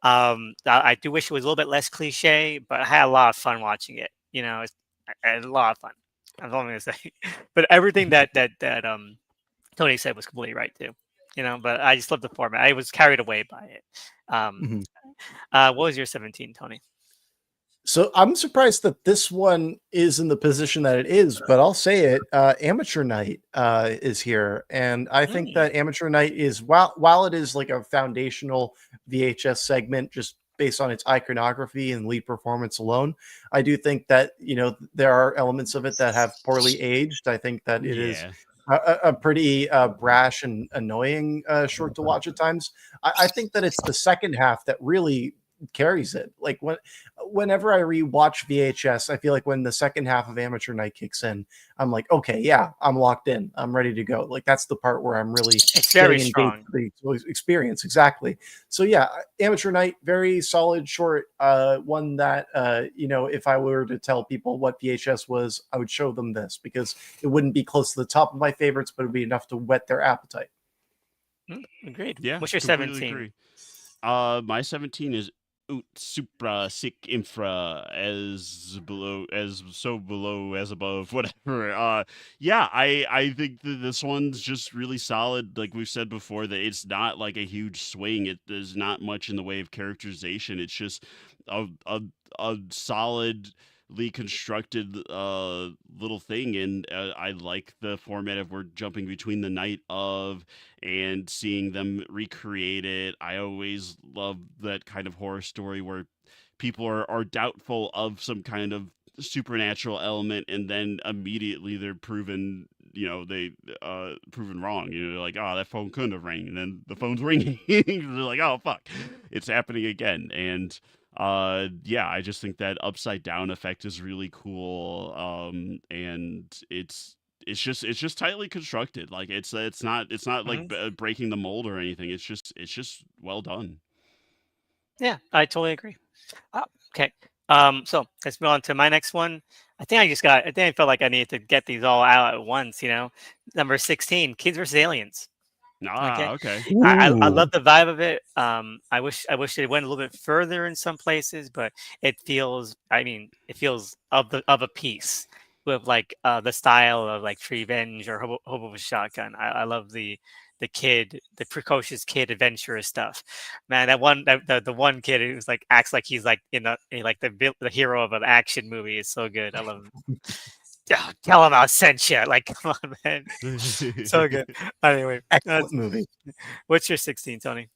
I do wish it was a little bit less cliche, but I had a lot of fun watching it. You know, I had a lot of fun. That's all I'm gonna say. But everything that Tony said was completely right too. You know, but I just love the format. I was carried away by it. Um, Mhm. what was your 17, Tony? So I'm surprised that this one is in the position that it is, but I'll say it. Amateur Night is here, and I think Mm, that Amateur Night is while it is like a foundational VHS segment, just based on its iconography and lead performance alone. I do think that there are elements of it that have poorly aged. I think that it is Yeah. a pretty brash and annoying short to watch at times. I think that it's the second half that really carries it. Like whenever I rewatch VHS, I feel like when the second half of Amateur Night kicks in, I'm like, okay, yeah, I'm locked in. I'm ready to go. Like that's the part where I'm really it's very getting engaged strong. with the experience. Exactly. So yeah, Amateur Night, very solid short. One that if I were to tell people what VHS was, I would show them this because it wouldn't be close to the top of my favorites, but it would be enough to whet their appetite. Agreed. Yeah, What's your completely 17? agree. My 17 is ut supra sic infra, as below as so below as above, whatever. Yeah, I think that this one's just really solid. Like we've said before, that it's not like a huge swing. There's not much in the way of characterization. It's just a solidly constructed little thing, and I like the format of we're jumping between the night of and seeing them recreate it. I always love that kind of horror story where people are doubtful of some kind of supernatural element, and then immediately they're proven, they proven wrong. They're like, oh, that phone couldn't have rang, and then the phone's ringing. They're like, oh fuck, it's happening again. And yeah, I just think that upside down effect is really cool. And it's just tightly constructed. Like it's not like Mhm. breaking the mold or anything. It's just well done. Yeah, I totally agree. Oh, okay. So let's move on to my next one. I think I felt like I needed to get these all out at once, Number 16, Kids versus Aliens. Okay. Okay. I Ooh. love the vibe of it. I wish it went a little bit further in some places, but it feels of a piece with like the style of like Revenge or Hobo with a Shotgun. I love the precocious kid adventurous stuff. Man, the one kid who's like acts like he's like like the hero of an action movie is so good. I love him. Oh, tell him I sent you. Like, come on, man. So good. Anyway, Excellent movie. what's your 16, Tony?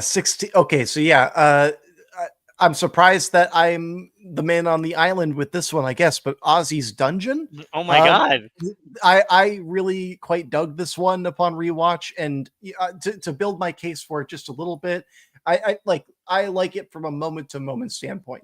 16. Okay, so yeah, I'm surprised that I'm the man on the island with this one, I guess. But Ozzy's Dungeon, Oh my um, God. I really quite dug this one upon rewatch, and to build my case for it just a little bit, I like it from a moment to moment standpoint.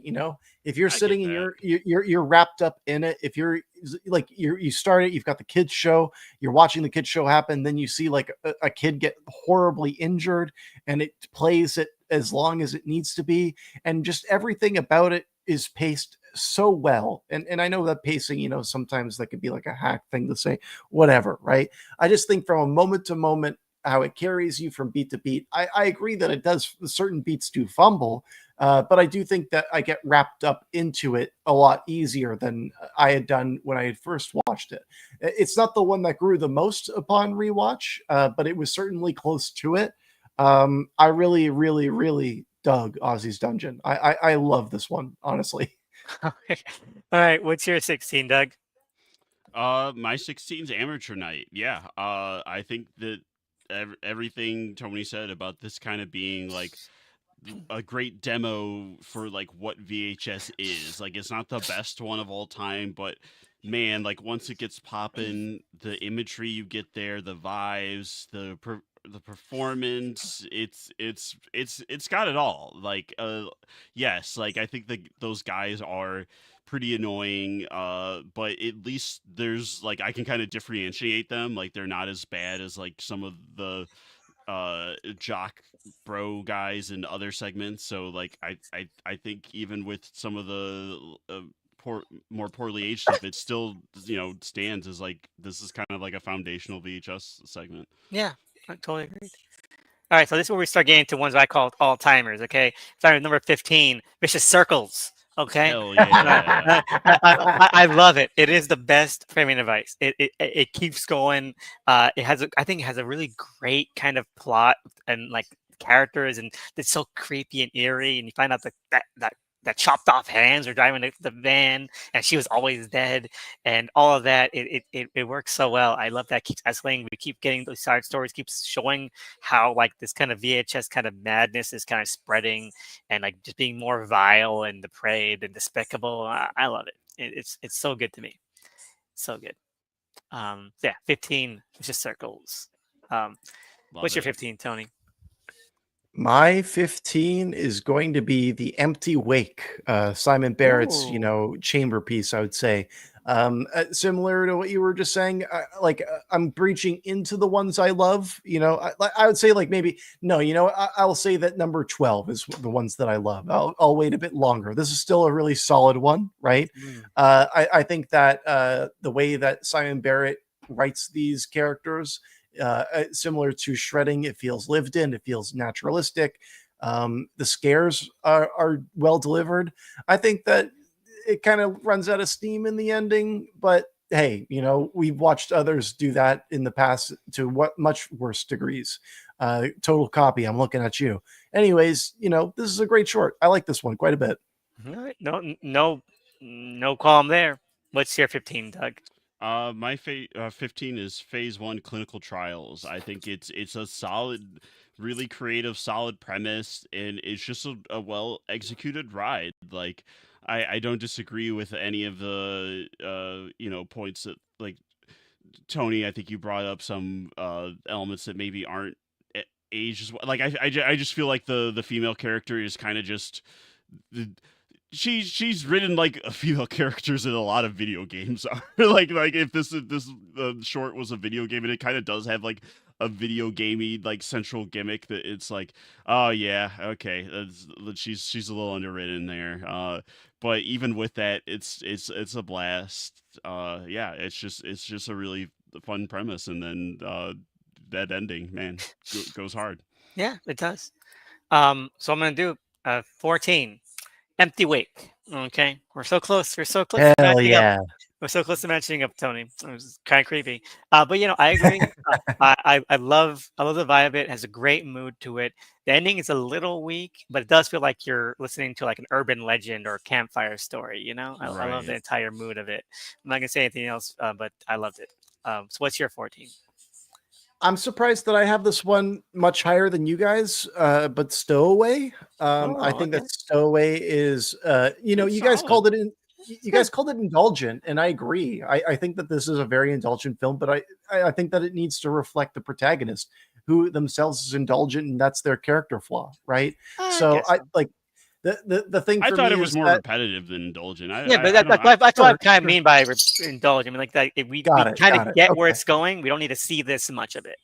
If you're I get sitting and that. you're wrapped up in it, if you're like you start it, you've got the kids show, you're watching the kids show happen, then you see like a kid get horribly injured, and it plays it as long as it needs to be, and just everything about it is paced so well. And I know that pacing, sometimes that could be like a hack thing to say, whatever, right? I just think from a moment to moment, how it carries you from beat to beat. I agree that it does, certain beats do fumble, but I do think that I get wrapped up into it a lot easier than I had done when I had first watched it. It's not the one that grew the most upon rewatch, but it was certainly close to it. I really, really, really dug Ozzy's Dungeon. I love this one, honestly. All right. What's your 16, Doug? My 16's Amateur Night. Yeah. I think that everything Tony said about this kind of being like a great demo for like what VHS is. Like it's not the best one of all time, but man, like once it gets popping, the imagery you get there, the vibes, the the performance, it's got it all. Like yes, like I think those guys are pretty annoying, but at least there's like I can kind of differentiate them. Like they're not as bad as like some of the jock bro guys in other segments. So like I think even with some of the poor more poorly aged stuff, it still stands as like this is kind of like a foundational VHS segment. Yeah, I totally agree. All right, so this is where we start getting to ones I call all timers. Okay, starting number 15, Vicious Circles. Okay, Hell yeah. I love it. It is the best framing device. It keeps going. It has I think it has a really great kind of plot and like characters, and it's so creepy and eerie. And you find out that chopped off hands are driving the van, and she was always dead, and all of that. It works so well. I love that keeps escalating. We keep getting those side stories, keeps showing how like this kind of VHS kind of madness is kind of spreading and like just being more vile and depraved and despicable. I love it. It's so good to me. So good. Yeah, 15 Vicious Circles. Love What's your it. 15, Tony? My 15 is going to be The Empty Wake, Simon Barrett's, Ooh. chamber piece, I would say. Similar to what you were just saying, I'm breaching into the ones I love. I would say like maybe no. I'll say that number 12 is the ones that I love. I'll wait a bit longer. This is still a really solid one, right? Mm. I think that the way that Simon Barrett writes these characters, similar to Shredding, it feels lived in, it feels naturalistic. The scares are well delivered. I think that it kind of runs out of steam in the ending, but hey, we've watched others do that in the past to what much worse degrees. Total Copy, I'm looking at you. Anyways, this is a great short. I like this one quite a bit. All right. No qualm there. What's your 15, Doug? My 15 is Phase 1 clinical trials. I think it's a solid, really creative, solid premise, and it's just a well executed ride. Like I don't disagree with any of the points that like Tony. I think you brought up some elements that maybe aren't aged as well. Like I just feel like the female character is kind of just she's written like female characters in a lot of video games are like if this short was a video game, and it kind of does have like a video gamey like central gimmick that it's like, oh yeah, okay, she's a little underwritten there, but even with that, it's a blast. Yeah, it's just a really fun premise, and then that ending, man, goes hard. Yeah, it does. So I'm gonna do 14. Empty Wake. Okay, we're so close. We're so close to Hell matching up. yeah. We're so close to matching up, Tony. It was kind of creepy, but I agree. I love the vibe of it. It has a great mood to it. The ending is a little weak, but it does feel like you're listening to like an urban legend or a campfire story. I love the Right. entire mood of it. I'm not gonna say anything else, but I loved it. So what's your 14? I'm surprised that I have this one much higher than you guys, but Stowaway. I Oh, think okay. that Stowaway is, It's you guys solid. called it you guys called it indulgent, and I agree. I think that this is a very indulgent film, but I think that it needs to reflect the protagonist, who themselves is indulgent, and that's their character flaw, right? I So guess so. the thing I for thought me it was is more that repetitive than indulgent. Yeah, but I don't. that's what I sure, kind of sure, mean by indulge. I mean, like that. We kind of got it. get where Okay. it's going. We don't need to see this much of it.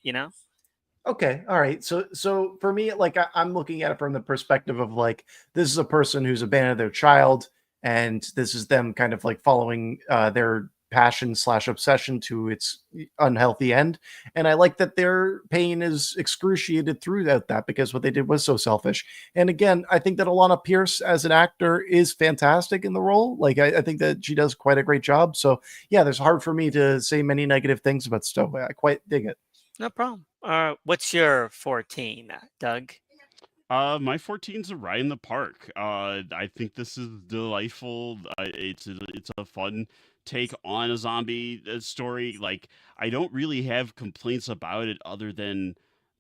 Okay, all right. So for me, like I'm looking at it from the perspective of like this is a person who's abandoned their child, and this is them kind of like following their passion slash obsession to its unhealthy end. And I like that their pain is excruciated throughout that because what they did was so selfish. And again, I think that Alana Pierce as an actor is fantastic in the role. Like I think that she does quite a great job. So yeah, there's hard for me to say many negative things about Stowaway. I quite dig it. No problem. What's your 14, Doug? My 14's a ride in the park. I think this is delightful. It's a fun take on a zombie story. Like I don't really have complaints about it other than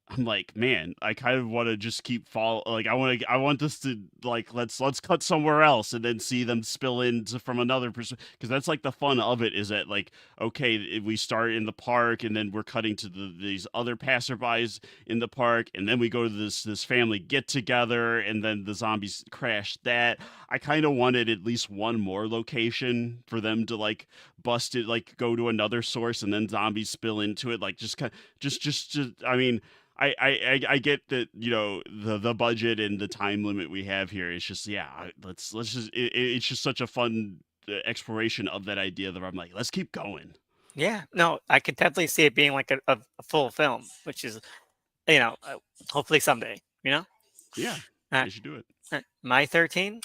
I'm like, man, I kind of want to just keep like I want this to like let's cut somewhere else and then see them spill into from another person, because that's like the fun of it, is that like, okay, we start in the park and then we're cutting to these other passerbys in the park, and then we go to this family get together, and then the zombies crash that. I kind of wanted at least one more location for them to like bust it, like go to another source and then zombies spill into it, like just kind just I mean, I get that, you know, the budget and the time limit we have here. It's just, yeah, let's just it's just such a fun exploration of that idea that I'm like, let's keep going. Yeah, no, I could definitely see it being like a full film, which is, hopefully someday, you know? Yeah, Uh, they should do it. my 13,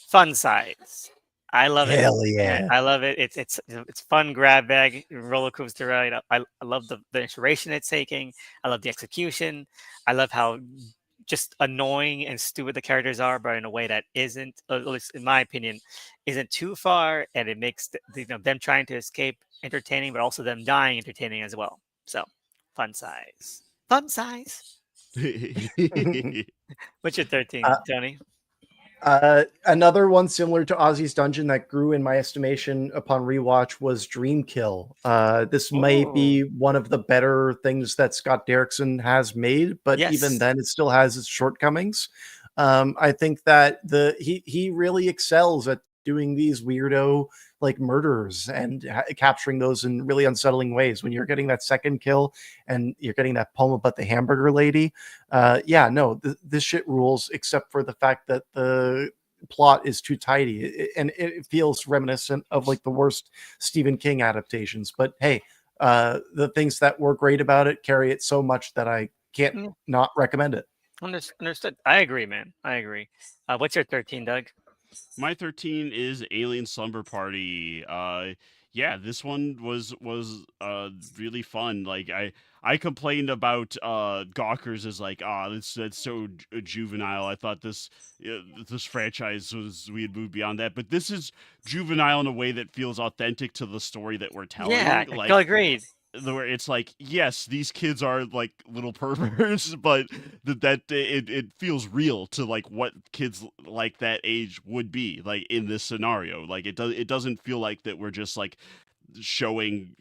fun size. I love it. Hell yeah. I love it. It's fun grab bag roller coaster ride. I love the inspiration it's taking. I love the execution. I love how just annoying and stupid the characters are, but in a way that isn't, at least in my opinion, isn't too far, and it makes them trying to escape entertaining, but also them dying entertaining as well. So, fun size, fun size. What's your 13, Tony? Another one similar to Ozzy's Dungeon that grew in my estimation upon rewatch was Dreamkill. This may be one of the better things that Scott Derrickson has made, but even Yes. then, it still has its shortcomings. I think that he really excels at doing these weirdo like murders and capturing those in really unsettling ways. When you're getting that second kill and you're getting that poem about the hamburger lady, this shit rules, except for the fact that the plot is too tidy and it feels reminiscent of like the worst Stephen King adaptations. But hey, the things that were great about it carry it so much that I can't not recommend it. Understood. I agree, man. I agree. What's your 13, Doug? My 13 is Alien Slumber Party. Yeah, this one was really fun. Like I complained about Gawkers as like, that's so juvenile. I thought this franchise we had moved beyond that, but this is juvenile in a way that feels authentic to the story that we're telling. Yeah, Like, agreed. where it's like, yes, these kids are like little perverts, but it feels real to like what kids like that age would be like in this scenario. Like it doesn't feel like that we're just like showing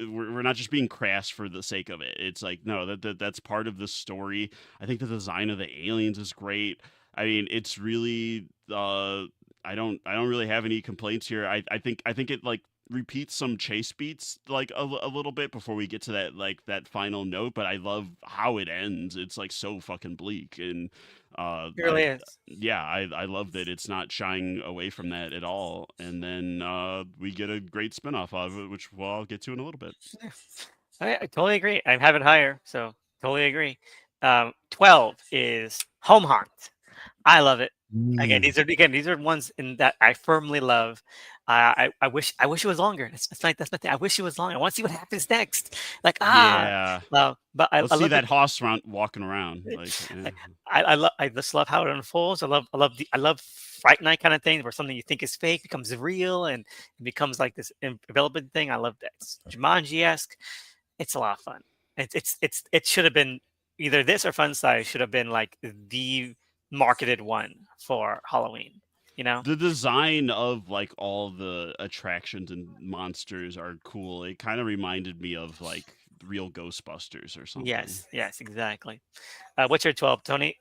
we're not just being crass for the sake of it. It's like, no, that's part of the story. I think the design of the aliens is great. I mean, it's really I don't really have any complaints here. I think it like repeats some chase beats like a little bit before we get to that like that final note, but I love how it ends. It's like so fucking bleak, and It really is. yeah, I love that it's not shying away from that at all. And then we get a great spinoff of it, which I'll get to in a little bit. I totally agree. I have it higher, so totally agree. 12 is Home Haunt. I love it. Again, these are ones in that I firmly love. I wish it was longer. That's my thing. I wish it was longer. I want to see what happens next. Like Yeah, but let's I see love that hoss walking around. Like, yeah. I just love how it unfolds. I love Fright Night kind of thing where something you think is fake becomes real and it becomes like this irrelevant thing. I love that. It's Jumanji-esque. It's a lot of fun. It should have been either this or Fun Size should have been like the marketed one for Halloween. You know? The design of like all the attractions and monsters are cool. It kind of reminded me of like real Ghostbusters or something. Yes, exactly. What's your 12, Tony?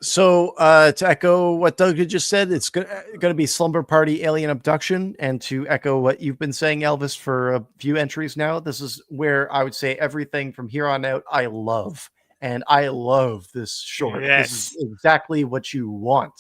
So to echo what Doug had just said, it's going to be Slumber Party Alien Abduction. And to echo what you've been saying, Elvis, for a few entries now, this is where I would say everything from here on out I love. And I love this short. Yes. This is exactly what you want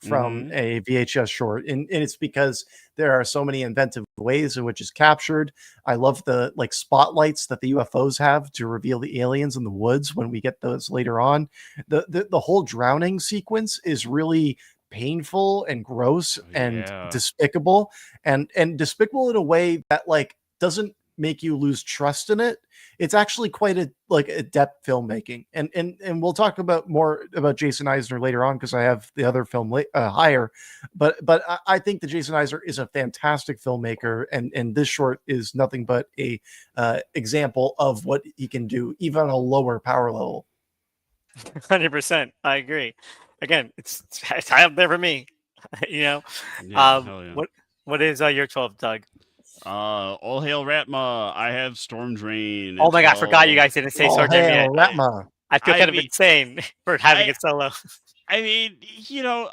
from a VHS short. And it's because there are so many inventive ways in which it's captured. I love the like spotlights that the UFOs have to reveal the aliens in the woods when we get those later on. The whole drowning sequence is really painful and gross and despicable and despicable in a way that like doesn't make you lose trust in it. It's actually quite a like adept filmmaking, and we'll talk about more about Jason Eisner later on because I have the other film higher, but I think that Jason Eisner is a fantastic filmmaker, and this short is nothing but a example of what he can do even on a lower power level. 100%. I agree. Again, it's high up there for me. you know. Yeah, hell yeah. What is your 12, Doug? All hail Ratma. I have Storm Drain Oh at my god, I forgot you 12. guys didn't say All Sword Jam hail yet. Ratma. I feel I kind of mean, insane for having I it solo. I mean,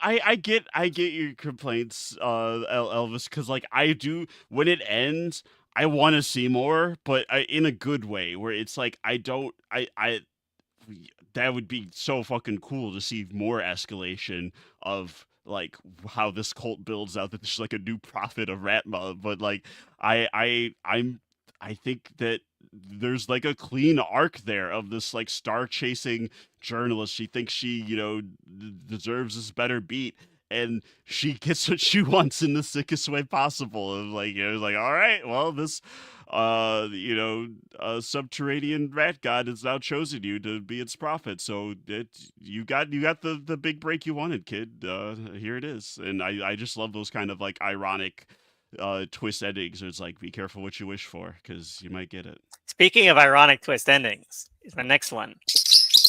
I get your complaints, Elvis, because like I do when it ends, I want to see more, but in a good way, where it's like I don't, I that would be so fucking cool to see more escalation of like how this cult builds out that there's like a new prophet of Ratma, but like I think that there's like a clean arc there of this like star chasing journalist. She thinks she, deserves this better beat. And she gets what she wants in the sickest way possible. And like, it's like, all right, well, this, subterranean rat god has now chosen you to be its prophet. So you got the big break you wanted, kid. Here it is. And I just love those kind of like ironic twist endings. It's like, be careful what you wish for, because you might get it. Speaking of ironic twist endings, is my next one.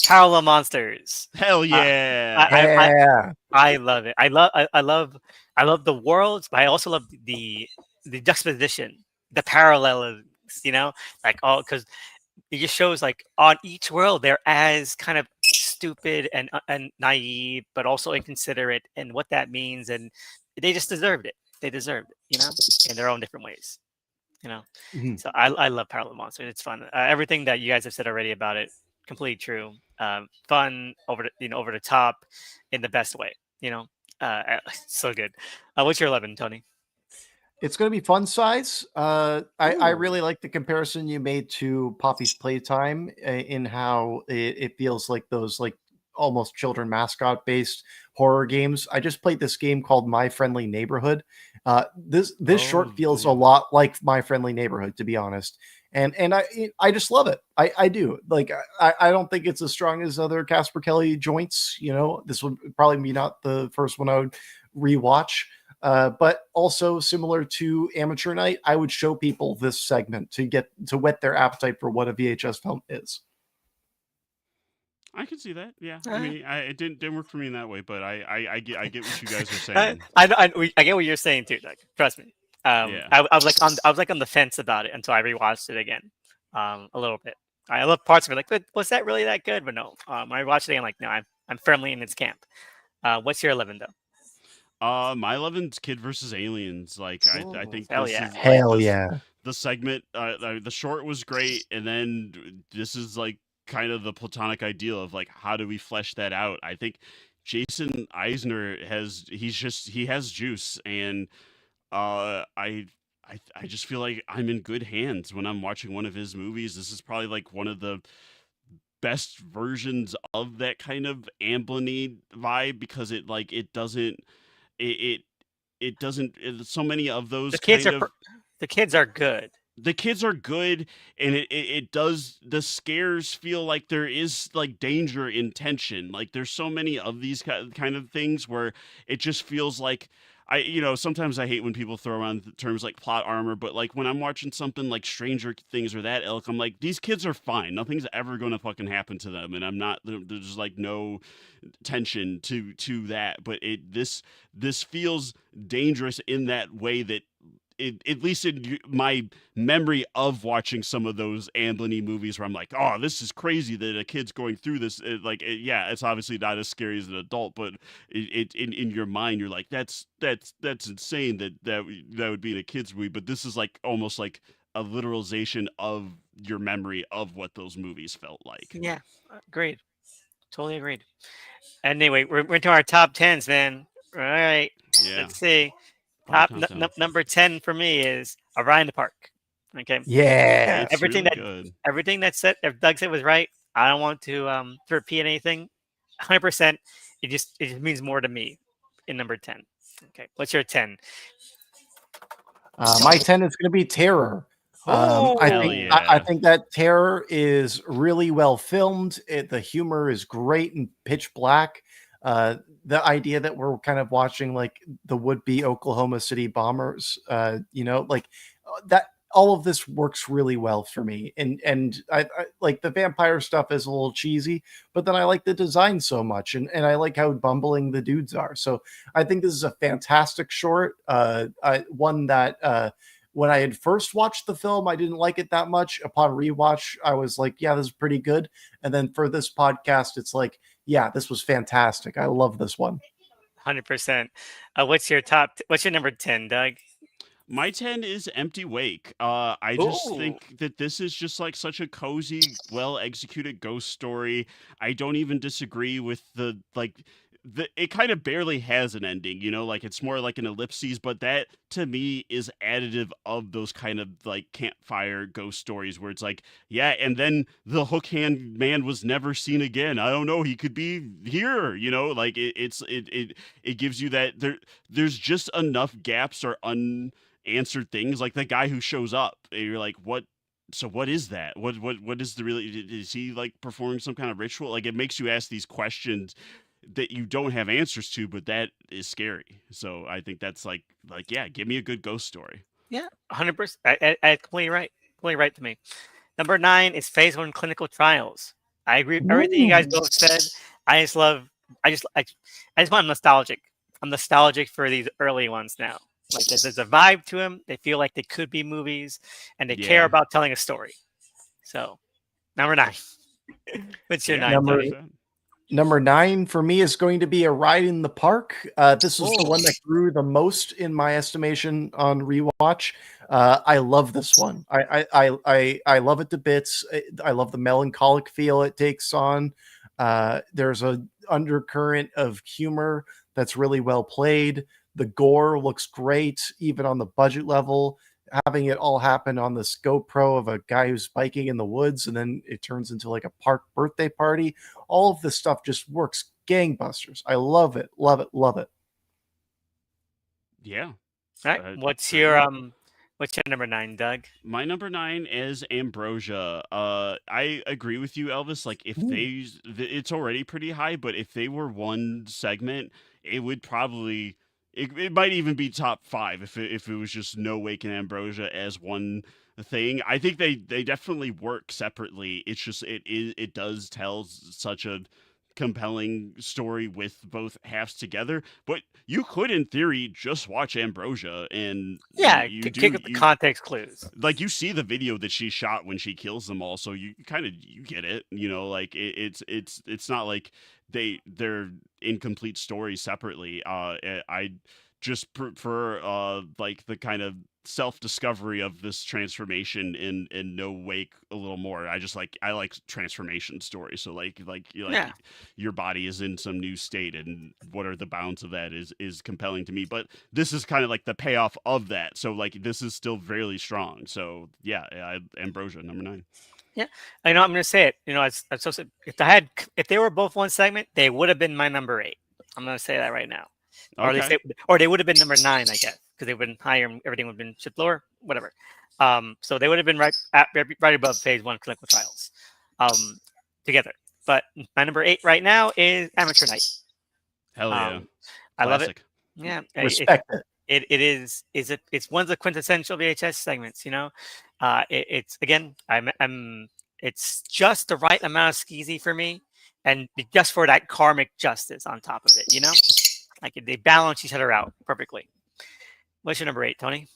Parallel Monsters. Hell yeah. Yeah. I love it. I love the worlds, but I also love the juxtaposition, the parallels. Like because it just shows like on each world they're as kind of stupid and naive, but also inconsiderate, and what that means, and they just deserved it. They deserved it, in their own different ways. Mhm. So I love Parallel Monsters. It's fun. Everything that you guys have said already about it, completely true. Fun, over the top, in the best way. So good. What's your 11, Tony? It's going to be fun size. I Ooh. really like the comparison you made to Poppy's Playtime in how it feels like those like almost children mascot based horror games. I just played this game called My Friendly Neighborhood. This short feels a yeah. lot like My Friendly Neighborhood, to be honest. And I just love it. I do. Like I don't think it's as strong as other Casper Kelly joints. This would probably be not the first one I would rewatch. But also similar to Amateur Night, I would show people this segment to whet their appetite for what a VHS film is. I can see that. Yeah. I Uh, mean, it didn't work for me in that way, but I get what you guys are I, saying. I get what you're saying too, Doug. Trust me. Yeah. I was like on the fence about it until I rewatched it again, a little bit. I love parts of it, like, but was that really that good? But no, when I watched it again, like, no, I'm firmly in its camp. What's your 11 though? My 11's Kid versus Aliens. Like, I Ooh, think hell this yeah. is like Hell yeah. the segment. The short was great, and then this is like kind of the platonic ideal of like how do we flesh that out. I think Jason Eisner he has juice, and I just feel like I'm in good hands when I'm watching one of his movies. This is probably like one of the best versions of that kind of Amblin vibe, because it doesn't it it doesn't so many of The those kids kind are of the kids are good. the kids are good, and it does the scares feel like there is like danger in tension. Like there's so many of these kind of things where it just feels like sometimes I hate when people throw around terms like plot armor, but like when I'm watching something like Stranger Things or that ilk, I'm like, these kids are fine, nothing's ever gonna fucking happen to them, and I'm not there's like no tension to that. But this feels dangerous in that way that at least in my memory of watching some of those Amblin movies where I'm like, oh, this is crazy that a kid's going through this. Yeah, it's obviously not as scary as an adult, but in your mind, you're like, that's insane that would be in a kid's movie. But this is like almost like a literalization of your memory of what those movies felt like. Yeah, agreed. Totally agreed. Anyway, we're into our top tens, man. All right, Yeah, let's see. Pop Countdown. Number 10 for me is Orion the Park. Okay. Yeah. It's Everything really that good. everything that said, if Doug said was right, I don't want to repeat anything. 100%. It just means more to me in number 10. Okay. What's your 10? My 10 is going to be Terror. I Hell think Oh, I yeah. think that Terror is really well filmed. The humor is great and pitch black. The idea that we're kind of watching like the would-be Oklahoma City bombers, like that all of this works really well for me, and I like the vampire stuff is a little cheesy, but then I like the design so much, and I like how bumbling the dudes are. So I think this is a fantastic short, one that when I had first watched the film, I didn't like it that much. Upon rewatch, I was like, yeah, this is pretty good. And then for this podcast, it's like, yeah, this was fantastic. I love this one. 100%. What's your number 10, Doug? My 10 is Empty Wake. I just Ooh. think that this is just like such a cozy, well executed ghost story. I don't even disagree with it kind of barely has an ending, like it's more like an ellipses, but that to me is additive of those kind of like campfire ghost stories where it's like, yeah, and then the hook hand man was never seen again. I don't know, he could be here, like it gives you that there's just enough gaps or unanswered things, like the guy who shows up and you're like, what? So what is that? What is the really, is he like performing some kind of ritual? Like it makes you ask these questions that you don't have answers to, but that is scary. So I think that's like yeah, give me a good ghost story. Yeah, 100%. I completely right. Completely right to me. Number 9 is Phase 1 clinical trials. I agree with everything you guys both said. I just want I'm nostalgic. I'm nostalgic for these early ones now. Like there's a vibe to them. They feel like they could be movies, and they care about telling a story. So, number 9. What's your 9, Tony? Number 9 for me is going to be A Ride in the Park. This is the one that grew the most in my estimation on rewatch. I love this one. I love it to bits. I love the melancholic feel it takes on. There's an undercurrent of humor that's really well played. The gore looks great, even on the budget level. Having it all happen on this GoPro of a guy who's biking in the woods, and then it turns into like a park birthday party. All of this stuff just works gangbusters. I love it, love it, love it. Yeah. All right. What's your number 9, Doug? My number 9 is Ambrosia. I agree with you, Elvis. Like if it's already pretty high, but if they were one segment, it would probably. It might even be top 5 if it was just No Wake and Ambrosia as one thing. I think they definitely work separately. It's just it does tell such a compelling story with both halves together. But you could, in theory, just watch Ambrosia and kick up the context clues. Like you see the video that she shot when she kills them all, so you kind of get it. Like it's not like they're incomplete stories separately. I just prefer like the kind of self-discovery of this transformation in No Wake a little more. I like transformation stories. So like your body is in some new state and what are the bounds of that is compelling to me. But this is kind of like the payoff of that. So like this is still very strong. So yeah, Ambrosia, number 9. Yeah, I know. I'm going to say it. If they were both one segment, they would have been my number 8. I'm going to say that right now. Okay. Or they would have been number 9, I guess, because they would have been higher and everything would have been shipped lower, whatever. So they would have been right above Phase 1 clinical trials together. But my number 8 right now is Amateur Night. Hell yeah. I love it. Yeah. Respect it. It's one of the quintessential VHS segments, it's again, it's just the right amount of skeezy for me, and just for that karmic justice on top of it, like they balance each other out perfectly. What's your number 8, Tony?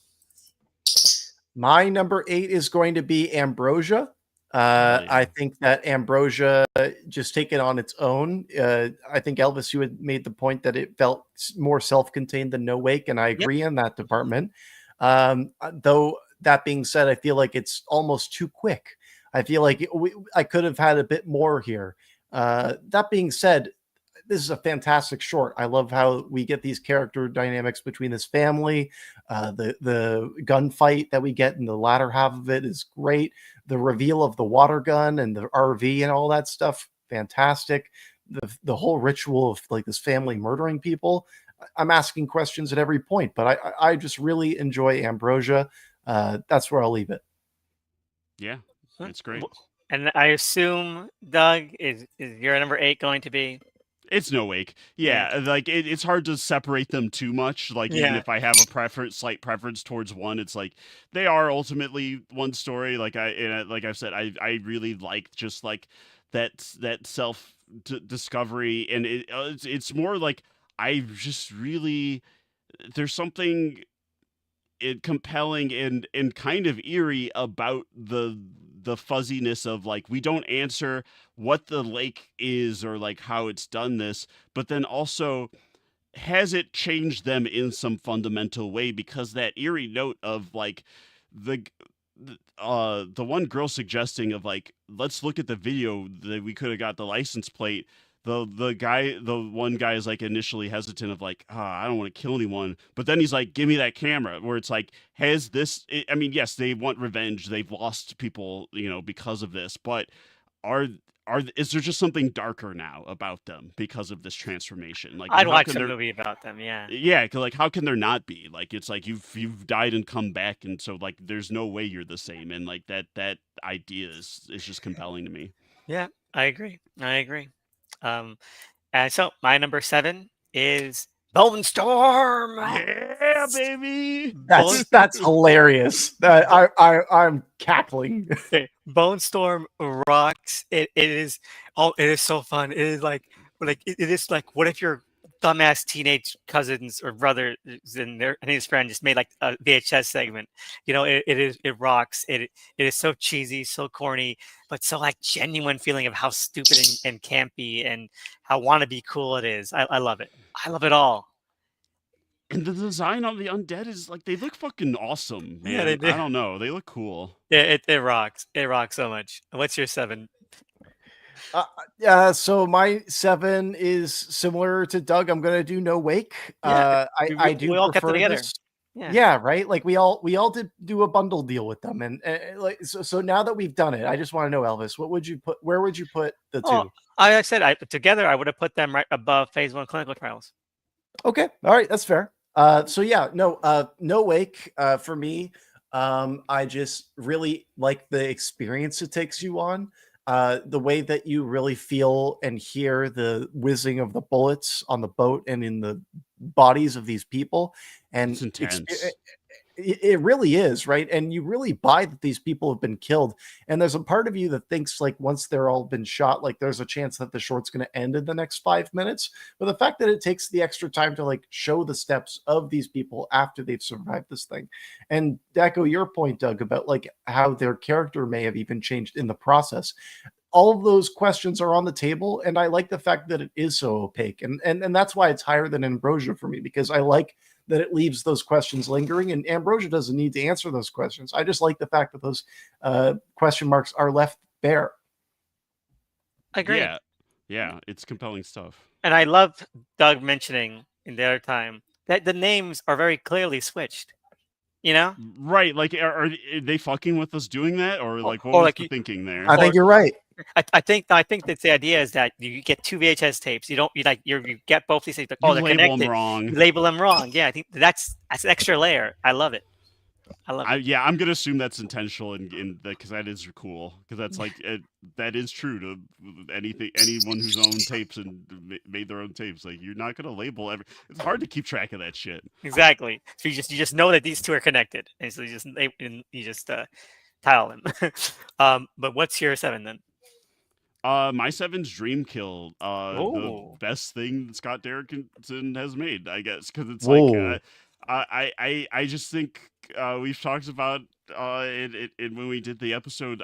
My number 8 is going to be Ambrosia. I think that Ambrosia, just taken on its own, I think Elvis, you had made the point that it felt more self-contained than No Wake, and I agree in that department. Though that being said, I feel like it's almost too quick. I feel like I could have had a bit more here. That being said, this is a fantastic short. I love how we get these character dynamics between this family. The gunfight that we get in the latter half of it is great. The reveal of the water gun and the RV and all that stuff, fantastic. The whole ritual of like this family murdering people. I'm asking questions at every point, but I just really enjoy Ambrosia. That's where I'll leave it. Yeah, it's great. And I assume, Doug, is your number 8 going to be? It's No Wake. Yeah, like it's hard to separate them too much. Like even Yeah. if I have a slight preference towards one, it's like they are ultimately one story. Like I've said, I really like just like that self discovery, and it's more like I just really there's something compelling and kind of eerie about the fuzziness of like we don't answer what the lake is or like how it's done this, but then also has it changed them in some fundamental way, because that eerie note of like the the one girl suggesting of like let's look at the video that we could have got the license plate. The one guy is like initially hesitant of like, I don't want to kill anyone, but then he's like, give me that camera, where it's like, has this I mean, yes, they want revenge, they've lost people, because of this, but are is there just something darker now about them because of this transformation? Like, and I'd how watch can a there movie about them. Yeah. yeah, 'cause, like, how can there not be? Like, it's like you've died and come back, and so like there's no way you're the same, and like that idea is just compelling to me. Yeah. I agree. I agree. Um, and so my number 7 is Bone Storm. Yeah, baby. Bone That's hilarious. I'm cackling. Okay, Bone Storm rocks. It is it is so fun. It is like it is like what if your dumbass teenage cousins or brothers and his friend just made like a VHS segment. It rocks. It is so cheesy, so corny, but so like genuine feeling of how stupid and campy and how wannabe cool it is. I love it. I love it all. And the design on the undead is like they look fucking awesome, Yeah, they man. do. I don't know, they look cool. Yeah, it rocks. It rocks so much. What's your 7? So my 7 is similar to Doug. I'm gonna do No Wake. Yeah, I do we all kept it prefer together. this. Yeah. Yeah, right. Like we all did do a bundle deal with them, and like so now that we've done it, I just want to know, Elvis, what would you put? Where would you put the Oh, two? I said together I would have put them right above phase 1 clinical trials. Okay, all right, that's fair. So yeah, No Wake. For me, I just really like the experience it takes you on. The way that you really feel and hear the whizzing of the bullets on the boat and in the bodies of these people, and It's intense. it really is, right? And you really buy that these people have been killed. And there's a part of you that thinks like once they're all been shot, like there's a chance that the short's going to end in the next 5 minutes. But the fact that it takes the extra time to like show the steps of these people after they've survived this thing. And to echo your point, Doug, about like how their character may have even changed in the process, all of those questions are on the table, and I like the fact that it is so opaque, and that's why it's higher than Ambrosia for me, because I like that it leaves those questions lingering, and Ambrosia doesn't need to answer those questions. I just like the fact that those question marks are left bare. Agreed. Yeah, it's compelling stuff. And I love Doug mentioning in the other time that the names are very clearly switched. You know, Right, like are they fucking with us doing that, or like what or was like the thinking there? I think you're right. I think that the idea is that you get 2 VHS tapes. You don't you get both these things. Like, You they're label them connected. wrong. You label them wrong. Yeah, I think that's an extra layer. I love it. I love it. Yeah, I'm gonna assume that's intentional, in because that is cool. Because that's like that is true to anyone who's owned tapes and made their own tapes. Like you're not gonna label every. It's hard to keep track of that shit. Exactly. So you just know that these two are connected, and so you just tile them. But what's your 7 then? My 7's Dream Kill. The Oh, best thing Scott Derrickson has made, I guess, because it's like Whoa. I just think we've talked about it when we did the episode.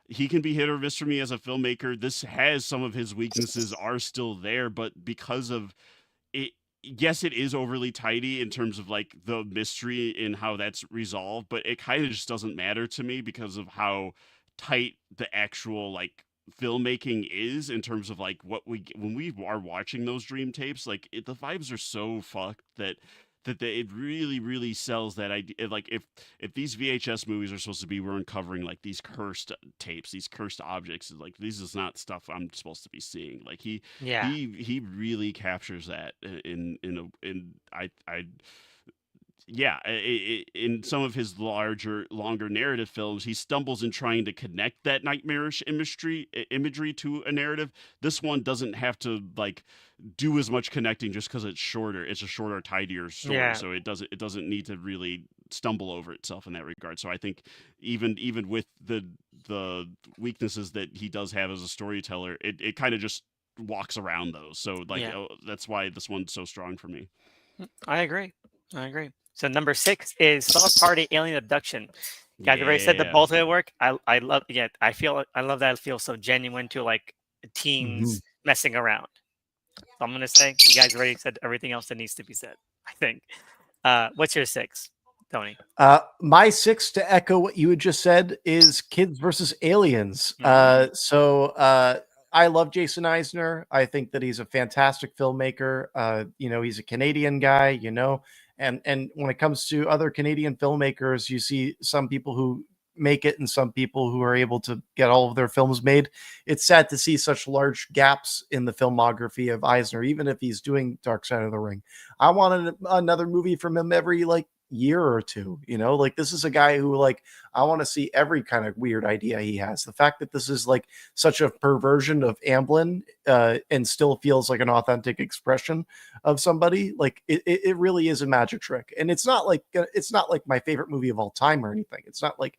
He can be hit or miss for me as a filmmaker. This has some of his weaknesses are still there, but because of it, yes, it is overly tidy in terms of like the mystery in how that's resolved, but it kind of just doesn't matter to me because of how tight the actual like filmmaking is in terms of like what we when we are watching those dream tapes, like the vibes are so fucked that it really sells that idea. Like if these VHS movies are supposed to be, we're uncovering like these cursed tapes, these cursed objects, like this is not stuff I'm supposed to be seeing. Like yeah. he really captures that in yeah, in some of his longer narrative films, he stumbles in trying to connect that nightmarish imagery to a narrative. This one doesn't have to like do as much connecting just because it's shorter. It's a shorter, tidier story, Yeah. so it doesn't need to really stumble over itself in that regard. So I think even with the weaknesses that he does have as a storyteller, it kind of just walks around those. So like Yeah. that's why this one's so strong for me. I agree. I agree. So number 6 is Third Party Alien Abduction. You guys already said the Yeah. both of it work. I love yeah. I love that it feels so genuine to like Mhm. teens messing around. So I'm gonna say you guys already said everything else that needs to be said. I think. What's your 6, Tony? My 6, to echo what you had just said, is Kids versus Aliens. Mm. I love Jason Eisner. I think that he's a fantastic filmmaker. He's a Canadian guy, and when it comes to other Canadian filmmakers, you see some people who make it and some people who are able to get all of their films made. It's sad to see such large gaps in the filmography of Eisner, even if he's doing Dark Side of the Ring. I wanted another movie from him every year or two. Like, this is a guy who, like, I want to see every kind of weird idea he has. The fact that this is like such a perversion of Amblin, and still feels like an authentic expression of somebody, like it really is a magic trick. And it's not like my favorite movie of all time or anything. It's not like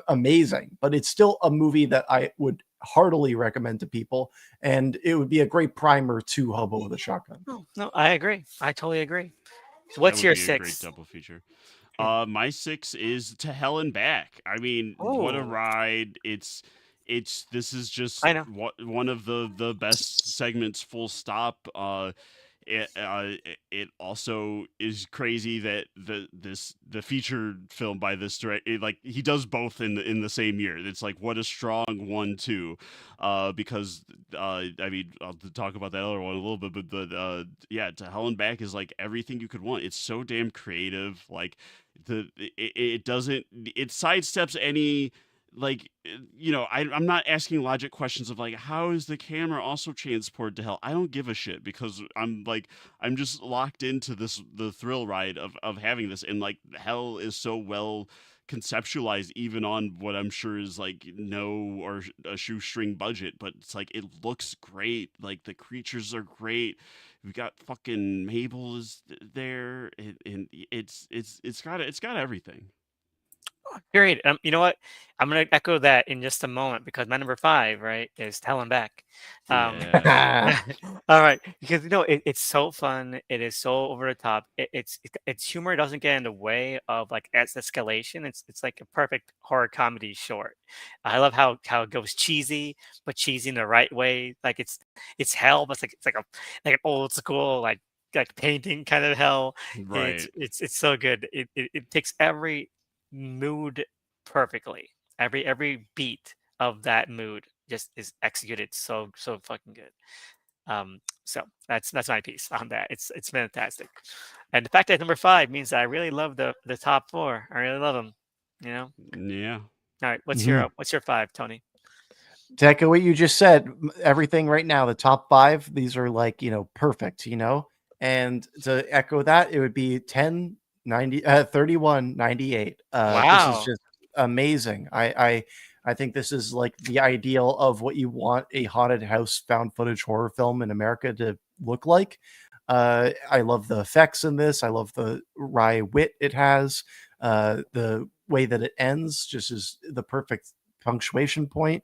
amazing, but it's still a movie that I would heartily recommend to people, and it would be a great primer to Hobo with a Shotgun. Oh, no, I agree. I totally agree. So That what's would your be a great 6? double feature. Yeah. My 6 is To Hell and Back. I mean, what a Oh, ride! This is just I know. one of the best segments. Full stop. It also is crazy that the feature film by this director, like, he does both in the same year. It's like, what a strong 1-2, because I mean, I'll talk about that other one a little bit, but yeah, To Hell and Back is like everything you could want. It's so damn creative. Like, it doesn't, it sidesteps any, like, I'm not asking logic questions of like, how is the camera also transported to hell? I don't give a shit, because I'm just locked into the thrill ride of having this. And like, hell is so well conceptualized, even on what I'm sure is like no or a shoestring budget, but it's like, it looks great. Like, the creatures are great. We got fucking Mabel is there, and it's got everything. Period. You know what? I'm gonna echo that in just a moment because my number 5, right, is Hell and Back. Yeah. All right, because it's so fun. It is so over the top. Its humor doesn't get in the way of like escalation. It's like a perfect horror comedy short. I love how it goes cheesy, but cheesy in the right way. Like it's hell, but it's like an old school like painting kind of hell. It's Right. it's so good. It takes every mood perfectly. Every beat of that mood just is executed so fucking good. So that's my piece on that. It's fantastic, and the fact that number 5 means that I really love the top 4. I really love them. You know. Yeah. All right, Mhm. what's your 5, Tony? To echo what you just said, everything right now, the top 5, these are like, perfect, and to echo that, it would be 10, 90, 31, 98. This is Wow. just amazing. I think this is like the ideal of what you want a haunted house found footage horror film in America to look like. I love the effects in this. I love the wry wit it has. The way that it ends just is the perfect punctuation point.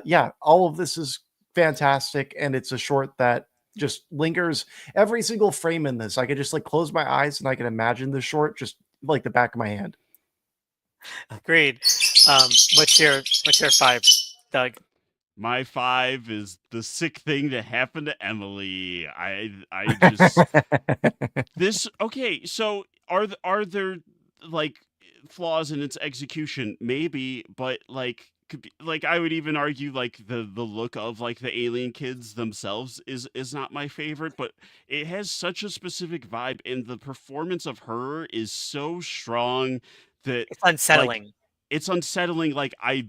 Yeah, all of this is fantastic, and it's a short that just lingers. Every single frame in this, I could just like close my eyes and I can imagine the short just like the back of my hand. Agreed. What's your 5, Doug? My 5 is The Sick Thing That Happened to Emily. I just this okay, so are there like flaws in its execution? Maybe, but like, like, I would even argue like the look of like the alien kids themselves is not my favorite, but it has such a specific vibe, and the performance of her is so strong that, It's like, unsettling. it's unsettling. Like, I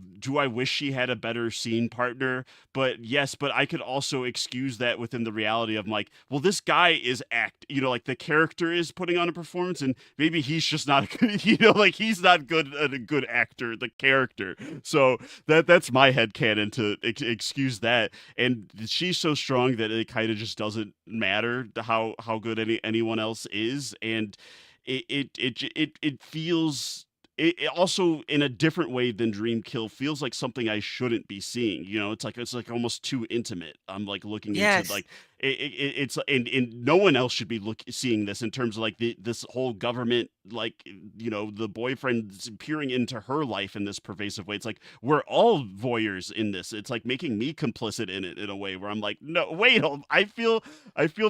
wish she had a better scene partner, but yes, but I could also excuse that within the reality of like, well, this guy is like the character is putting on a performance, and maybe he's just not a good, like he's not a good actor, the character. So that's my headcanon to excuse that. And she's so strong that it kind of just doesn't matter how good anyone else is, and it feels it also in a different way than Dream Kill feels like something I shouldn't be seeing. It's like almost too intimate. I'm like looking into Yes. like it's and no one else should be seeing this in terms of like this whole government, like the boyfriend's peering into her life in this pervasive way. It's like we're all voyeurs in this. It's like making me complicit in it in a way where I'm like, no, wait, I feel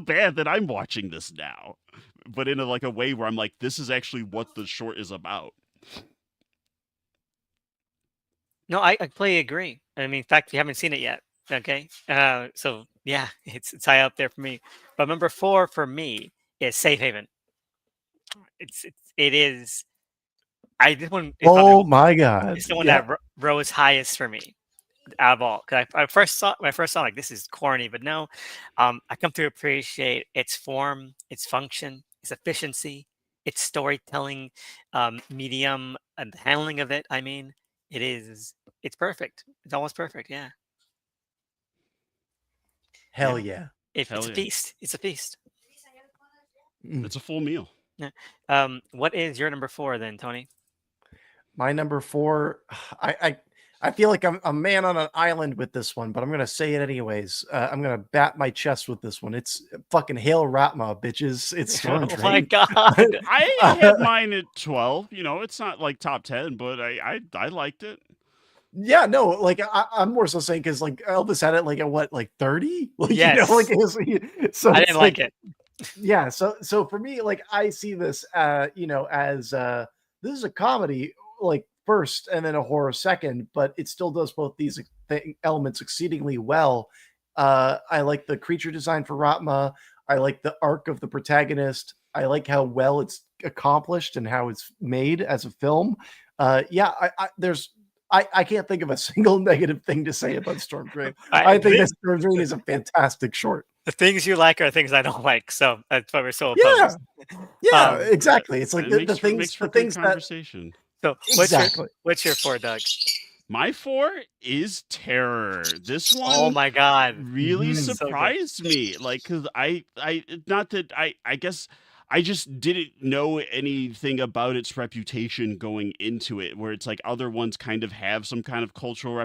bad that I'm watching this now, but in a way where I'm like, this is actually what the short is about. No, I completely agree. I mean, in fact, we haven't seen it yet. Okay, so yeah, it's high up there for me. But number 4 for me is Safe Haven. It is. This one is Oh probably my god! it's the one Yeah. that rose highest for me out of all. Because I first saw when I first saw like this is corny, but no, I come to appreciate its form, its function, its efficiency, its storytelling medium, and the handling of it. I mean, it's perfect. It's almost perfect. Yeah, Hell Yeah. yeah! it's Hell a yeah. feast. It's a feast. Mm. It's a full meal. Yeah. What is your number 4 then, Tony? My number 4, I feel like I'm a man on an island with this one, but I'm gonna say it anyways. I'm gonna bat my chest with this one. It's fucking Hail Ratma, bitches. It's Storm Oh my Drain. God. I had mine at 12. It's not like top 10, but I liked it. Yeah, no, like I'm more so saying because like Elvis had it like at what, like 30? Like Yes. like it was, so I it's didn't like it. yeah. So for me, like I see this, as this is a comedy, like first, and then a horror second, but it still does both these elements exceedingly well. I like the creature design for Ratma. I like the arc of the protagonist. I like how well it's accomplished and how it's made as a film. Yeah, I can't think of a single negative thing to say about Storm Drain. I think that Storm Drain is a fantastic short. The things you like are things I don't like, so that's why we're so Yeah, opposed. yeah, exactly. It's like It the makes things, for the good things that conversation. So exactly. what's your 4, Doug? My 4 is Terror. This Oh one my God. really Mhm. So good. surprised me. Like, cause not that I guess I just didn't know anything about its reputation going into it, where it's like other ones kind of have some kind of cultural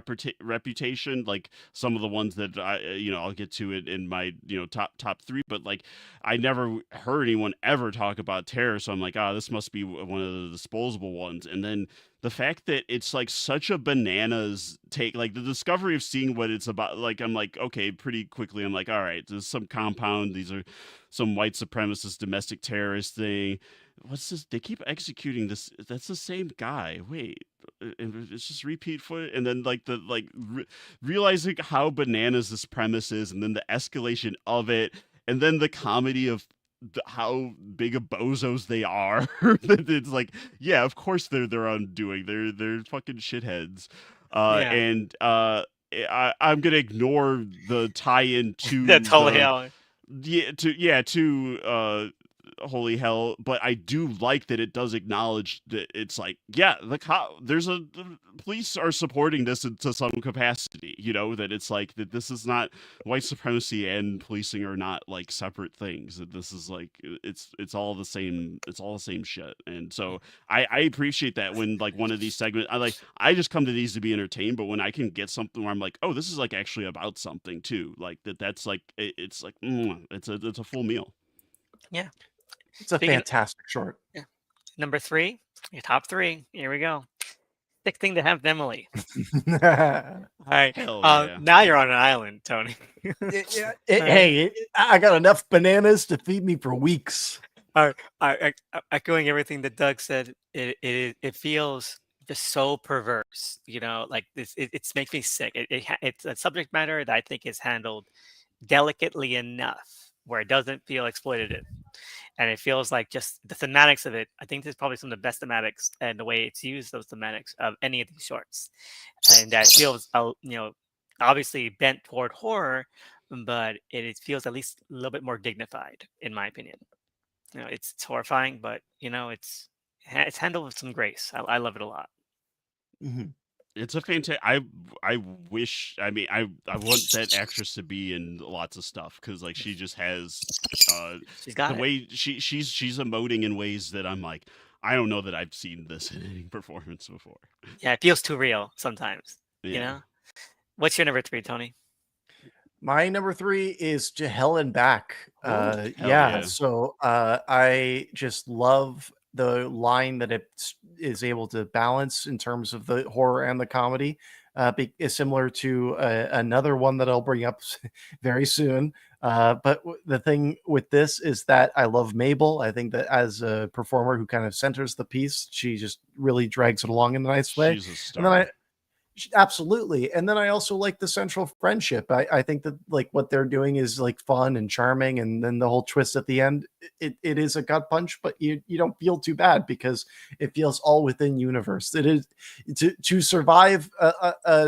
reputation, like some of the ones that I'll get to it in my top 3, but like I never heard anyone ever talk about Terror, so I'm like, this must be one of the disposable ones. And then the fact that it's like such a bananas take, like the discovery of seeing what it's about, like I'm like, okay, pretty quickly I'm like, all right, there's some compound, these are some white supremacist domestic terrorist thing. What's this? They keep executing this. That's the same guy. Wait, and it's just repeat footage, and then like realizing how bananas this premise is, and then the escalation of it, and then the comedy of how big of bozos they are. It's like, yeah, of course they're undoing. They're fucking shitheads. Yeah. And I'm gonna ignore the tie-in to That's totally how. to Holy Hell, but I do like that it does acknowledge that it's like, yeah, the police are supporting this to some capacity, that it's like that this is not white supremacy and policing are not like separate things, that this is like it's all the same shit. And so I appreciate that when like one of these segments, I just come to these to be entertained, but when I can get something where I'm like, oh, this is like actually about something too, like that's like it's like it's a full meal. Yeah. It's a Speaking- fantastic short. Number 3, your top 3. Here we go. Sick thing to have Emily. All right. Hell yeah. Now you're on an island, Tony. Hey, I got enough bananas to feed me for weeks. Echoing everything that Doug said, it feels just so perverse. Like this. It makes me sick. It's a subject matter that I think is handled delicately enough where it doesn't feel exploitative. and it feels like just the thematics of it. I think there's probably some of the best thematics and the way it's used those thematics of any of these shorts, and that feels obviously bent toward horror, but it feels at least a little bit more dignified, in my opinion. It's horrifying, but it's handled with some grace. I love it a lot. Mhm. It's a fantastic. I wish. I mean, I want that actress to be in lots of stuff because like she just has She's got the it. way she's emoting in ways that I'm like, I don't know that I've seen this in any performance before. Yeah, it feels too real sometimes. Yeah. What's your number 3, Tony? My number 3 is To Hell and Back. Hell Yeah, yeah. so I just love the line that it is able to balance in terms of the horror and the comedy. Is similar to another one that I'll bring up very soon. But the thing with this is that I love Mabel. I think that as a performer who kind of centers the piece, she just really drags it along in a nice way. She's a And then star. absolutely. And then I also like the central friendship. I think that like what they're doing is like fun and charming. And then the whole twist at the end, it is a gut punch, but you don't feel too bad because it feels all within universe. It is to survive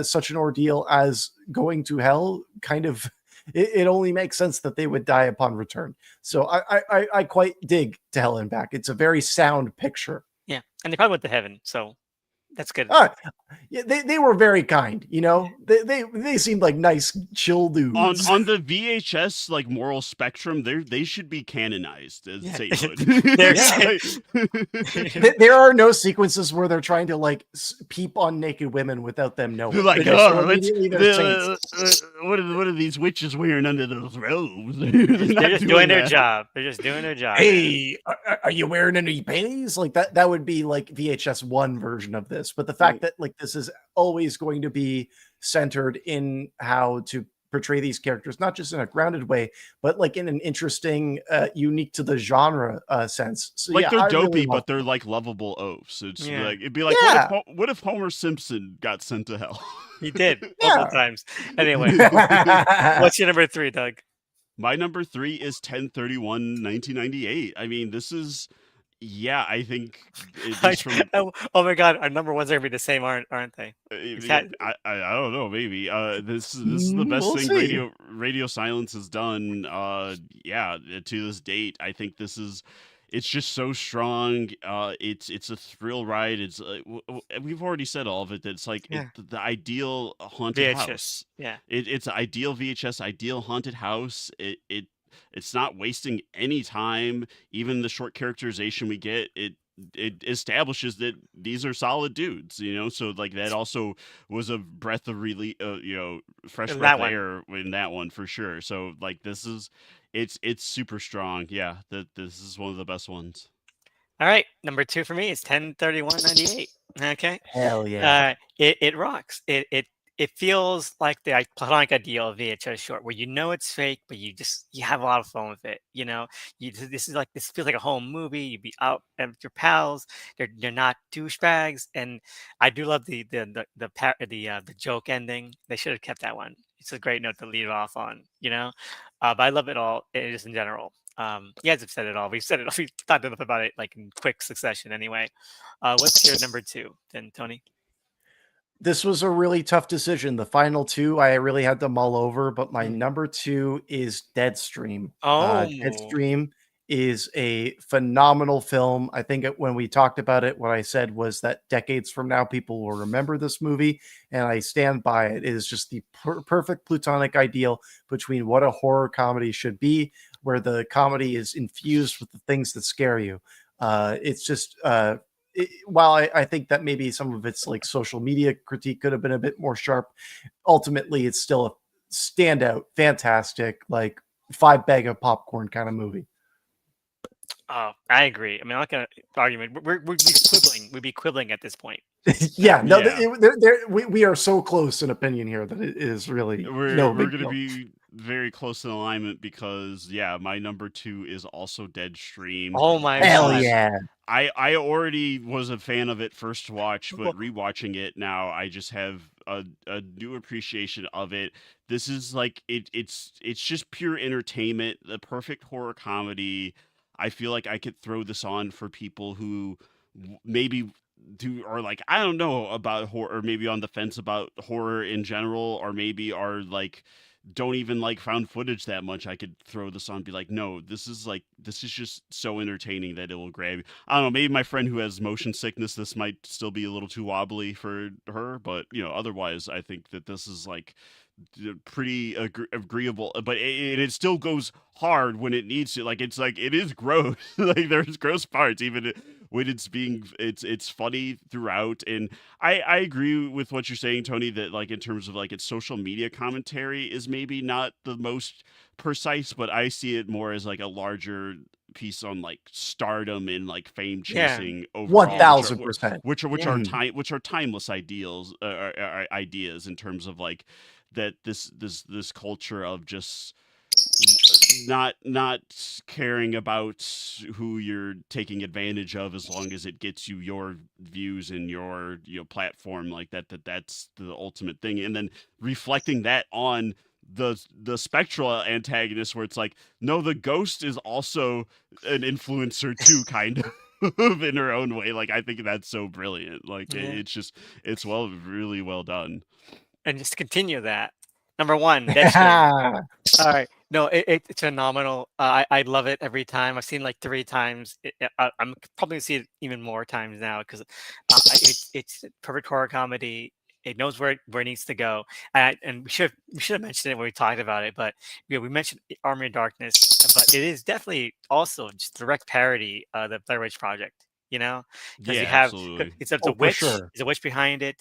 such an ordeal as going to hell kind of. It only makes sense that they would die upon return. So I quite dig To Hell and Back. It's a very sound picture. Yeah, and they probably went to heaven, so that's good. Yeah, they were very kind, you know. They seemed like nice, chill dudes. On the VHS like moral spectrum, they should be canonized as Yeah. sainthood. There are no sequences where they're trying to like peep on naked women without them knowing. They're like, They just know oh, immediately they're saints. what are these witches wearing under those robes? They're just doing their job. They're just doing their job. Hey, are you wearing any panties? Like that would be like VHS 1 version of this. But the fact that like this is always going to be centered in how to portray these characters, not just in a grounded way, but like in an interesting, unique to the genre sense. So, like yeah, they're I dopey, really but they're like lovable oafs. It's Yeah. like it'd be like, Yeah. what if Homer Simpson got sent to hell? He did Yeah. multiple times. Anyway, what's your number 3, Doug? My number 3 is 10/31/1998. I mean, this is, yeah, I think just from Oh my God, our number ones are gonna be the same, aren't they? I don't know, maybe this is the best We'll thing see. radio silence has done. Yeah, to this date, I think it's just so strong. It's a thrill ride. It's we've already said all of it. It's like Yeah. the ideal haunted VHS. house. Yeah. It's ideal VHS, ideal haunted house. It's not wasting any time. Even the short characterization we get, it establishes that these are solid dudes, so like that also was a breath of relief, fresh In breath that of one. air in that one for sure. So like it's super strong. Yeah, this is one of the best ones. All right, number 2 for me is 10/31/98. Okay. Hell yeah. It rocks. It feels like the platonic ideal of VHS short, where it's fake, but you have a lot of fun with it. This feels like a home movie. You'd be out with your pals. They're not douchebags, and I do love the joke ending. They should have kept that one. It's a great note to lead off on. But I love it all just in general. You guys have said it all. We've said it all. We've talked enough about it, like in quick succession. Anyway, what's your number 2 then, Tony? This was a really tough decision. The final 2, I really had to mull over, but my number 2 is Deadstream. Oh. Deadstream is a phenomenal film. I think when we talked about it, what I said was that decades from now, people will remember this movie, and I stand by it. It is just the perfect platonic ideal between what a horror comedy should be, where the comedy is infused with the things that scare you. It's just while I think that maybe some of its like social media critique could have been a bit more sharp, ultimately it's still a standout, fantastic, like 5 bag of popcorn kind of movie. Oh, I agree. I mean, I'm not gonna argue. We'd be quibbling. We'd be quibbling at this point. Yeah, no, Yeah. we are so close in opinion here that it is really We're no we're big gonna deal. be very close in alignment because my number 2 is also Deadstream. Oh my Hell God. yeah. I already was a fan of it first watch, but rewatching it now, I just have a new appreciation of it. This is like it's just pure entertainment, the perfect horror comedy. I feel like I could throw this on for people who maybe do are like I don't know about horror, or maybe on the fence about horror in general, or maybe are like don't even like found footage that much. I could throw this on and be like, no, this is just so entertaining that it will grab you. I don't know, maybe my friend who has motion sickness, this might still be a little too wobbly for her, but otherwise I think that this is like pretty agreeable, but it still goes hard when it needs to. Like it's like it is gross. Like there's gross parts, even when it's funny throughout. And I agree with what you're saying, Tony. That like in terms of like its social media commentary is maybe not the most precise, but I see it more as like a larger piece on like stardom and like fame Yeah. chasing overall, 1000%. which are timeless ideals, ideas in terms of like that this culture of just not caring about who you're taking advantage of as long as it gets you your views and your platform, like that's the ultimate thing, and then reflecting that on the spectral antagonist, where it's like, no, the ghost is also an influencer too, kind of in her own way. Like I think that's so brilliant. Like Yeah. it's really well done. And just to continue that. Number one, Deadstream. All right. No, it's phenomenal. I love it every time. I've seen like 3 times. I'm probably gonna see it even more times now because it's perfect horror comedy. It knows where it needs to go. And we should have mentioned it when we talked about it. But we mentioned Army of Darkness, but it is definitely also just direct parody of the Blair Witch Project. Because Yeah, you have absolutely. it's a Oh, for witch. sure. There's a witch behind it,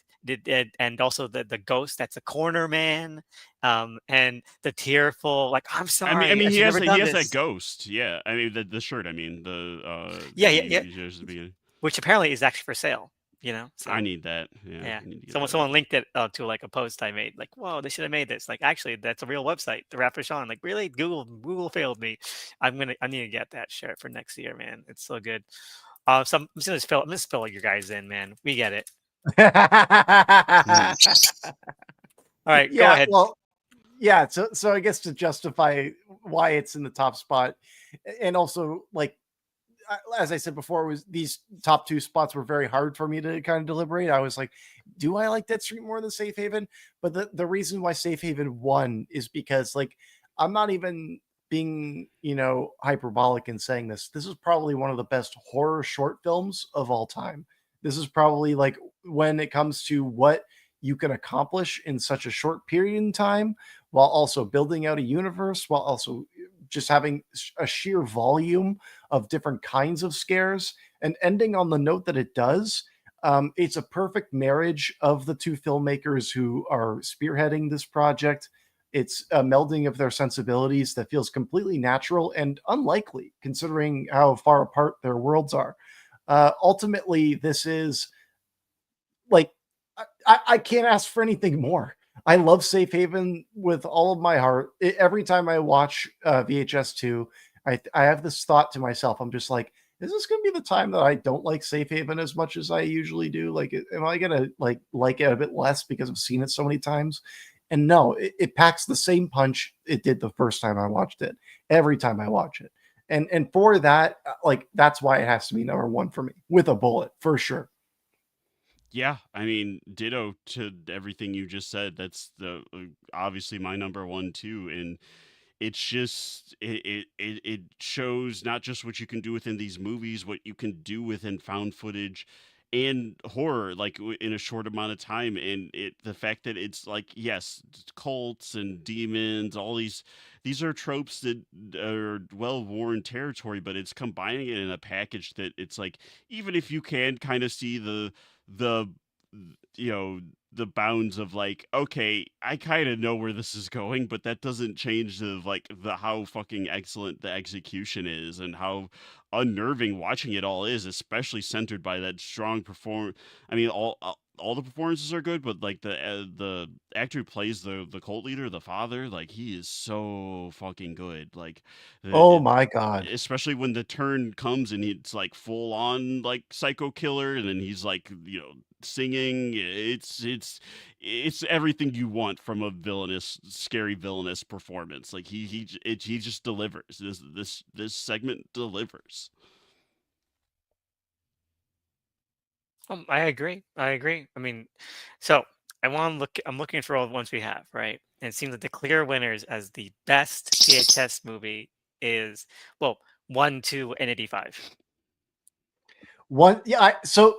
and also the ghost that's a corner man, and the tearful, like, I'm I sorry, mean, I should never he done has that this. ghost. Yeah, I mean the shirt. I mean Yeah, that yeah, yeah. he shares at the beginning. Which apparently is actually for sale. I So need that. Yeah, yeah, I need to get that. someone linked it to like a post I made. Like, whoa, they should have made this. Like, actually, that's a real website. The Rapper Sean. Like, really, Google failed me. I need to get that shirt for next year, man. It's so good. So I'm just fill your guys in, man. We get it. Mhm. All right, go Yeah, ahead. well, yeah. So I guess to justify why it's in the top spot, and also like as I said before, was these top 2 spots were very hard for me to kind of deliberate. I was like, do I like Dead Street more than Safe Haven? But the reason why Safe Haven won is because like I'm not even being hyperbolic in saying this. This is probably one of the best horror short films of all time. This is probably like when it comes to what you can accomplish in such a short period in time while also building out a universe, while also just having a sheer volume of different kinds of scares and ending on the note that it does. It's a perfect marriage of the 2 filmmakers who are spearheading this project. It's a melding of their sensibilities that feels completely natural and unlikely considering how far apart their worlds are. Ultimately, this is like I can't ask for anything more. I love Safe Haven with all of my heart. Every time I watch VHS 2, I have this thought to myself. I'm just like, is this going to be the time that I don't like Safe Haven as much as I usually do? Like, am I going to like it a bit less because I've seen it so many times? And no, it packs the same punch it did the first time I watched it. Every time I watch it, and for that, like that's why it has to be number 1 for me with a bullet for sure. Yeah, I mean, ditto to everything you just said. That's the obviously my number one too, and it's just it shows not just what you can do within these movies, what you can do within found footage and horror, like in a short amount of time. And the fact that it's like, yes, cults and demons, all these are tropes that are well worn territory, but it's combining it in a package that it's like, even if you can kind of see the you know the bounds of like, okay, I kind of know where this is going, but that doesn't change the how fucking excellent the execution is and how unnerving watching it all is, especially centered by that strong perform. I mean, all the performances are good, but like the actor who plays the cult leader, the father, like he is so fucking good. Like, Oh it, my god. especially when the turn comes and it's like full on like psycho killer, and then he's like singing. It's everything you want from a scary villainous performance. Like he just delivers. This segment delivers. I agree. I agree. I mean, so I want to look. I'm looking for all the ones we have, right? And it seems that the clear winners as the best VHS movie is, well, 1, 2, and 85. One, yeah. So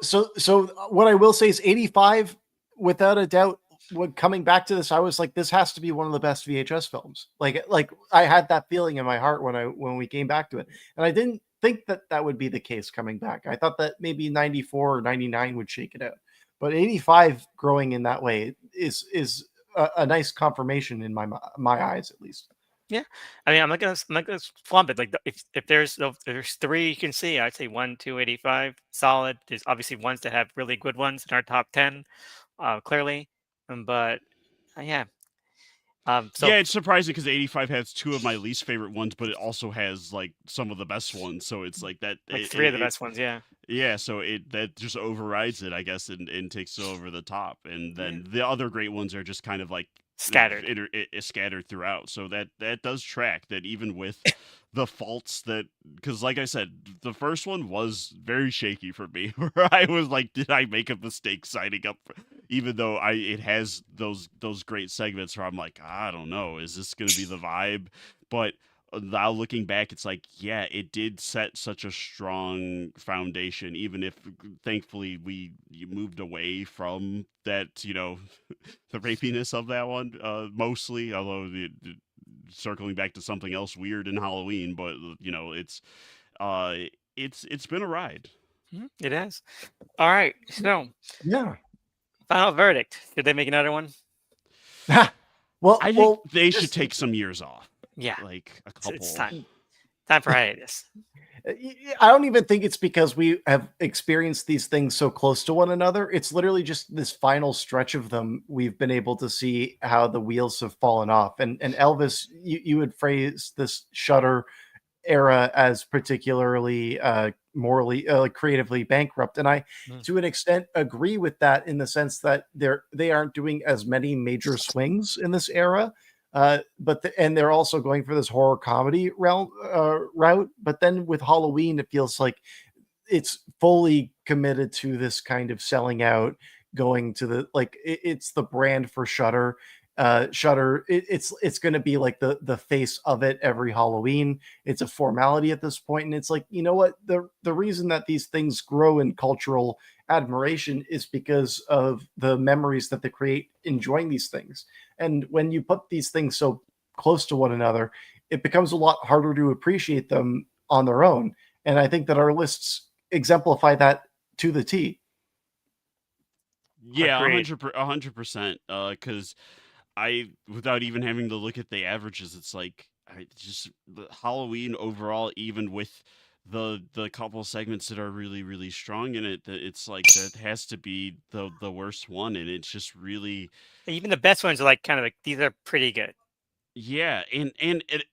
what I will say is 85, without a doubt. When coming back to this, I was like, this has to be one of the best VHS films. Like I had that feeling in my heart when we came back to it, and I didn't think that that would be the case coming back. I thought that maybe 94 or 99 would shake it out, but 85 growing in that way is a nice confirmation in my eyes, at least. Yeah, I mean, I'm not gonna flump it. Like, if there's three you can see, I'd say 1, 2, 85, solid. There's obviously ones that have really good ones in our top 10, clearly, but yeah. So Yeah, it's surprising because 85 has two of my least favorite ones, but it also has like some of the best ones. So it's like that. like three of the best ones, yeah. Yeah, so that just overrides it, I guess, and takes it over the top. And Yeah. then the other great ones are just kind of like Scattered. scattered throughout. So that does track that even with the faults that, because like I said, the first one was very shaky for me, where I was like, did I make a mistake signing up? Even though it has those great segments where I'm like, I don't know, is this gonna be the vibe? But now looking back, it's like, yeah, it did set such a strong foundation, even if thankfully you moved away from that, the rapiness of that one, mostly, although circling back to something else weird in Halloween, but uh it's been a ride. It is. All right. So, Yeah. final verdict. Did they make another one? I think they should take some years off, Yeah. like a It's, couple. it's time. Time for hiatus. I don't even think it's because we have experienced these things so close to one another. It's literally just this final stretch of them. We've been able to see how the wheels have fallen off. And Elvis, you would phrase this Shudder era as particularly morally, creatively bankrupt. And I, Mm. to an extent, agree with that in the sense that they aren't doing as many major swings in this era. And they're also going for this horror comedy route. But then with Halloween, it feels like it's fully committed to this kind of selling out, going to the it's the brand for Shudder. Shudder, it's going to be like the face of it every Halloween. It's a formality at this point, and it's like, you know what, the reason that these things grow in cultural admiration is because of the memories that they create enjoying these things. And when you put these things so close to one another, it becomes a lot harder to appreciate them on their own. And I think that our lists exemplify that to the T. Yeah, Agreed. 100%. Because without even having to look at the averages, it's like just the Halloween overall, even with the couple segments that are really really strong in it, it's like that has to be the worst one, and it's just really. Even the best ones are like kind of like these are pretty good. Yeah, and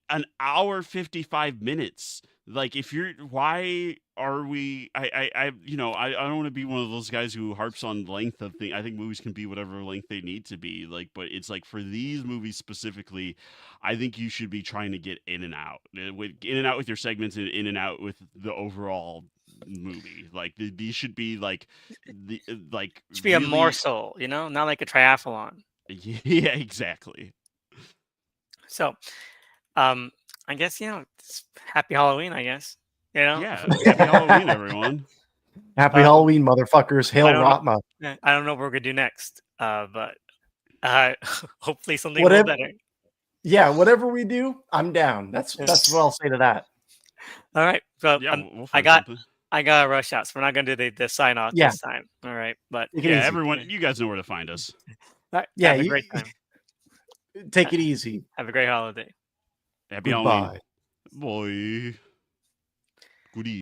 an hour 55 minutes. Like, if you're, why are we? I don't want to be one of those guys who harps on length of thing. I think movies can be whatever length they need to be. Like, but it's like for these movies specifically, I think you should be trying to get in and out, in and out with your segments, and in and out with the overall movie. Like these should be like like It should be a really. morsel, not like a triathlon. Yeah, exactly. So, I guess it's happy Halloween. I guess Yeah, happy Halloween, everyone. Happy Halloween, motherfuckers. Hail I don't know. Rotma. I don't know what we're gonna do next, but hopefully something a little Whatever. better. Yeah, whatever we do, I'm down. That's what I'll say to that. All right. So Yeah, we'll find I something. got to rush out, so we're not gonna do the sign off Yeah. this time. All right, but Take it Yeah, easy. everyone, you guys know where to find us. all right, Yeah, have a great time. Take it easy. Have a great holiday. Happy Halloween. Goodbye. Bye. Good evening.